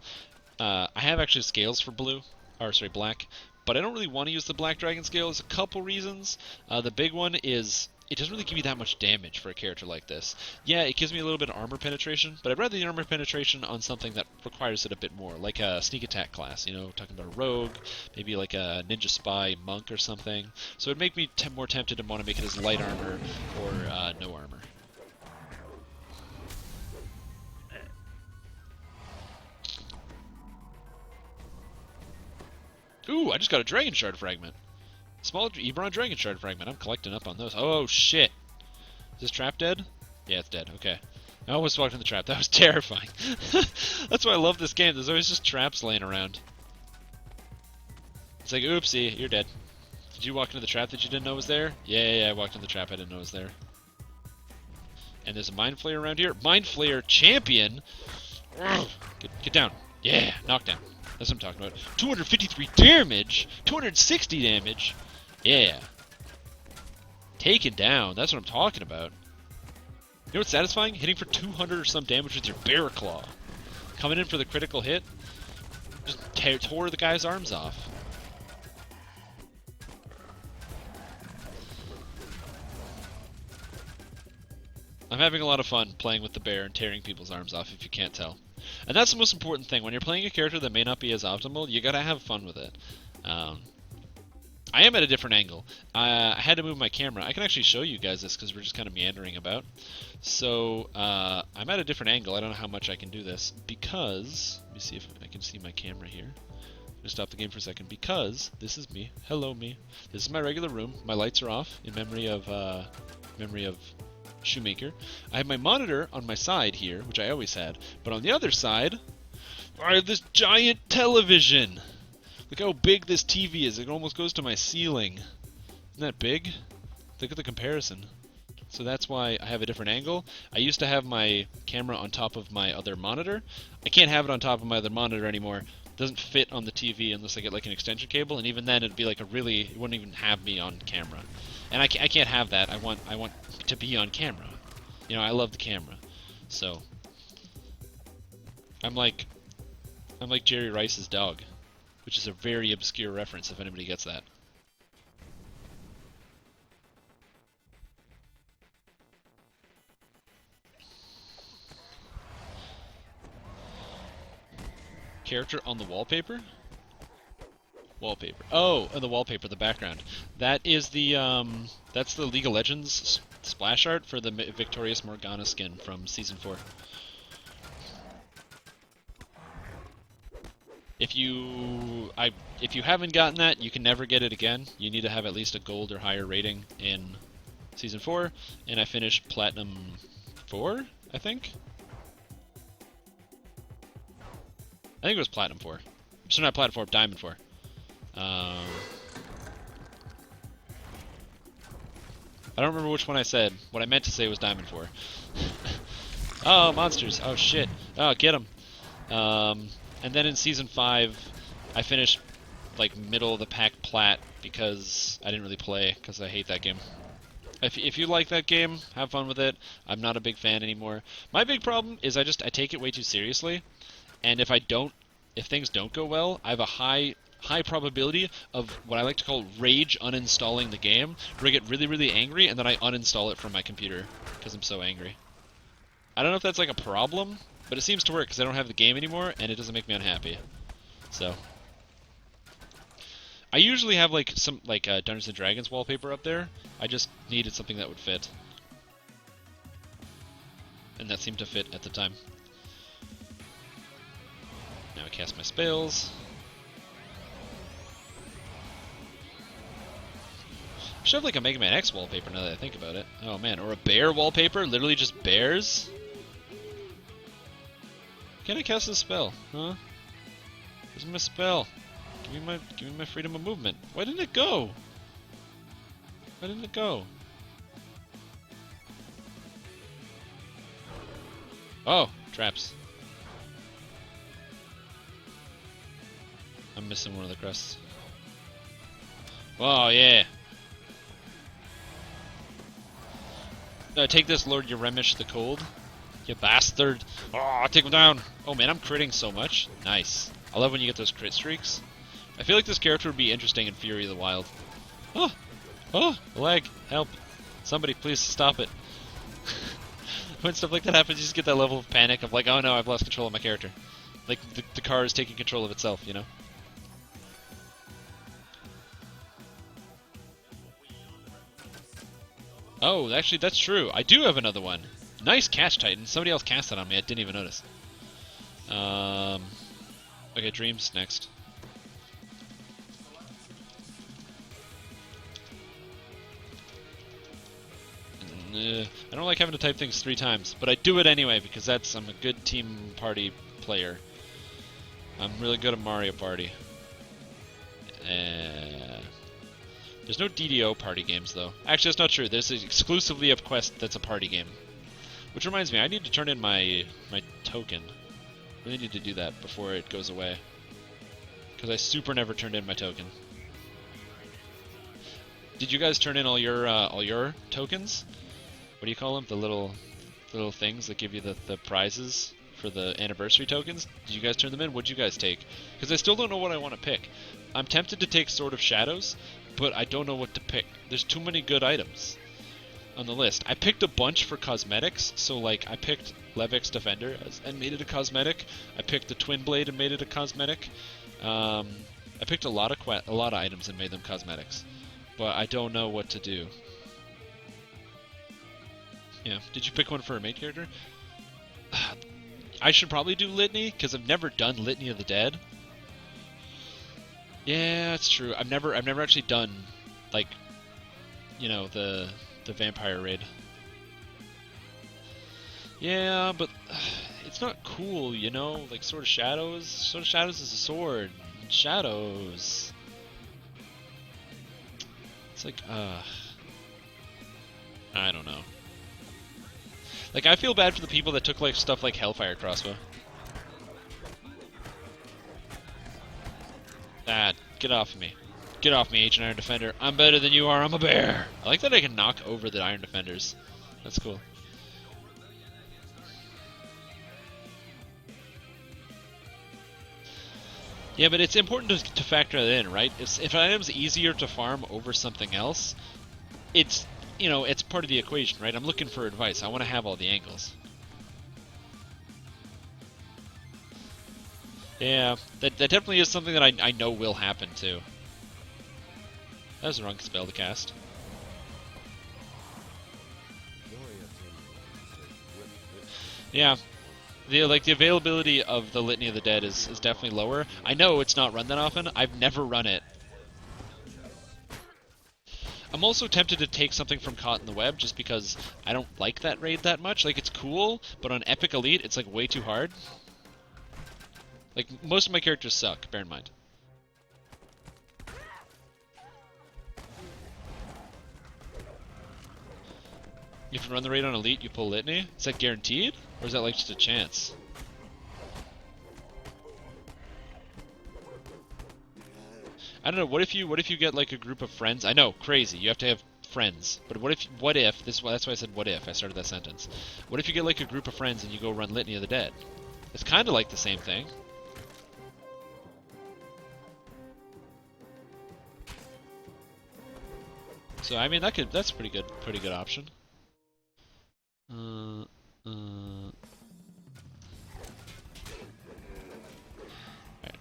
I have actually scales for black, but I don't really want to use the black dragon scale. There's a couple reasons. The big one is it doesn't really give you that much damage for a character like this. Yeah, it gives me a little bit of armor penetration, but I'd rather the armor penetration on something that requires it a bit more, like a sneak attack class, you know, talking about a rogue, maybe like a ninja spy monk or something. So it'd make me more tempted to want to make it as light armor or no armor. Ooh, I just got a Dragon Shard Fragment. Small Ebron Dragon Shard Fragment. I'm collecting up on those. Oh, shit. Is this trap dead? Yeah, it's dead. Okay. I almost walked in the trap. That was terrifying. That's why I love this game. There's always just traps laying around. It's like, oopsie, you're dead. Did you walk into the trap that you didn't know was there? Yeah, I walked into the trap I didn't know was there. And there's a Mind Flayer around here. Mind Flayer Champion! Get down. Yeah, knockdown. That's what I'm talking about. 253 damage! 260 damage! Yeah. Taken down. That's what I'm talking about. You know what's satisfying? Hitting for 200 or some damage with your Bear Claw. Coming in for the critical hit. Just tore the guy's arms off. I'm having a lot of fun playing with the bear and tearing people's arms off, if you can't tell. And that's the most important thing. When you're playing a character that may not be as optimal, you gotta have fun with it. I am at a different angle. I had to move my camera. I can actually show you guys this because we're just kind of meandering about. So, I'm at a different angle. I don't know how much I can do this because... Let me see if I can see my camera here. I'm gonna stop the game for a second because this is me. Hello, me. This is my regular room. My lights are off in memory of Shoemaker. I have my monitor on my side here, which I always had. But on the other side, I have this giant television. Look how big this TV is. It almost goes to my ceiling. Isn't that big? Look at the comparison. So that's why I have a different angle. I used to have my camera on top of my other monitor. I can't have it on top of my other monitor anymore. It doesn't fit on the TV unless I get like an extension cable, and even then it'd be like it wouldn't even have me on camera. And I can't have that. I want to be on camera. You know, I love the camera. So I'm like Jerry Rice's dog, which is a very obscure reference if anybody gets that. Character on the wallpaper? Wallpaper. Oh, and the wallpaper, the background. That is the, that's the League of Legends splash art for the Victorious Morgana skin from Season 4. If you haven't gotten that, you can never get it again. You need to have at least a gold or higher rating in Season 4, and I finished Platinum 4, I think? I think it was Platinum 4. So not Platinum 4, Diamond 4. I don't remember which one I said. What I meant to say was Diamond 4. Oh, monsters. Oh, shit. Oh, get them. And then in Season 5, I finished, like, middle of the pack Plat because I didn't really play, because I hate that game. If you like that game, have fun with it. I'm not a big fan anymore. My big problem is I take it way too seriously. And if things don't go well, I have a high probability of what I like to call rage uninstalling the game, where I get really, really angry and then I uninstall it from my computer because I'm so angry. I don't know if that's like a problem, but it seems to work because I don't have the game anymore and it doesn't make me unhappy. So I usually have like some Dungeons and Dragons wallpaper up there. I just needed something that would fit, and that seemed to fit at the time. Now I cast my spells. I should have like a Mega Man X wallpaper now that I think about it. Oh man, or a bear wallpaper? Literally just bears? Can I cast a spell? Huh? Where's my spell? Give me my freedom of movement. Why didn't it go? Why didn't it go? Oh, traps. I'm missing one of the crests. Oh, yeah. Take this, Lord Uremish the Cold. You bastard. Oh, take him down. Oh, man, I'm critting so much. Nice. I love when you get those crit streaks. I feel like this character would be interesting in Fury of the Wild. Oh! Oh! A leg! Help! Somebody, please stop it. When stuff like that happens, you just get that level of panic of like, oh no, I've lost control of my character. Like, the car is taking control of itself, you know? Oh, actually, that's true. I do have another one. Nice catch, Titan. Somebody else cast that on me. I didn't even notice. Okay, Dreams next. I don't like having to type things 3 times, but I do it anyway because I'm a good team party player. I'm really good at Mario Party. There's no DDO party games, though. Actually, that's not true. There's exclusively a quest that's a party game. Which reminds me, I need to turn in my token. I really need to do that before it goes away. Because I super never turned in my token. Did you guys turn in all your tokens? What do you call them? The little things that give you the prizes for the anniversary tokens? Did you guys turn them in? What'd you guys take? Because I still don't know what I want to pick. I'm tempted to take Sword of Shadows, but I don't know what to pick. There's too many good items. on the list. I picked a bunch for cosmetics, so like I picked Levix Defender and made it a cosmetic. I picked the Twin Blade and made it a cosmetic. I picked a lot of items and made them cosmetics, but I don't know what to do. Yeah, did you pick one for a main character? I should probably do Litany because I've never done Litany of the Dead. Yeah, that's true. I've never actually done like, you know, the vampire raid. Yeah, but it's not cool, you know? Like Sword of Shadows. Sword of Shadows is a sword. Shadows. It's like, I don't know. Like, I feel bad for the people that took like stuff like Hellfire Crossbow. Ah, get off of me. Get off me, Ancient Iron Defender. I'm better than you are, I'm a bear! I like that I can knock over the Iron Defenders. That's cool. Yeah, but it's important to factor that in, right? If an item's easier to farm over something else, it's, you know, it's part of the equation, right? I'm looking for advice. I want to have all the angles. Yeah, that definitely is something that I know will happen, too. That was the wrong spell to cast. Yeah. The availability of the Litany of the Dead is definitely lower. I know it's not run that often. I've never run it. I'm also tempted to take something from Caught in the Web just because I don't like that raid that much. Like, it's cool, but on Epic Elite, it's like way too hard. Like, most of my characters suck, bear in mind. If you run the raid on Elite, you pull Litany? Is that guaranteed? Or is that like just a chance? I don't know, what if you get like a group of friends? I know, crazy, you have to have friends. But what if, that's why I said what if, I started that sentence. What if you get like a group of friends and you go run Litany of the Dead? It's kinda like the same thing. So I mean that's a pretty good option. Alright,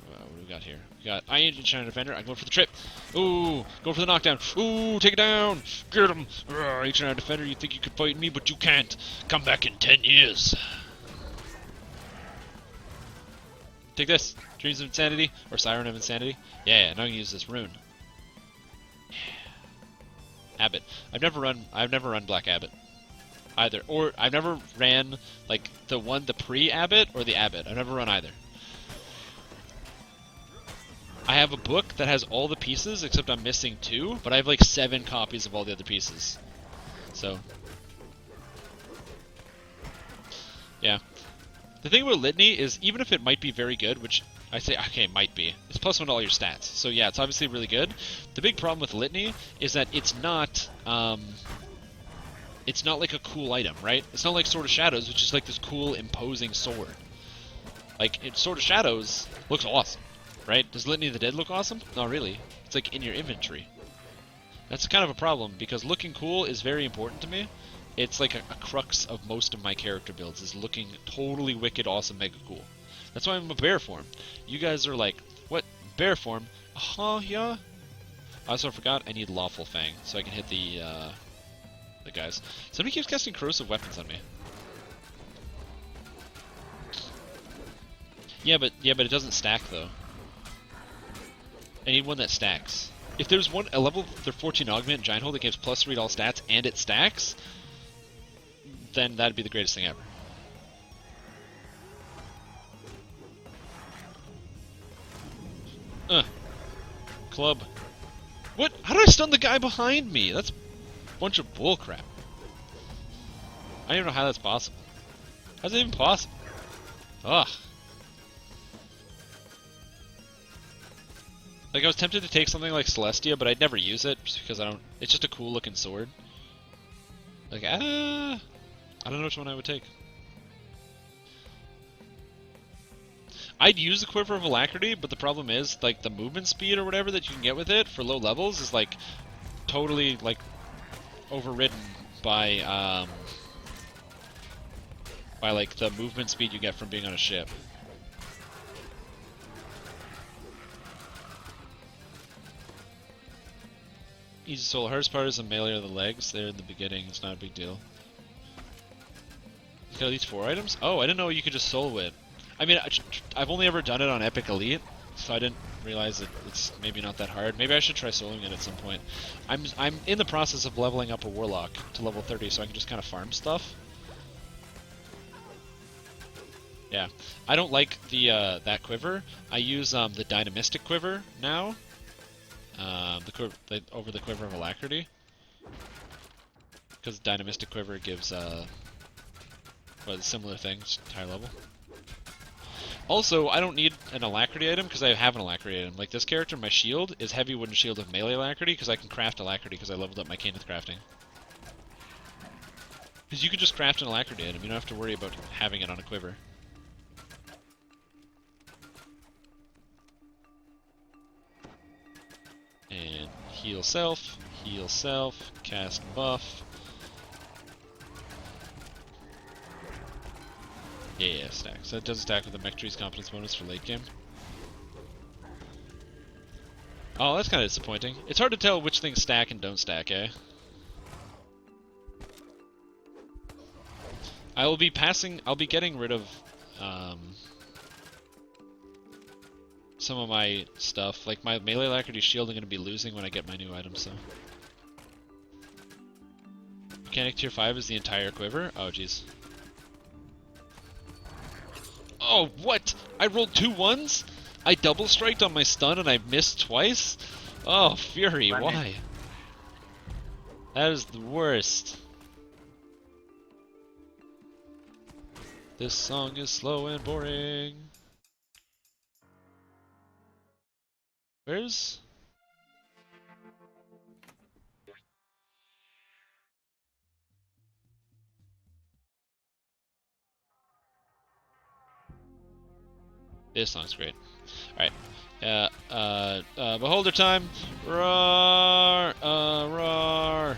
what do we got here? We got Ancient Iron Defender. I'm going for the trip. Ooh, go for the knockdown. Ooh, take it down. Get him. Ancient Iron Defender, you think you could fight me, but you can't. Come back in 10 years. Take this. Dreams of Insanity, or Siren of Insanity. Yeah, now I can use this rune. Abbot. I've never run Black Abbot. Either. Or I've never ran like the pre-Abbot or the Abbot. I've never run either. I have a book that has all the pieces except I'm missing 2, but I have like 7 copies of all the other pieces. So yeah. The thing about Litany is even if it might be very good, which I say okay, might be. It's +1 to all your stats. So yeah, it's obviously really good. The big problem with Litany is that it's not like a cool item, right? It's not like Sword of Shadows, which is like this cool, imposing sword. Like, Sword of Shadows looks awesome, right? Does Litany of the Dead look awesome? Not really. It's like in your inventory. That's kind of a problem, because looking cool is very important to me. It's like a crux of most of my character builds, is looking totally wicked, awesome, mega cool. That's why I'm a bear form. You guys are like, what? Bear form? Yeah? I also forgot I need Lawful Fang, so I can hit the guys. Somebody keeps casting corrosive weapons on me. Yeah, but it doesn't stack though. I need one that stacks. If there's a level 14 augment giant hole that gives +3 to all stats and it stacks, then that'd be the greatest thing ever. Club. What? How did I stun the guy behind me? That's a bunch of bullcrap. I don't even know how that's possible. How's it even possible? Ugh. Like, I was tempted to take something like Celestia, but I'd never use it, just because it's just a cool looking sword. Like, I don't know which one I would take. I'd use the Quiver of Alacrity, but the problem is, like, the movement speed or whatever that you can get with it for low levels is, like, totally, like, overridden by like the movement speed you get from being on a ship. Easy soul. Hardest part is the melee of the legs. There in the beginning, it's not a big deal. He's got at least 4 items? Oh, I didn't know you could just soul whip. I mean, I've only ever done it on Epic Elite, so I didn't realize that it's maybe not that hard. Maybe I should try soloing it at some point. I'm in the process of leveling up a Warlock to level 30, so I can just kind of farm stuff. Yeah, I don't like the that quiver. I use the Dynamistic quiver now. Over the quiver of Alacrity, because Dynamistic quiver gives similar things, higher level. Also, I don't need an Alacrity item because I have an Alacrity item. Like this character, my shield is heavy wooden shield of melee Alacrity because I can craft Alacrity because I leveled up my Caneth crafting. Because you could just craft an Alacrity item, you don't have to worry about having it on a quiver. And heal self, cast buff. Yeah, stack. So it does stack with the Mech Tree's confidence bonus for late game. Oh, that's kind of disappointing. It's hard to tell which things stack and don't stack, eh? I'll be getting rid of some of my stuff. Like my melee Alacrity shield I'm going to be losing when I get my new items, so. Mechanic tier 5 is the entire quiver? Oh, jeez. Oh, what? I rolled 2 1s? I double striked on my stun and I missed twice? Oh, Fury, why? That is the worst. This song is slow and boring. Where's... This song's great. Alright. Beholder time. Roar! Roar!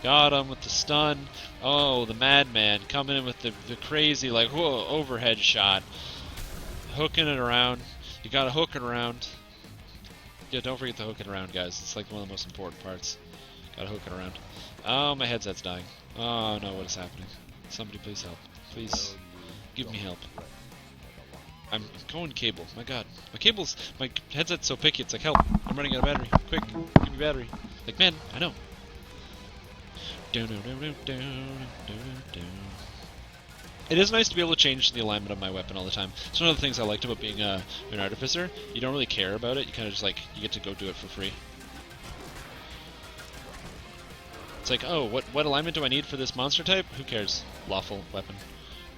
Got him with the stun. Oh, the madman coming in with the crazy, like, whoa, overhead shot. Hooking it around. You gotta hook it around. Yeah, don't forget to hook it around, guys. It's like one of the most important parts. Gotta hook it around. Oh, my headset's dying. Oh no, what is happening? Somebody please help. Please give me help. I'm going cable. My god. My headset's so picky, it's like, help. I'm running out of battery. Quick, give me battery. Like, man, I know. It is nice to be able to change the alignment of my weapon all the time. It's one of the things I liked about being an artificer. You don't really care about it. You kind of just, like, you get to go do it for free. It's like, oh, what alignment do I need for this monster type? Who cares? Lawful weapon.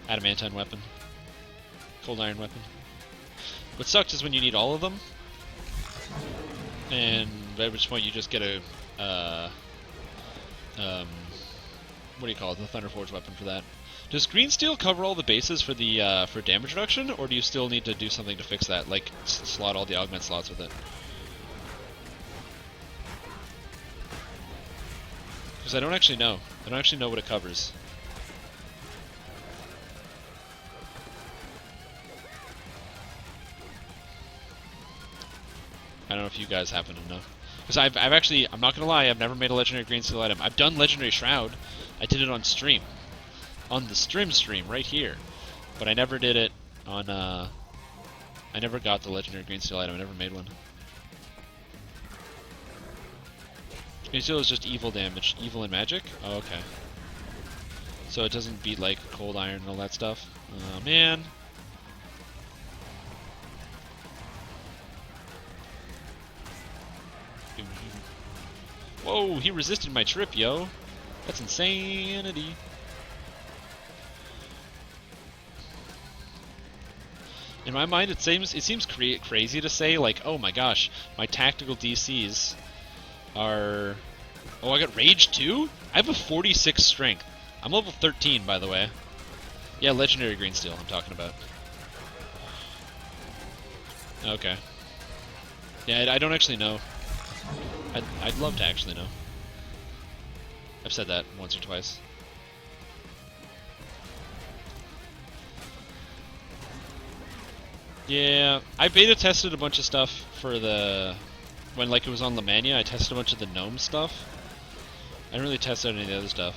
Adamantine weapon. Cold iron weapon. What sucks is when you need all of them, and at which point you just get a, what do you call it? The Thunderforge weapon for that. Does green steel cover all the bases for the for damage reduction, or do you still need to do something to fix that, like slot all the augment slots with it? Because I don't actually know. I don't actually know what it covers. I don't know if you guys happen to know. Because I've actually, I'm not going to lie, I've never made a legendary green steel item. I've done legendary shroud. I did it on stream. On the Strimstream right here. But I never did it on, I never got the legendary green steel item. I never made one. Green steel is just evil damage. Evil and magic? Oh, okay. So it doesn't beat like cold iron and all that stuff. Oh, man. Whoa, he resisted my trip, yo. That's insanity. In my mind, it seems crazy to say, like, oh my gosh, my tactical DCs are... Oh, I got rage too? I have a 46 strength. I'm level 13, by the way. Yeah, legendary green steel I'm talking about. Okay. Yeah, I don't actually know. I'd love to actually know. I've said that once or twice. Yeah, I beta tested a bunch of stuff for the... When like it was on Lemania, I tested a bunch of the gnome stuff. I didn't really test out any of the other stuff.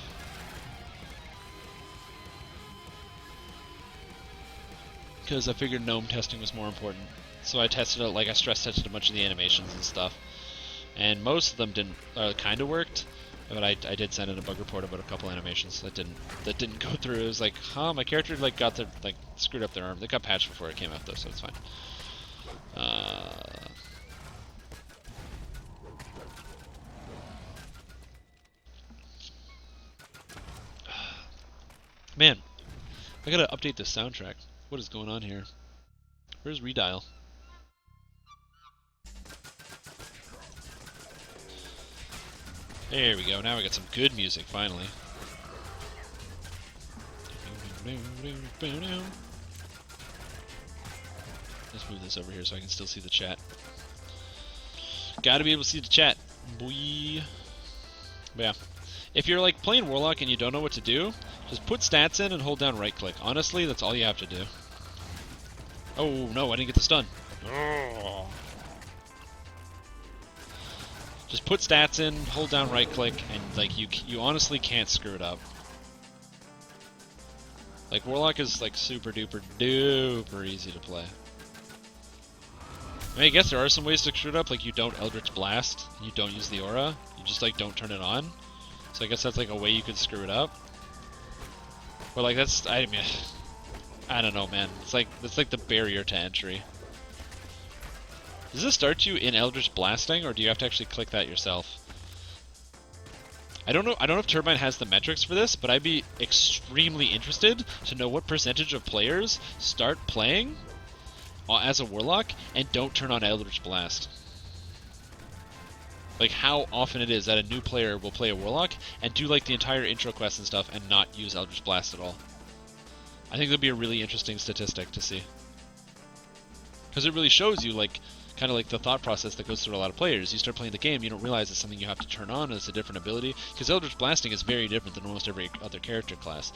Because I figured gnome testing was more important. So I tested out, like I stress tested a bunch of the animations and stuff. And most of them didn't, kind of worked. But I did send in a bug report about a couple animations that didn't go through. It was like, huh, my character like got their, like, screwed up their arm. They got patched before it came out though, so it's fine. Man, I gotta update the soundtrack. What is going on here? Where's Redial? There we go, now we got some good music, finally. Let's move this over here so I can still see the chat. Gotta be able to see the chat, boy. But yeah. If you're like playing Warlock and you don't know what to do, just put stats in and hold down right click. Honestly, that's all you have to do. Oh no, I didn't get the stun. Oh. Just put stats in, hold down right click, and like you honestly can't screw it up. Like Warlock is like super duper duper easy to play. I mean, I guess there are some ways to screw it up, like you don't Eldritch Blast, you don't use the aura, you just like don't turn it on. So I guess that's like a way you could screw it up. But like that's, I mean, I don't know, man. It's like the barrier to entry. Does this start you in Eldritch Blasting, or do you have to actually click that yourself? I don't know if Turbine has the metrics for this, but I'd be extremely interested to know what percentage of players start playing as a Warlock and don't turn on Eldritch Blast. Like how often it is that a new player will play a Warlock and do like the entire intro quest and stuff and not use Eldritch Blast at all. I think that'd be a really interesting statistic to see. Because it really shows you like kind of like the thought process that goes through a lot of players. You start playing the game, you don't realize it's something you have to turn on, and it's a different ability. Because Eldritch Blasting is very different than almost every other character class.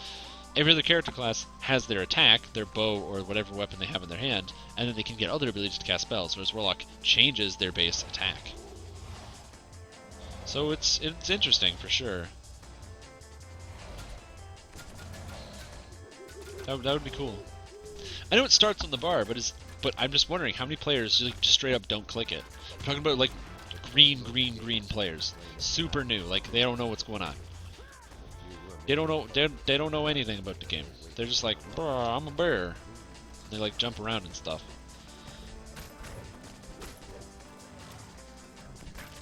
Every other character class has their attack, their bow, or whatever weapon they have in their hand, and then they can get other abilities to cast spells, whereas Warlock changes their base attack. So it's interesting for sure. That would be cool. I know it starts on the bar, but I'm just wondering how many players just straight up don't click it. I'm talking about like green players, super new, like they don't know what's going on. They don't know anything about the game. They're just like, bruh, I'm a bear. They like jump around and stuff.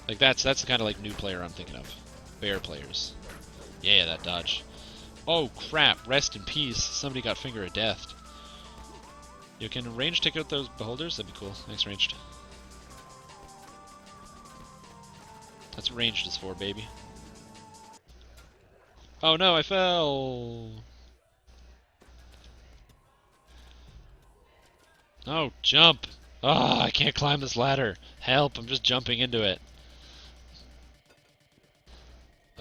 Like that's the kind of like new player I'm thinking of. Bear players. Yeah, that dodge. Oh crap, rest in peace. Somebody got Finger of Death. You can range take out those beholders? That'd be cool. Thanks, ranged. That's what ranged is for, baby. Oh no, I fell! Oh, jump! Ah, I can't climb this ladder. Help, I'm just jumping into it.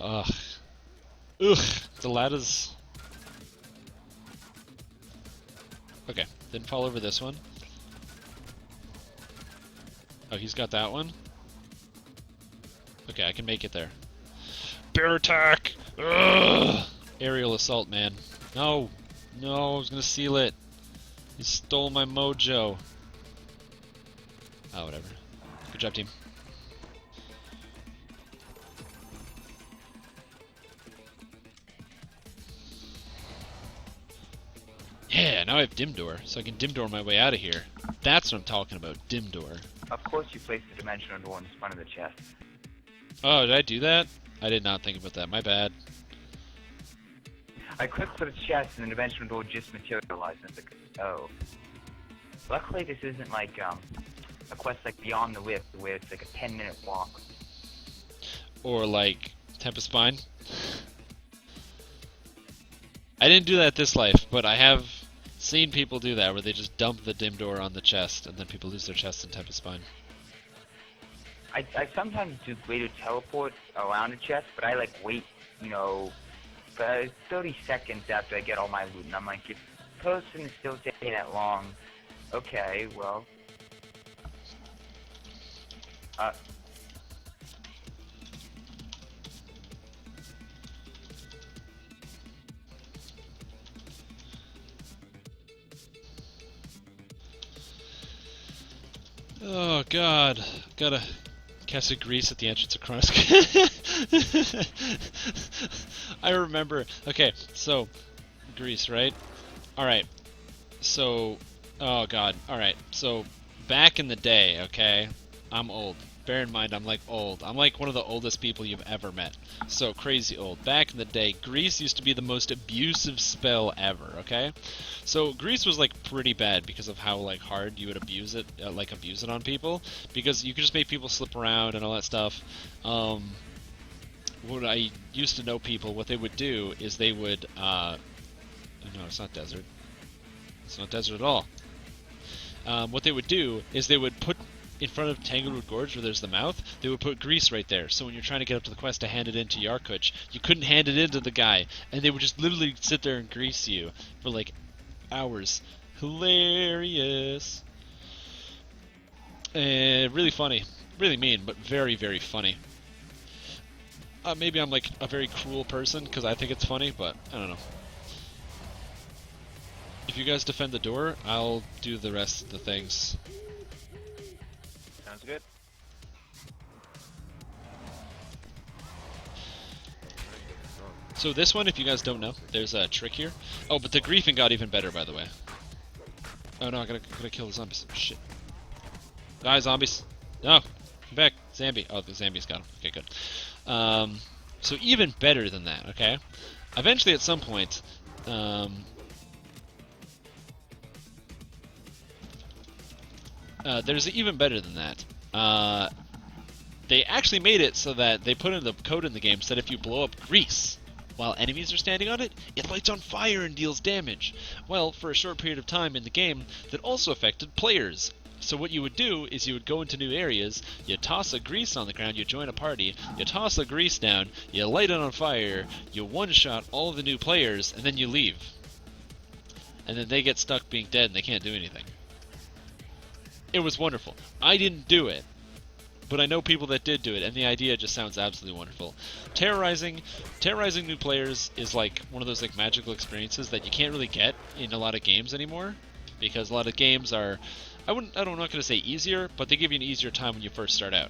Ugh. Ugh, the ladder's... Okay, didn't fall over this one. Oh, he's got that one? Okay, I can make it there. Bear attack! Ugh! Aerial assault, man. No! No, I was gonna seal it. He stole my mojo. Oh, whatever. Good job, team. Yeah, now I have Dim Door, so I can Dim Door my way out of here. That's what I'm talking about, Dim Door. Of course you placed the dimensional door in front of the chest. Oh, did I do that? I did not think about that, my bad. I clicked for the chest and the dimensional door just materialized and it's like, oh. Luckily this isn't like a quest like Beyond the Whip where it's like a 10-minute walk. Or like Tempest Spine. I didn't do that this life, but I have seen people do that where they just dump the Dim Door on the chest and then people lose their chest in Tempest Spine. I sometimes do greater teleport around the chest, but I like wait you know, 30 seconds after I get all my loot, and I'm like, if the person is still taking that long, okay, well, Oh god, got a cast of grease at the entrance of Kronos. I remember. Okay, so grease, right? All right. So, oh god. All right. So back in the day, okay, I'm old. Bear in mind, I'm like old. I'm like one of the oldest people you've ever met. So crazy old. Back in the day, grease used to be the most abusive spell ever. Okay, so grease was like pretty bad because of how like hard you would abuse it, abuse it on people, because you could just make people slip around and all that stuff. What I used to know people, what they would do is they would, no, it's not desert. It's not desert at all. What they would do is they would put in front of Tanglewood Gorge, where there's the mouth, they would put grease right there. So when you're trying to get up to the quest to hand it into Yarkuch, you couldn't hand it into the guy, and they would just literally sit there and grease you for like hours. Hilarious. Really funny. Really mean, but very, very funny. Maybe I'm like a very cruel person because I think it's funny, but I don't know. If you guys defend the door, I'll do the rest of the things. Sounds good. So this one, if you guys don't know, there's a trick here. Oh, but the griefing got even better, by the way. Oh no, I gotta kill the zombies. Shit. Die, zombies. No! Come back. Zambi. Oh, the Zambi's got him. Okay, good. So even better than that, okay? Eventually, at some point, there's even better than that. They actually made it so that they put in the code in the game so that if you blow up grease while enemies are standing on it, it lights on fire and deals damage. Well, for a short period of time in the game, that also affected players. So what you would do is you would go into new areas, you toss a grease on the ground, you join a party, you toss the grease down, you light it on fire, you one-shot all of the new players, and then you leave. And then they get stuck being dead and they can't do anything. It was wonderful. I didn't do it, but I know people that did do it, and the idea just sounds absolutely wonderful. Terrorizing new players is like one of those like magical experiences that you can't really get in a lot of games anymore, because a lot of games are, I'm not going to say easier, but they give you an easier time when you first start out.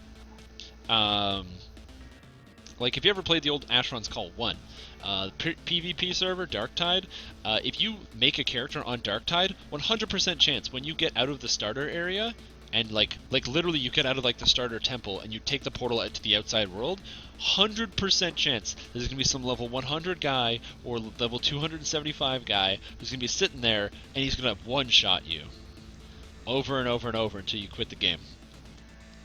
Like if you ever played the old Asheron's Call 1, PvP server, Darktide, if you make a character on Darktide, 100% chance when you get out of the starter area, and like literally you get out of like the starter temple and you take the portal out to the outside world, 100% chance there's going to be some level 100 guy or level 275 guy who's going to be sitting there and he's going to one-shot you over and over and over until you quit the game.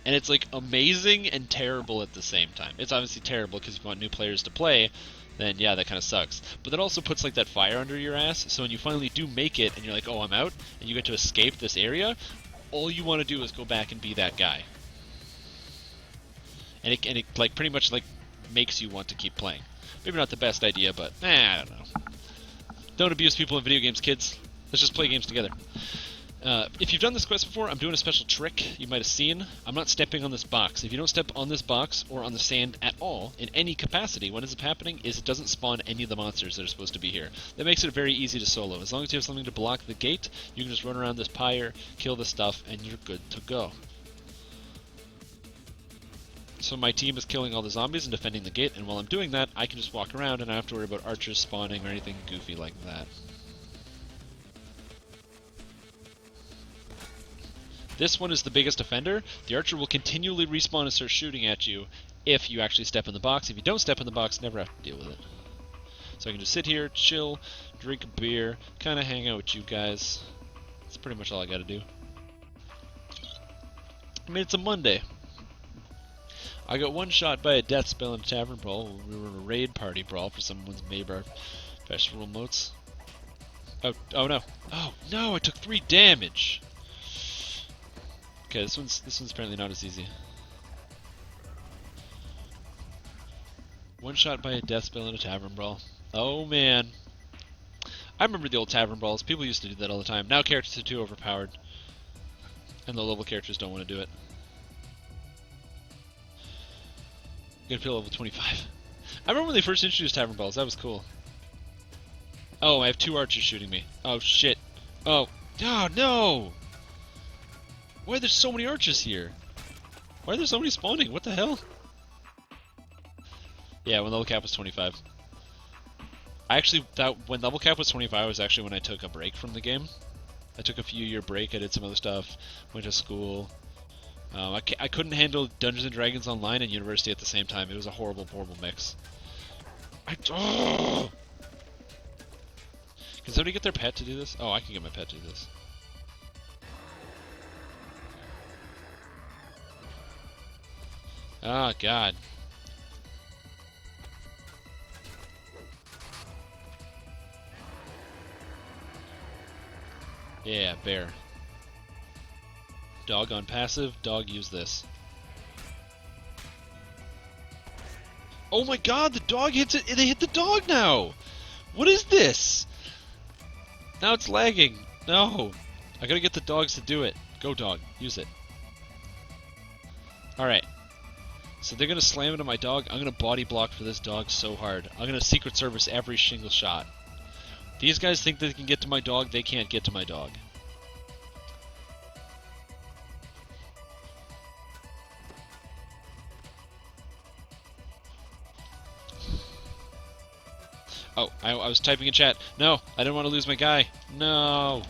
And it's like amazing and terrible at the same time. It's obviously terrible because if you want new players to play, then yeah, that kind of sucks. But that also puts like that fire under your ass, so when you finally do make it and you're like, oh, I'm out, and you get to escape this area, all you want to do is go back and be that guy. And it like pretty much like makes you want to keep playing. Maybe not the best idea, but I don't know. Don't abuse people in video games, kids. Let's just play games together. If you've done this quest before, I'm doing a special trick you might have seen. I'm not stepping on this box. If you don't step on this box or on the sand at all, in any capacity, what ends up happening is it doesn't spawn any of the monsters that are supposed to be here. That makes it very easy to solo. As long as you have something to block the gate, you can just run around this pyre, kill the stuff, and you're good to go. So my team is killing all the zombies and defending the gate, and while I'm doing that, I can just walk around and I don't have to worry about archers spawning or anything goofy like that. This one is the biggest offender. The archer will continually respawn and start shooting at you if you actually step in the box. If you don't step in the box, never have to deal with it. So I can just sit here, chill, drink a beer, kind of hang out with you guys. That's pretty much all I gotta do. I mean, it's a Monday. I got one shot by a death spell in a tavern brawl when we were in a raid party brawl for someone's Maybar festival motes. Oh no. Oh no, I took 3 damage! Okay, this one's apparently not as easy. One shot by a death spell in a tavern brawl. Oh man. I remember the old tavern brawls. People used to do that all the time. Now characters are too overpowered. And the level characters don't want to do it. Gonna feel level 25. I remember when they first introduced tavern brawls. That was cool. Oh, I have 2 archers shooting me. Oh shit. Oh. Oh no! Why are there so many archers here? Why are there so many spawning? What the hell? Yeah, when level cap was 25. I actually thought when level cap was 25 was actually when I took a break from the game. I took a few year break. I did some other stuff. Went to school. I couldn't handle Dungeons and Dragons Online and University at the same time. It was a horrible, horrible mix. Can somebody get their pet to do this? Oh, I can get my pet to do this. Oh, God. Yeah, bear. Dog on passive, dog use this. Oh my god, the dog hits it! They hit the dog now! What is this? Now it's lagging. No! I gotta get the dogs to do it. Go dog, use it. Alright. So they're gonna slam into my dog. I'm gonna body block for this dog so hard. I'm gonna Secret Service every single shot. These guys think they can get to my dog, they can't get to my dog. Oh, I was typing in chat. No, I didn't want to lose my guy. No.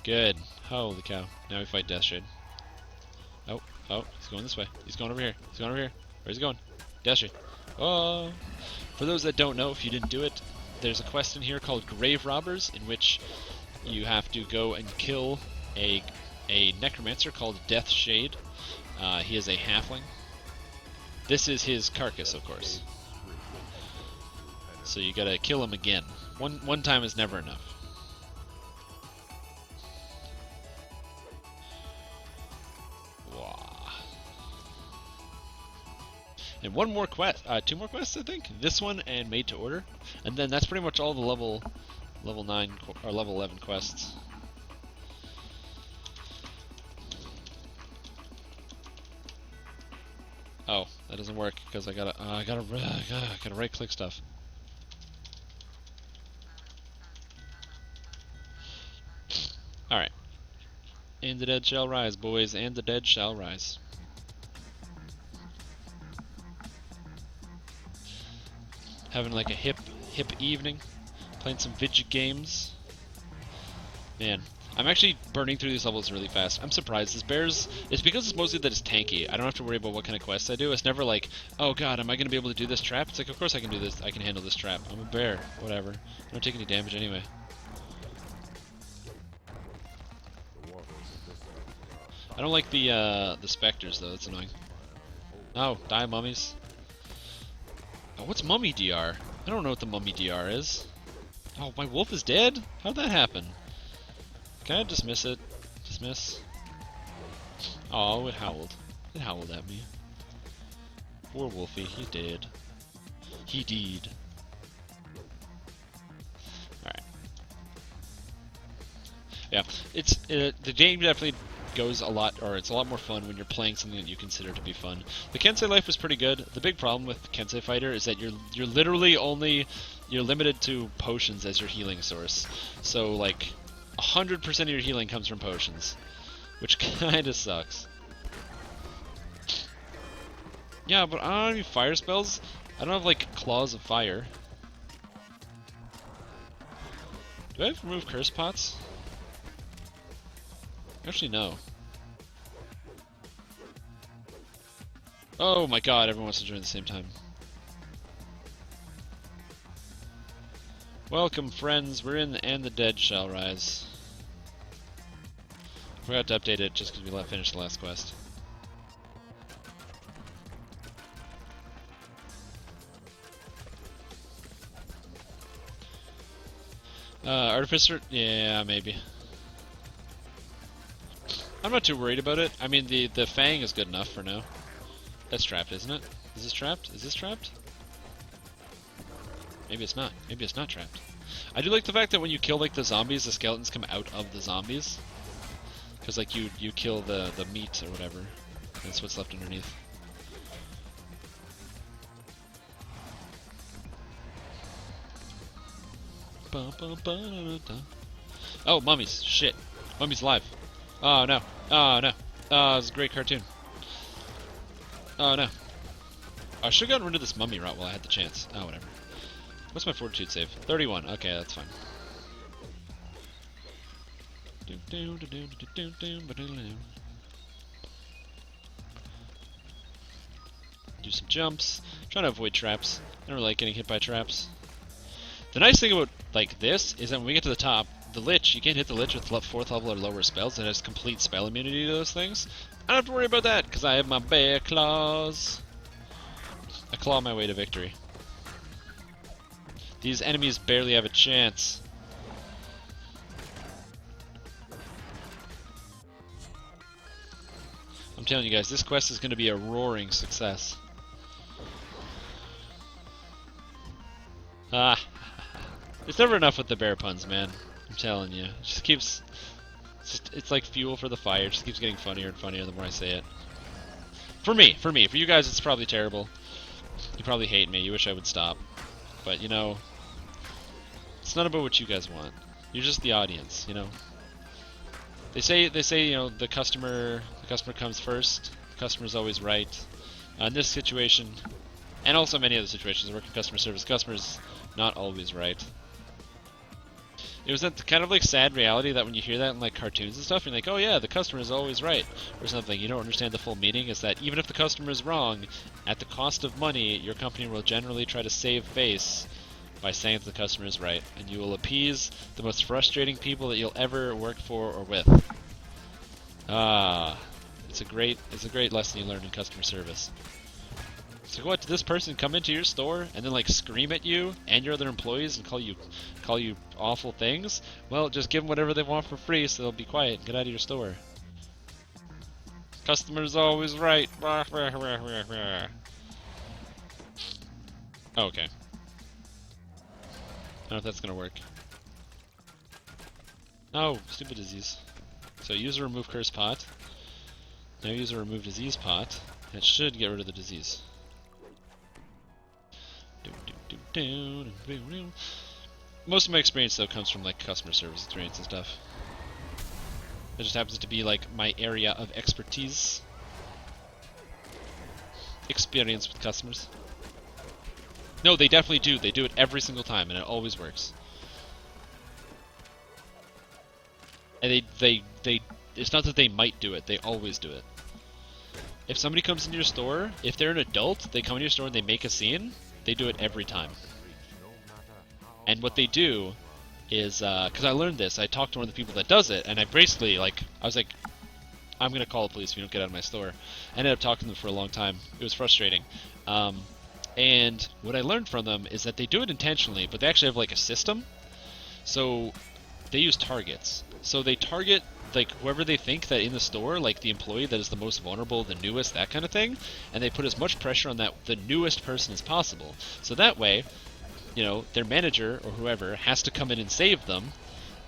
Good. Holy cow. Now we fight Death Shade. Oh, he's going this way. He's going over here. He's going over here. Where's he going? Death Shade. Oh. For those that don't know, if you didn't do it, there's a quest in here called Grave Robbers, in which you have to go and kill a necromancer called Death Shade. He is a halfling. This is his carcass, of course. So you gotta kill him again. One time is never enough. Wah. And one more quest, 2 more quests, I think. This one and Made to Order, and then that's pretty much all the level 9 or level 11 quests. Oh, that doesn't work because I gotta right click stuff. Alright. And the dead shall rise, boys, and the dead shall rise. Having like a hip evening. Playing some video games. Man, I'm actually burning through these levels really fast. I'm surprised. This bear's... It's because it's mostly that it's tanky. I don't have to worry about what kind of quests I do. It's never like, oh god, am I going to be able to do this trap? It's like, of course I can do this. I can handle this trap. I'm a bear. Whatever. I don't take any damage anyway. I don't like the specters though, that's annoying. Oh, die mummies. Oh, what's mummy DR? I don't know what the mummy DR is. Oh, my wolf is dead? How'd that happen? Can I dismiss it? Dismiss? Oh, it howled. It howled at me. Poor Wolfie, he did. He did. Alright. Yeah, it's the game definitely goes a lot, or it's a lot more fun when you're playing something that you consider to be fun. The Kensei life was pretty good. The big problem with Kensei Fighter is that you're literally you're limited to potions as your healing source. So like 100% of your healing comes from potions, which kind of sucks. Yeah, but I don't have any fire spells. I don't have like claws of fire. Do I have remove curse pots? Actually, no. Oh my god, everyone wants to join at the same time. Welcome, friends. We're in And the Dead Shall Rise. Forgot to update it just because we finished the last quest. Artificer? Yeah, maybe. I'm not too worried about it. I mean, the Fang is good enough for now. That's trapped, isn't it? Is this trapped? Is this trapped? Maybe it's not. Maybe it's not trapped. I do like the fact that when you kill like the zombies, the skeletons come out of the zombies. Because like you kill the meat or whatever. That's what's left underneath. Oh, mummies. Shit. Mummy's alive. Oh no. Oh no. Oh, it's a great cartoon. Oh no. I should have gotten rid of this mummy route while I had the chance. Oh, whatever. What's my fortitude save? 31. Okay, that's fine. Do some jumps. Trying to avoid traps. I don't like getting hit by traps. The nice thing about like this is that when we get to the top, the Lich, you can't hit the Lich with 4th level or lower spells. It has complete spell immunity to those things. I don't have to worry about that because I have my bear claws. I claw my way to victory. These enemies barely have a chance. I'm telling you guys, this quest is going to be a roaring success. Ah, it's never enough with the bear puns, man. I'm telling you, it just keeps. It's like fuel for the fire. It just keeps getting funnier and funnier the more I say it. For me. For you guys, it's probably terrible. You probably hate me. You wish I would stop. But you know, it's not about what you guys want. You're just the audience, you know. They say you know the customer comes first. The customer's always right. In this situation, and also many other situations, I work in customer service. The customer's not always right. It was that kind of like sad reality that when you hear that in like cartoons and stuff, you're like, oh yeah, the customer is always right, or something. You don't understand the full meaning is that even if the customer is wrong, at the cost of money, your company will generally try to save face by saying that the customer is right, and you will appease the most frustrating people that you'll ever work for or with. Ah, it's a great lesson you learn in customer service. So what, did this person come into your store and then like scream at you and your other employees and call you awful things? Well, just give them whatever they want for free so they'll be quiet and get out of your store. Customer's always right. Oh, okay. I don't know if that's gonna work. Oh, stupid disease. So use a remove curse pot. Now use a remove disease pot. That should get rid of the disease. Most of my experience though comes from like customer service experience and stuff. It just happens to be like my area of expertise. Experience with customers. No, they definitely do. They do it every single time and it always works. And they it's not that they might do it, they always do it. If somebody comes into your store, if they're an adult, they come into your store and they make a scene, they do it every time. And what they do is, because I learned this, I talked to one of the people that does it, and I basically, like, I was like, I'm going to call the police if you don't get out of my store. I ended up talking to them for a long time. It was frustrating. And what I learned from them is that they do it intentionally, but they actually have, like, a system. So they use targets. So they target like whoever they think that in the store, like the employee that is the most vulnerable, the newest, that kind of thing, and they put as much pressure on that the newest person as possible. So that way, you know, their manager or whoever has to come in and save them,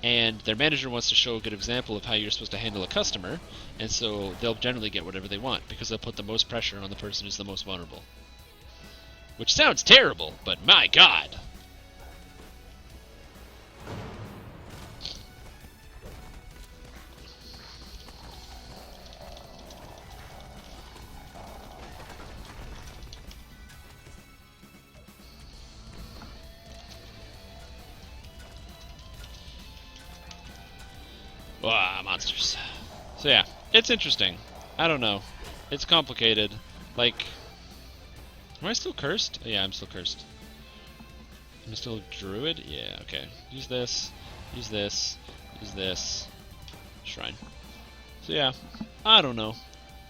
and their manager wants to show a good example of how you're supposed to handle a customer, and so they'll generally get whatever they want because they'll put the most pressure on the person who's the most vulnerable. Which sounds terrible, but my god! Ah, monsters. So yeah, it's interesting. I don't know. It's complicated. Like, am I still cursed? Oh, yeah, I'm still cursed. Am I still a druid? Yeah, okay. Use this. Use this. Use this. Shrine. So yeah, I don't know.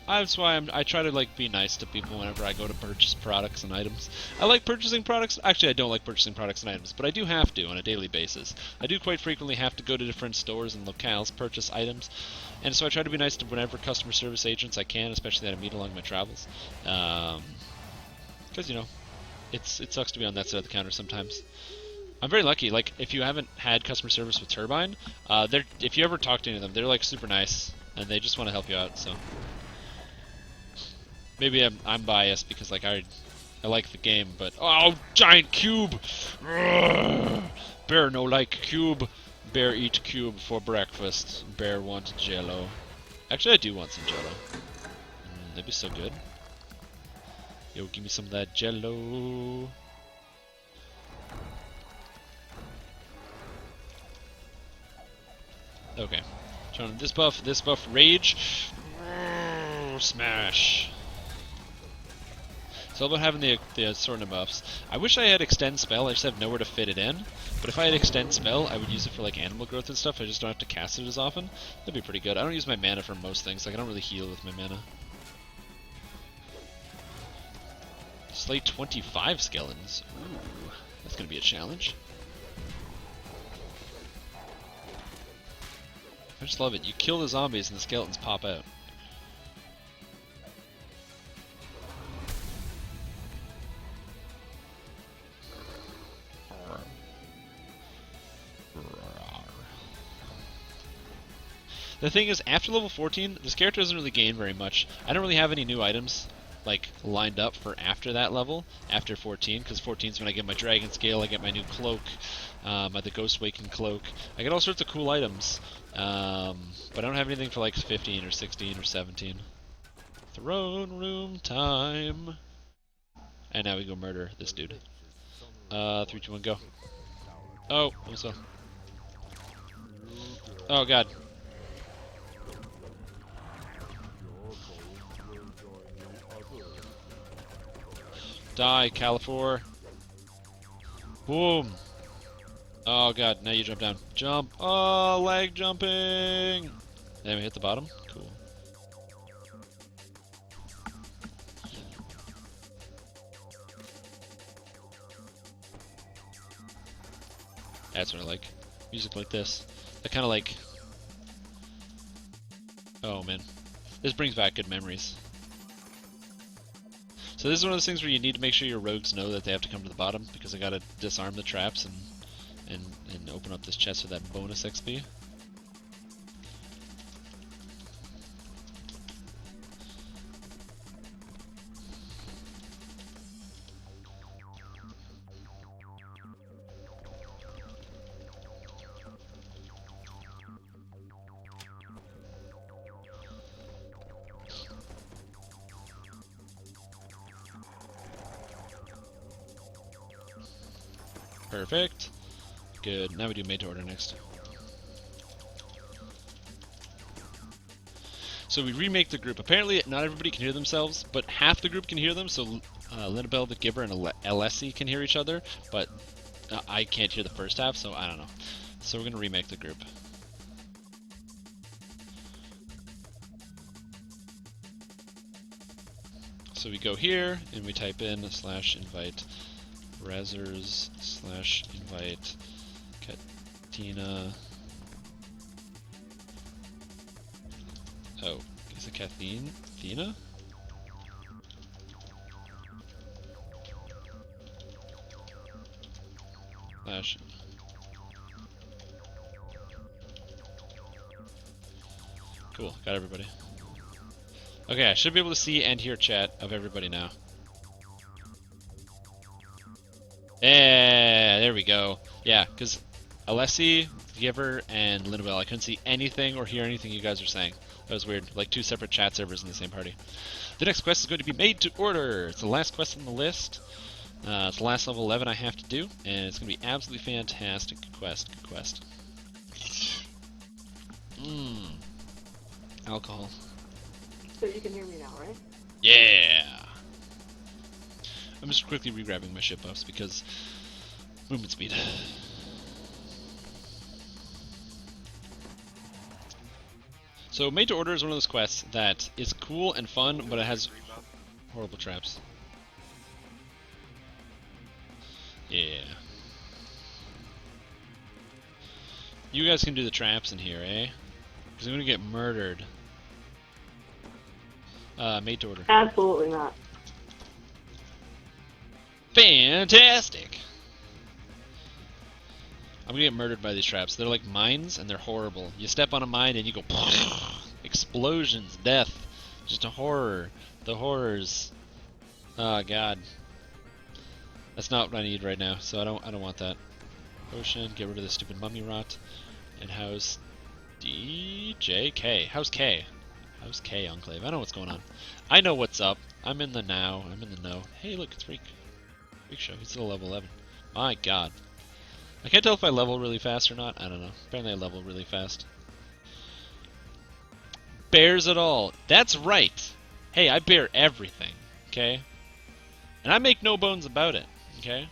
That's why I try to like be nice to people whenever I go to purchase products and items. I like purchasing products. Actually, I don't like purchasing products and items, but I do have to on a daily basis. I do quite frequently have to go to different stores and locales, purchase items, and so I try to be nice to whenever customer service agents I can, especially that I meet along my travels. Because, you know, it sucks to be on that side of the counter sometimes. I'm very lucky. Like, if you haven't had customer service with Turbine, if you ever talk to any of them, they're like super nice and they just want to help you out. So maybe I'm biased because like I like the game, but oh, giant cube! Urgh. Bear no like cube. Bear eat cube for breakfast. Bear want Jello. Actually, I do want some Jello. That'd be so good. Yo, give me some of that Jello. Okay. Turn on this buff, rage. Smash. It's all about having the assortment buffs. I wish I had extend spell, I just have nowhere to fit it in. But if I had extend spell, I would use it for like animal growth and stuff. I just don't have to cast it as often. That'd be pretty good. I don't use my mana for most things, like I don't really heal with my mana. Slay 25 skeletons. Ooh, that's gonna be a challenge. I just love it. You kill the zombies and the skeletons pop out. The thing is, after level 14, this character doesn't really gain very much. I don't really have any new items like lined up for after that level, after 14, because 14 is when I get my dragon scale, I get my new cloak, the Ghost Waken cloak. I get all sorts of cool items, but I don't have anything for like 15 or 16 or 17. Throne room time. And now we go murder this dude. 3, 2, 1, go. Oh, almost fell. Oh god. Die, Califor. Boom. Oh god, now you jump down. Jump. Oh, lag jumping. Then we hit the bottom. Cool. That's what I like. Music like this. That kind of like... Oh man. This brings back good memories. So this is one of those things where you need to make sure your rogues know that they have to come to the bottom, because I gotta disarm the traps and open up this chest for that bonus XP. Perfect. Good. Now we do made to order next. So we remake the group. Apparently not everybody can hear themselves, but half the group can hear them, so Linabelle the Giver and Alessi can hear each other, but I can't hear the first half, so I don't know. So we're going to remake the group. So we go here, and we type in /invite Razzers /invite Katina. Oh, is it Kathleen? Athena? / Cool, got everybody. Okay, I should be able to see and hear chat of everybody now. Yeah, there we go. Yeah, because Alessi, Giver, and Linabelle, I couldn't see anything or hear anything you guys are saying. That was weird. Like two separate chat servers in the same party. The next quest is going to be made to order. It's the last quest on the list. It's the last level 11 I have to do, and it's going to be absolutely fantastic quest. Good quest. Alcohol. So you can hear me now, right? Yeah! I'm just quickly re-grabbing my ship buffs because movement speed. So Made to Order is one of those quests that is cool and fun, but it has horrible traps. Yeah. You guys can do the traps in here, eh? Because I'm gonna get murdered. Made to Order. Absolutely not. Fantastic! I'm gonna get murdered by these traps. They're like mines, and they're horrible. You step on a mine, and you go... explosions, death. Just a horror. The horrors. Oh, God. That's not what I need right now, so I don't want that. Potion, get rid of the stupid mummy rot. And how's DJK? How's K? How's K, Enclave? I know what's going on. I know what's up. I'm in the now. I'm in the know. Hey, look, it's Freak. Freak Show. He's still level 11. My God. I can't tell if I level really fast or not. I don't know. Apparently I level really fast. Bears it all. That's right. Hey, I bear everything. Okay? And I make no bones about it. Okay?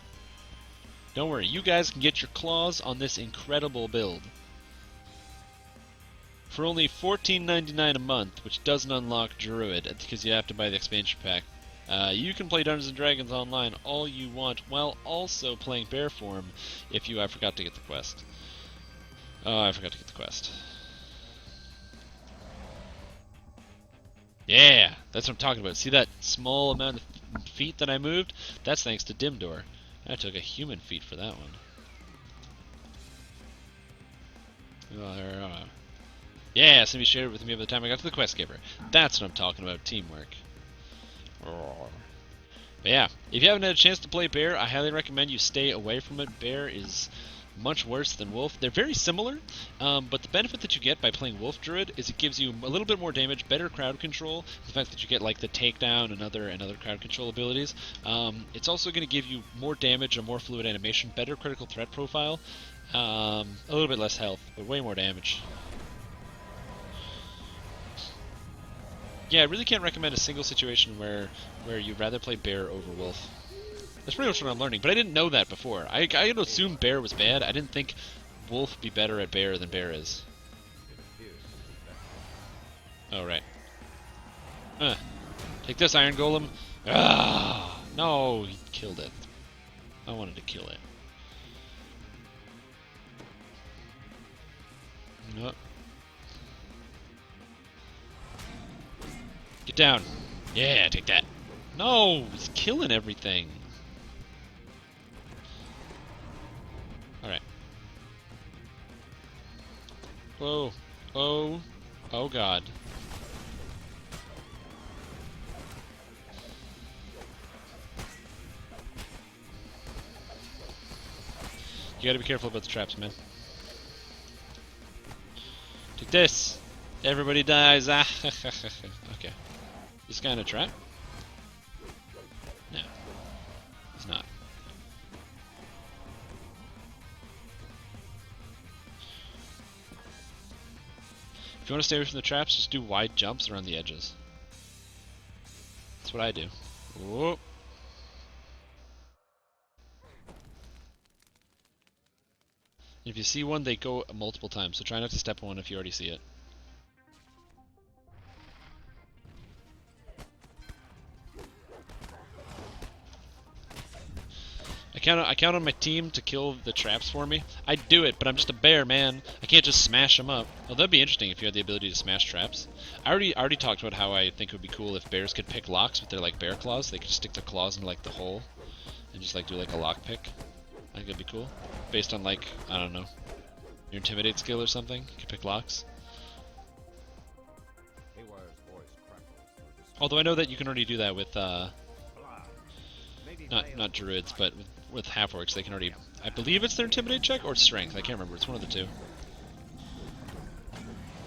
Don't worry. You guys can get your claws on this incredible build. For only $14.99 a month, which doesn't unlock Druid, because you have to buy the expansion pack, you can play Dungeons & Dragons online all you want, while also playing Bear Form if I forgot to get the quest. Oh, I forgot to get the quest. Yeah, that's what I'm talking about. See that small amount of feet that I moved? That's thanks to Dim Door. I took a human feat for that one. Yeah, somebody shared it with me by the time I got to the quest giver. That's what I'm talking about, teamwork. But yeah, if you haven't had a chance to play Bear, I highly recommend you stay away from it. Bear is much worse than Wolf. They're very similar, but the benefit that you get by playing Wolf Druid is it gives you a little bit more damage, better crowd control, the fact that you get like the takedown and other crowd control abilities. It's also going to give you more damage, a more fluid animation, better critical threat profile, a little bit less health, but way more damage. Yeah, I really can't recommend a single situation where you'd rather play Bear over Wolf. That's pretty much what I'm learning, but I didn't know that before. I had assumed Bear was bad. I didn't think Wolf would be better at Bear than Bear is. Oh, right. Take this, Iron Golem. Ah, no, he killed it. I wanted to kill it. No. Get down. Yeah, take that. No, he's killing everything. Alright. Whoa. Oh. Oh, God. You gotta be careful about the traps, man. Take this. Everybody dies. Ah. Okay. This guy in a trap? No. He's not. If you want to stay away from the traps, just do wide jumps around the edges. That's what I do. Whoa. If you see one, they go multiple times, so try not to step on one if you already see it. I count on my team to kill the traps for me. I'd do it, but I'm just a bear, man. I can't just smash them up. Well, that'd be interesting if you had the ability to smash traps. I already talked about how I think it would be cool if bears could pick locks with their like bear claws. They could stick their claws into like the hole and just like do like a lock pick. I think that'd be cool. Based on like, I don't know, your intimidate skill or something. You could pick locks. Although I know that you can already do that with not druids, but with half-orcs, they can already... I believe it's their intimidate check or strength. I can't remember. It's one of the two.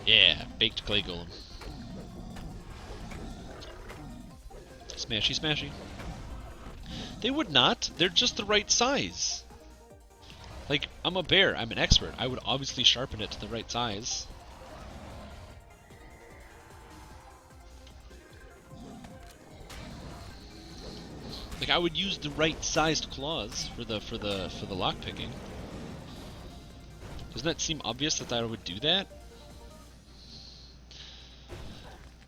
Yeah, baked clay golem. Smashy, smashy. They would not. They're just the right size. Like, I'm a bear. I'm an expert. I would obviously sharpen it to the right size. Like, I would use the right-sized claws for the lock picking. Doesn't that seem obvious that I would do that?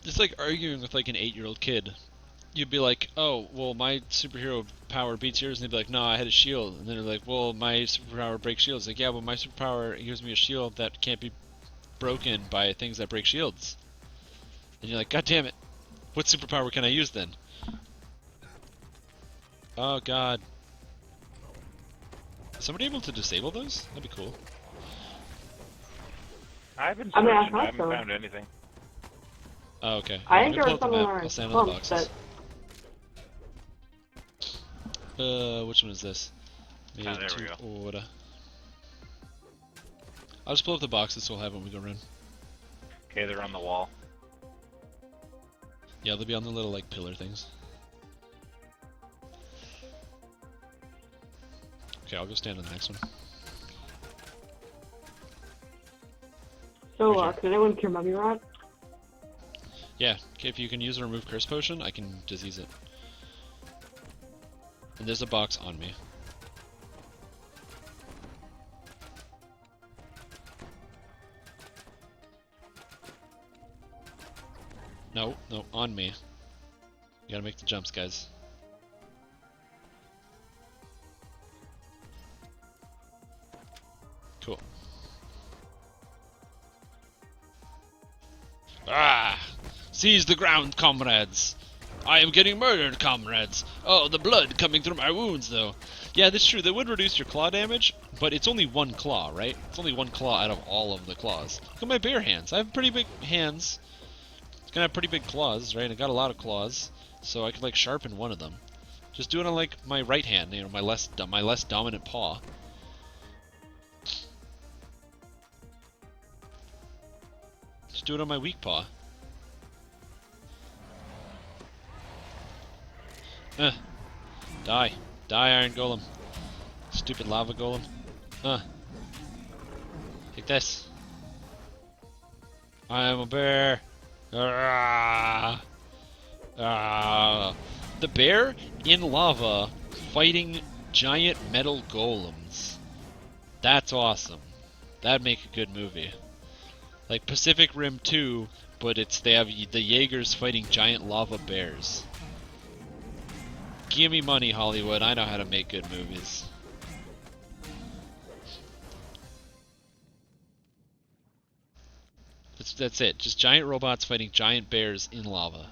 It's like arguing with like an 8-year-old kid. You'd be like, "Oh, well, my superhero power beats yours," and they'd be like, "No, I had a shield." And then they're like, "Well, my superpower breaks shields." Like, yeah, well, my superpower gives me a shield that can't be broken by things that break shields. And you're like, "God damn it! What superpower can I use then?" Oh God, somebody able to disable those? That'd be cool. I've been I mean, I searching. I thought haven't so. found anything. Oh, okay. I Let think me there pull was up the something map. where I'll it's stand on the clumps, boxes. but Which one is this? Made Ah, there we to go. order. I'll just pull up the boxes so we'll have it when we go run. Okay, they're on the wall. Yeah, they'll be on the little, like, pillar things. Okay, I'll go stand on the next one. so, Right here. can anyone cure Mummy Rot? Yeah, okay, if you can use a remove curse potion, I can disease it. And there's a box on me. No, no, on me. You gotta make the jumps, guys. Cool. Ah! Seize the ground, comrades! I am getting murdered, comrades! Oh, the blood coming through my wounds, though. Yeah, that's true. They would reduce your claw damage, but it's only one claw, right? It's only one claw out of all of the claws. Look at my bare hands. I have pretty big hands. It's gonna have pretty big claws, right? I got a lot of claws, so I could, like, sharpen one of them. Just do it on, like, my right hand, you know, my less dominant paw. Just do it on my weak paw. Die. Die, Iron Golem. Stupid lava golem. Take this. I am a bear. Ah. Ah. The bear in lava fighting giant metal golems. That's awesome. That'd make a good movie. Like Pacific Rim 2, but they have the Jaegers fighting giant lava bears. Give me money, Hollywood. I know how to make good movies. That's it. Just giant robots fighting giant bears in lava.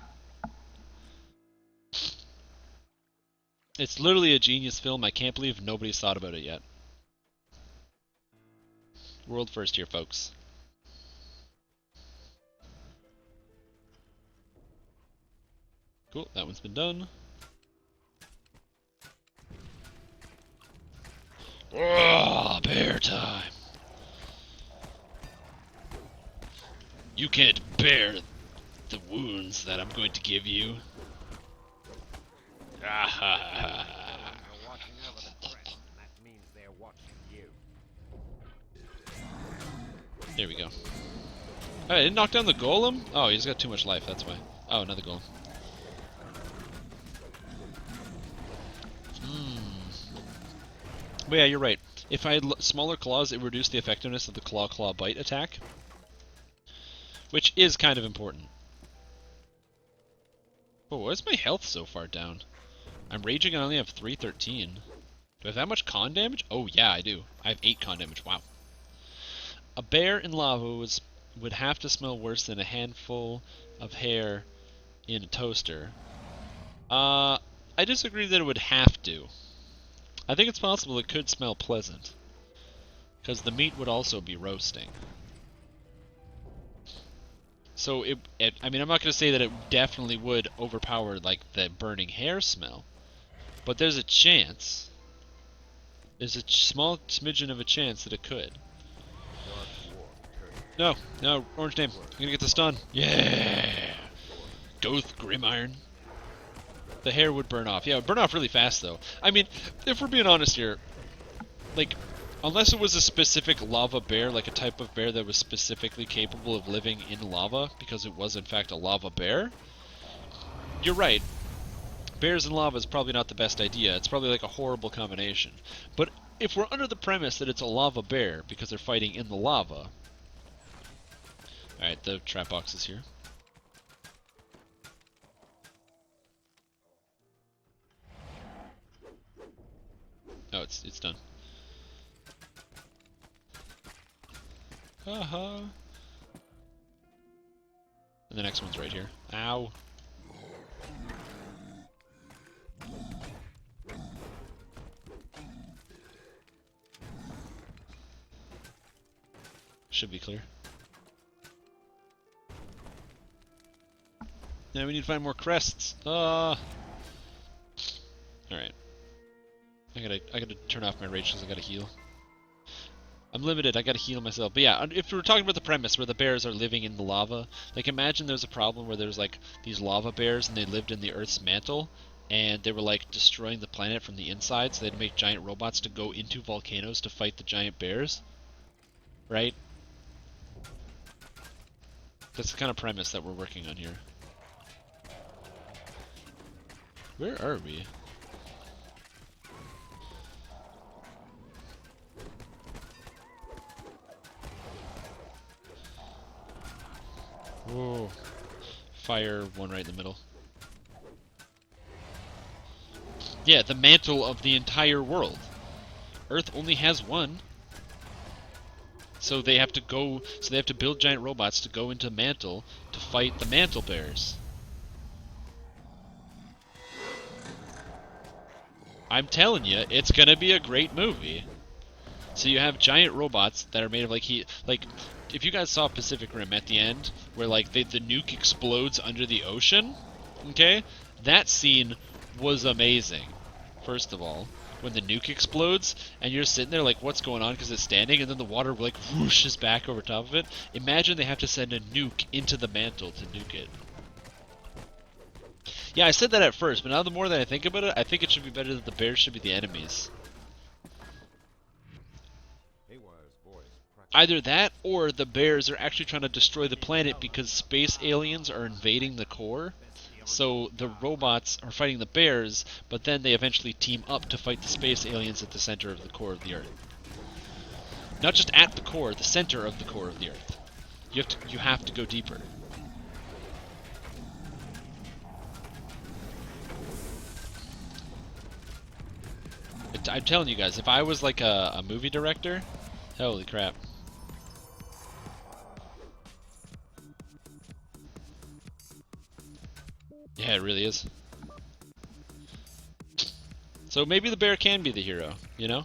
It's literally a genius film. I can't believe nobody's thought about it yet. World first here, folks. Cool, that one's been done. Oh, bear time. You can't bear the wounds that I'm going to give you. Ah, They're watching over the crest, and that means they're watching you. there we go. Oh, I didn't knock down the golem? Oh, he's got too much life, that's why. Oh, another golem. But yeah, you're right. If I had smaller claws, it would reduce the effectiveness of the claw bite attack. Which is kind of important. Oh, why is my health so far down? I'm raging and I only have 313. Do I have that much con damage? Oh yeah, I do. I have 8 con damage, wow. A bear in lava would have to smell worse than a handful of hair in a toaster. I disagree that it would have to. I think it's possible it could smell pleasant. Because the meat would also be roasting. So I mean, I'm not going to say that it definitely would overpower, like, the burning hair smell. But there's a chance. There's a small smidgen of a chance that it could. No, no, Orange Name. I'm going to get the stun. Yeah! Goth Grim Iron. The hair would burn off. Yeah, it would burn off really fast, though. I mean, if we're being honest here, like, unless it was a specific lava bear, like a type of bear that was specifically capable of living in lava, because it was in fact a lava bear, you're right. Bears in lava is probably not the best idea. It's probably like a horrible combination. But if we're under the premise that it's a lava bear because they're fighting in the lava... Alright, the trap box is here. Oh, it's done. Haha. And the next one's right here. Ow. Should be clear. Now we need to find more crests. Alright. I gotta turn off my rage because I gotta heal. I'm limited, I gotta heal myself. But yeah, if we're talking about the premise where the bears are living in the lava, like imagine there's a problem where there's like these lava bears and they lived in the Earth's mantle and they were like destroying the planet from the inside, so they'd make giant robots to go into volcanoes to fight the giant bears. Right? That's the kind of premise that we're working on here. Where are we? Whoa. Fire, one right in the middle. Yeah, the mantle of the entire world. Earth only has one. So they have to build giant robots to go into mantle to fight the mantle bears. I'm telling you, it's gonna be a great movie. So you have giant robots that are made of like if you guys saw Pacific Rim at the end, where like the nuke explodes under the ocean, okay? That scene was amazing. First of all, when the nuke explodes and you're sitting there like, what's going on? Because it's standing, and then the water like whooshes back over top of it. Imagine they have to send a nuke into the mantle to nuke it. Yeah, I said that at first, but now the more that I think about it, I think it should be better that the bears should be the enemies. Either that, or the bears are actually trying to destroy the planet because space aliens are invading the core. So the robots are fighting the bears, but then they eventually team up to fight the space aliens at the center of the core of the Earth. Not just at the core, the center of the core of the Earth. You have to go deeper. I'm telling you guys, if I was like a movie director, holy crap. Yeah, it really is. So maybe the bear can be the hero, you know?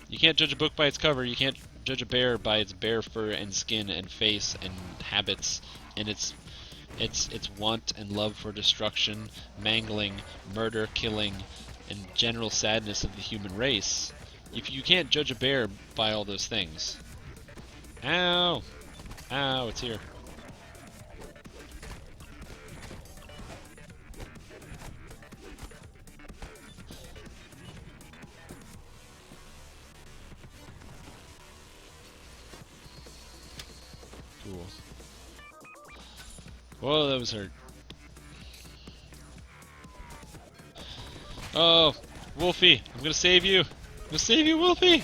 You can't judge a book by its cover, you can't judge a bear by its bare fur and skin and face and habits and its want and love for destruction, mangling, murder, killing, and general sadness of the human race. If you can't judge a bear by all those things. Ow! Ow, it's here. Cool. Whoa, that was hurt. Oh, Wolfie, I'm gonna save you. I'm gonna save you, Wolfie!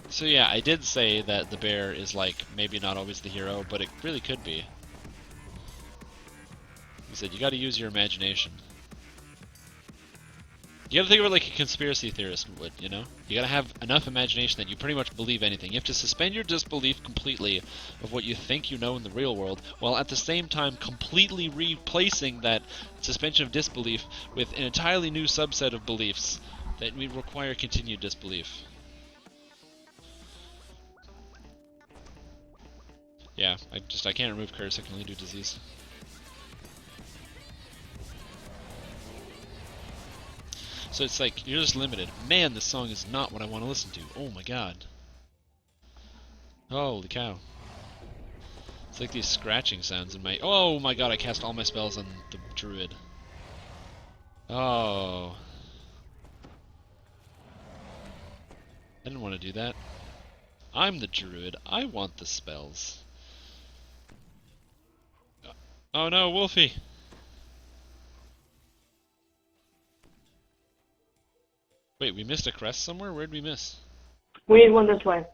So yeah, I did say that the bear is like, maybe not always the hero, but it really could be. He said, you gotta use your imagination. You gotta think of it like a conspiracy theorist would, you know? You gotta have enough imagination that you pretty much believe anything. You have to suspend your disbelief completely of what you think you know in the real world, while at the same time completely replacing that suspension of disbelief with an entirely new subset of beliefs that we require continued disbelief. Yeah, I can't remove curse, I can only do disease. So it's like, you're just limited. Man, this song is not what I want to listen to. Oh my god. Holy cow. It's like these scratching sounds in my... Oh my god, I cast all my spells on the druid. Oh. I didn't want to do that. I'm the druid. I want the spells. Oh no, Wolfie! Wait, we missed a crest somewhere? Where'd we miss? We need one this way.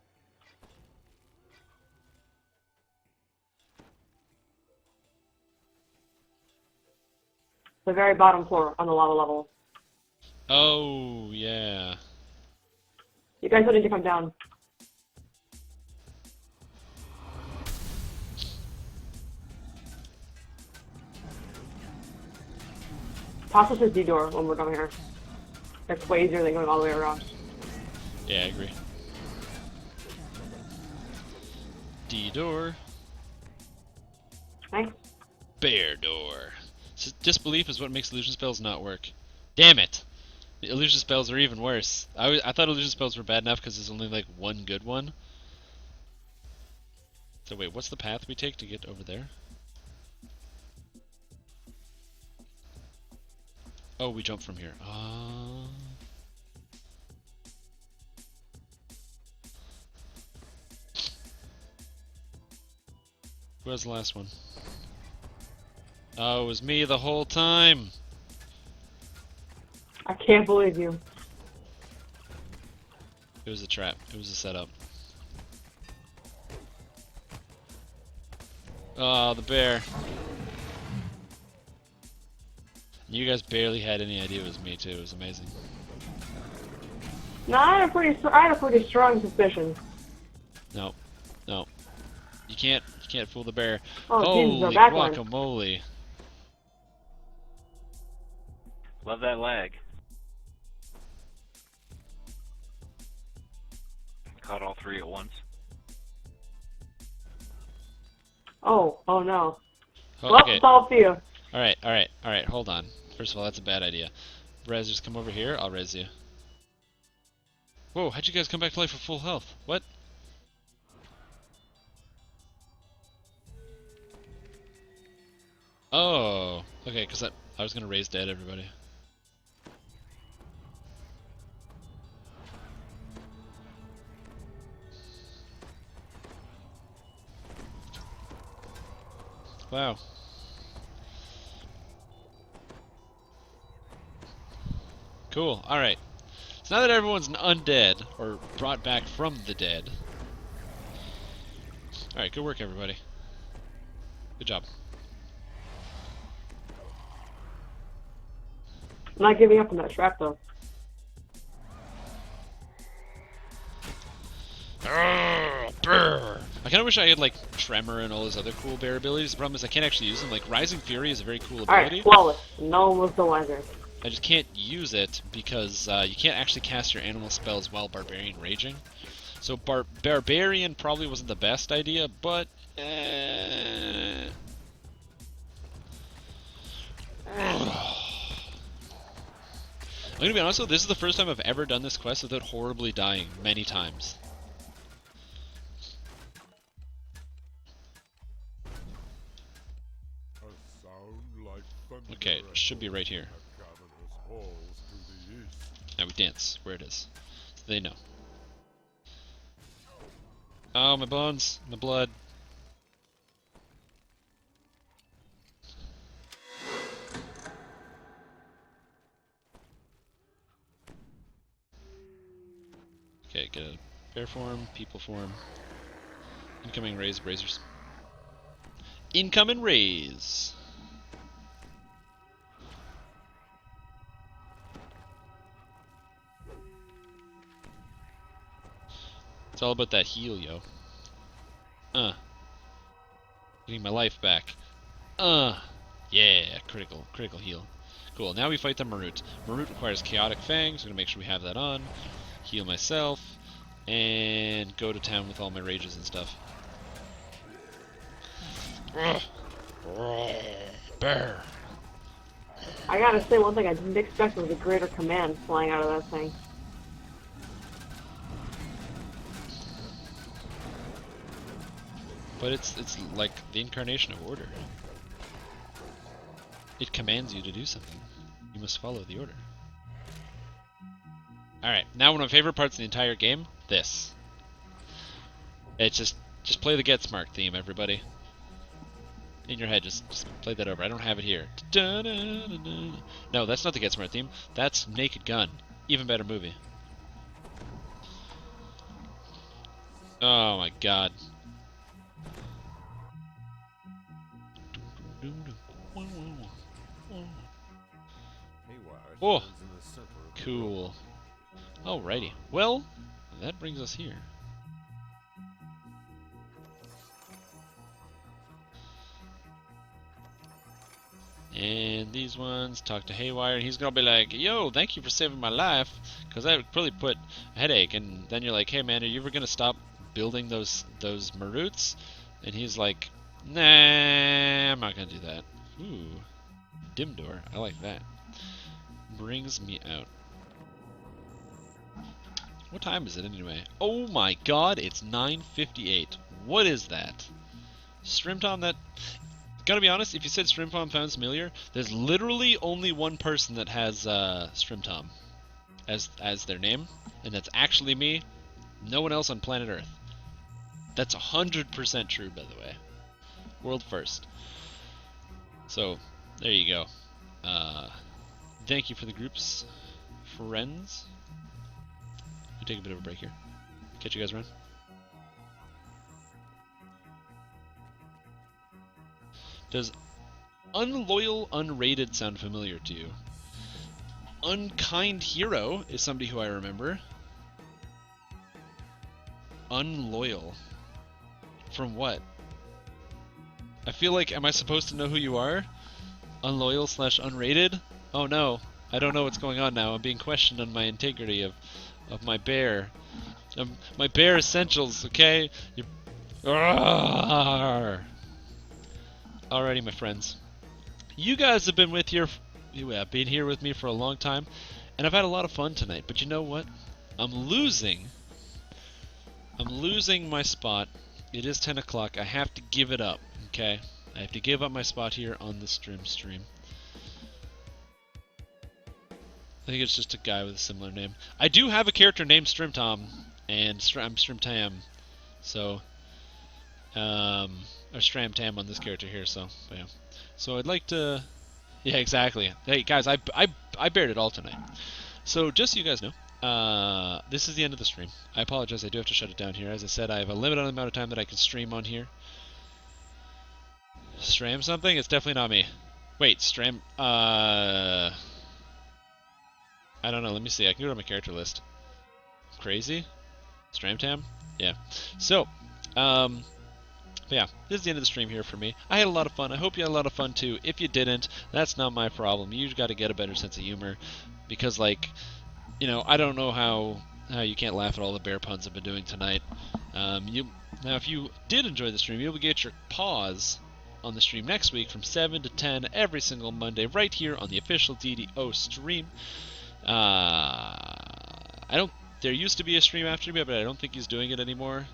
The very bottom floor on the lava level. Oh, yeah. You guys don't need to come down. Toss us a D-door when we're coming here. It's way easier than going all the way around. Yeah, I agree. D door. Thanks. Bear door. Disbelief is what makes illusion spells not work. Damn it! The illusion spells are even worse. I thought illusion spells were bad enough because there's only like one good one. So wait, what's the path we take to get over there? Oh, we jump from here. Who was the last one? Oh, it was me the whole time! I can't believe you. It was a trap. It was a setup. Oh, the bear. You guys barely had any idea it was me too. It was amazing. No, I had a pretty strong suspicion. No, no, you can't fool the bear. Oh, Jesus, Holy our backline. guacamole! Love that lag. Caught all three at once. Oh no. Oh, Well, okay. it's all for you. Alright, hold on. First of all, that's a bad idea. Rez, just come over here, I'll res you. Whoa, how'd you guys come back to life with full health? What? Oh, okay, because I was gonna raise dead everybody. Wow. Cool, alright. So now that everyone's undead, or brought back from the dead. Alright, good work everybody. Good job. I'm not giving up on that trap though. Brr. I kind of wish I had like Tremor and all those other cool bear abilities. The problem is I can't actually use them. Like Rising Fury is a very cool ability. Alright, flawless. No one was the wiser. I just can't use it because you can't actually cast your animal spells while Barbarian raging. So Barbarian probably wasn't the best idea, but I'm gonna be honest though, this is the first time I've ever done this quest without horribly dying many times. Okay, it should be right here. Now we dance where it is. So they know. Oh, my bones, my blood. Okay, get a bear form, people form. Incoming raise, razors. Incoming raise! It's all about that heal, yo. Getting my life back. Yeah, critical heal. Cool, now we fight the Marut. Marut requires Chaotic Fangs, so I'm gonna make sure we have that on. Heal myself, and go to town with all my rages and stuff. Bear. I gotta say, one thing I didn't expect was a greater command flying out of that thing. But it's like the incarnation of order. It commands you to do something. You must follow the order. Alright, now one of my favorite parts of the entire game, this. It's just play the Get Smart theme, everybody. In your head, just play that over. I don't have it here. No, that's not the Get Smart theme. That's Naked Gun. Even better movie. Oh my god. Oh, cool. Alrighty. Well, that brings us here. And these ones talk to Haywire, and he's gonna be like, "Yo, thank you for saving my life, because I would probably put a headache." And then you're like, "Hey man, are you ever gonna stop building those Maruts, and he's like, nah, I'm not gonna do that. Ooh, dim door. I like that. Brings me out. What time is it anyway? Oh my god, it's 9:58. What is that? Strimtom, that... Gotta be honest, if you said Strimtom sounds familiar, there's literally only one person that has Strimtom as their name, and that's actually me. No one else on planet Earth. That's 100% true, by the way. World first. So, there you go. Thank you for the groups, friends. We'll take a bit of a break here. Catch you guys around. Does unloyal, unrated sound familiar to you? Unkind hero is somebody who I remember. Unloyal. From what? I feel like, am I supposed to know who you are? Unloyal / unrated? Oh no, I don't know what's going on now. I'm being questioned on my integrity of my bear. My bear essentials, okay? Alrighty, my friends. You guys have been been here with me for a long time, and I've had a lot of fun tonight. But you know what? I'm losing my spot. It is 10 o'clock. I have to give it up, okay? I have to give up my spot here on the Strimstream. I think it's just a guy with a similar name. I do have a character named Strimtom, and I'm Strimtam, so, or Stramtam on this character here, so, yeah. So I'd like to, yeah, exactly. Hey, guys, I bared it all tonight. So, just so you guys know, this is the end of the stream. I apologize, I do have to shut it down here. As I said, I have a limited amount of time that I can stream on here. Stram something? It's definitely not me. Wait, Stram, I don't know, let me see. I can go to my character list. Crazy? Stramtam? Yeah. So, yeah, this is the end of the stream here for me. I had a lot of fun. I hope you had a lot of fun too. If you didn't, that's not my problem. You got to get a better sense of humor, because, like, you know, I don't know how you can't laugh at all the bear puns I've been doing tonight. Now, if you did enjoy the stream, you'll get your pause on the stream next week from 7 to 10 every single Monday, right here on the official DDO stream. There used to be a stream after me, but I don't think he's doing it anymore.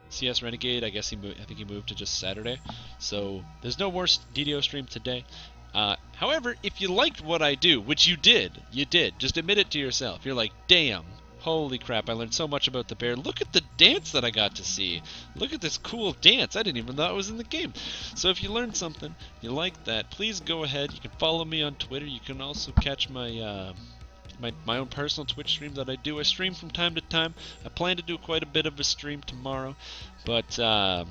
CS Renegade, I guess I think he moved to just Saturday. So there's no more DDO stream today. However, if you liked what I do, which you did, just admit it to yourself. You're like, damn, holy crap, I learned so much about the bear. Look at the dance that I got to see. Look at this cool dance. I didn't even know it was in the game. So if you learned something, you liked that, please go ahead. You can follow me on Twitter. You can also catch my my own personal Twitch stream that I do. I stream from time to time. I plan to do quite a bit of a stream tomorrow, but I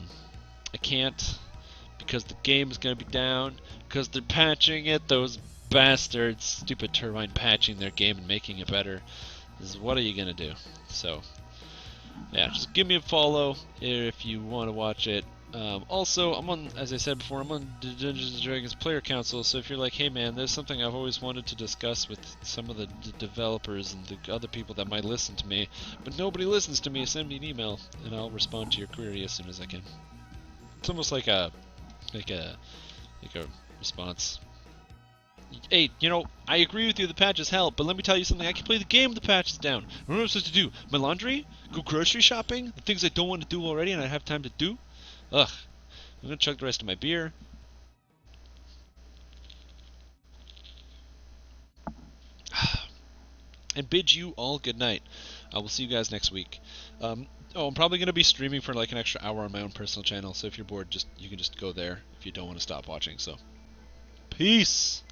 can't because the game is going to be down, because they're patching it, those bastards. Stupid Turbine patching their game and making it better. What are you going to do? So, yeah, just give me a follow if you want to watch it. Also, I'm on, as I said before, I'm on Dungeons & Dragons Player Council, so if you're like, hey man, there's something I've always wanted to discuss with some of the developers and the other people that might listen to me, but nobody listens to me, send me an email, and I'll respond to your query as soon as I can. It's almost like a response. Hey, you know, I agree with you, the patch is hell, but let me tell you something, I can play the game with the patch is down. What am I supposed to do? My laundry? Go grocery shopping? The things I don't want to do already and I have time to do? Ugh. I'm gonna chug the rest of my beer. And bid you all good night. I will see you guys next week. I'm probably gonna be streaming for like an extra hour on my own personal channel, so if you're bored, you can just go there if you don't want to stop watching. So, peace!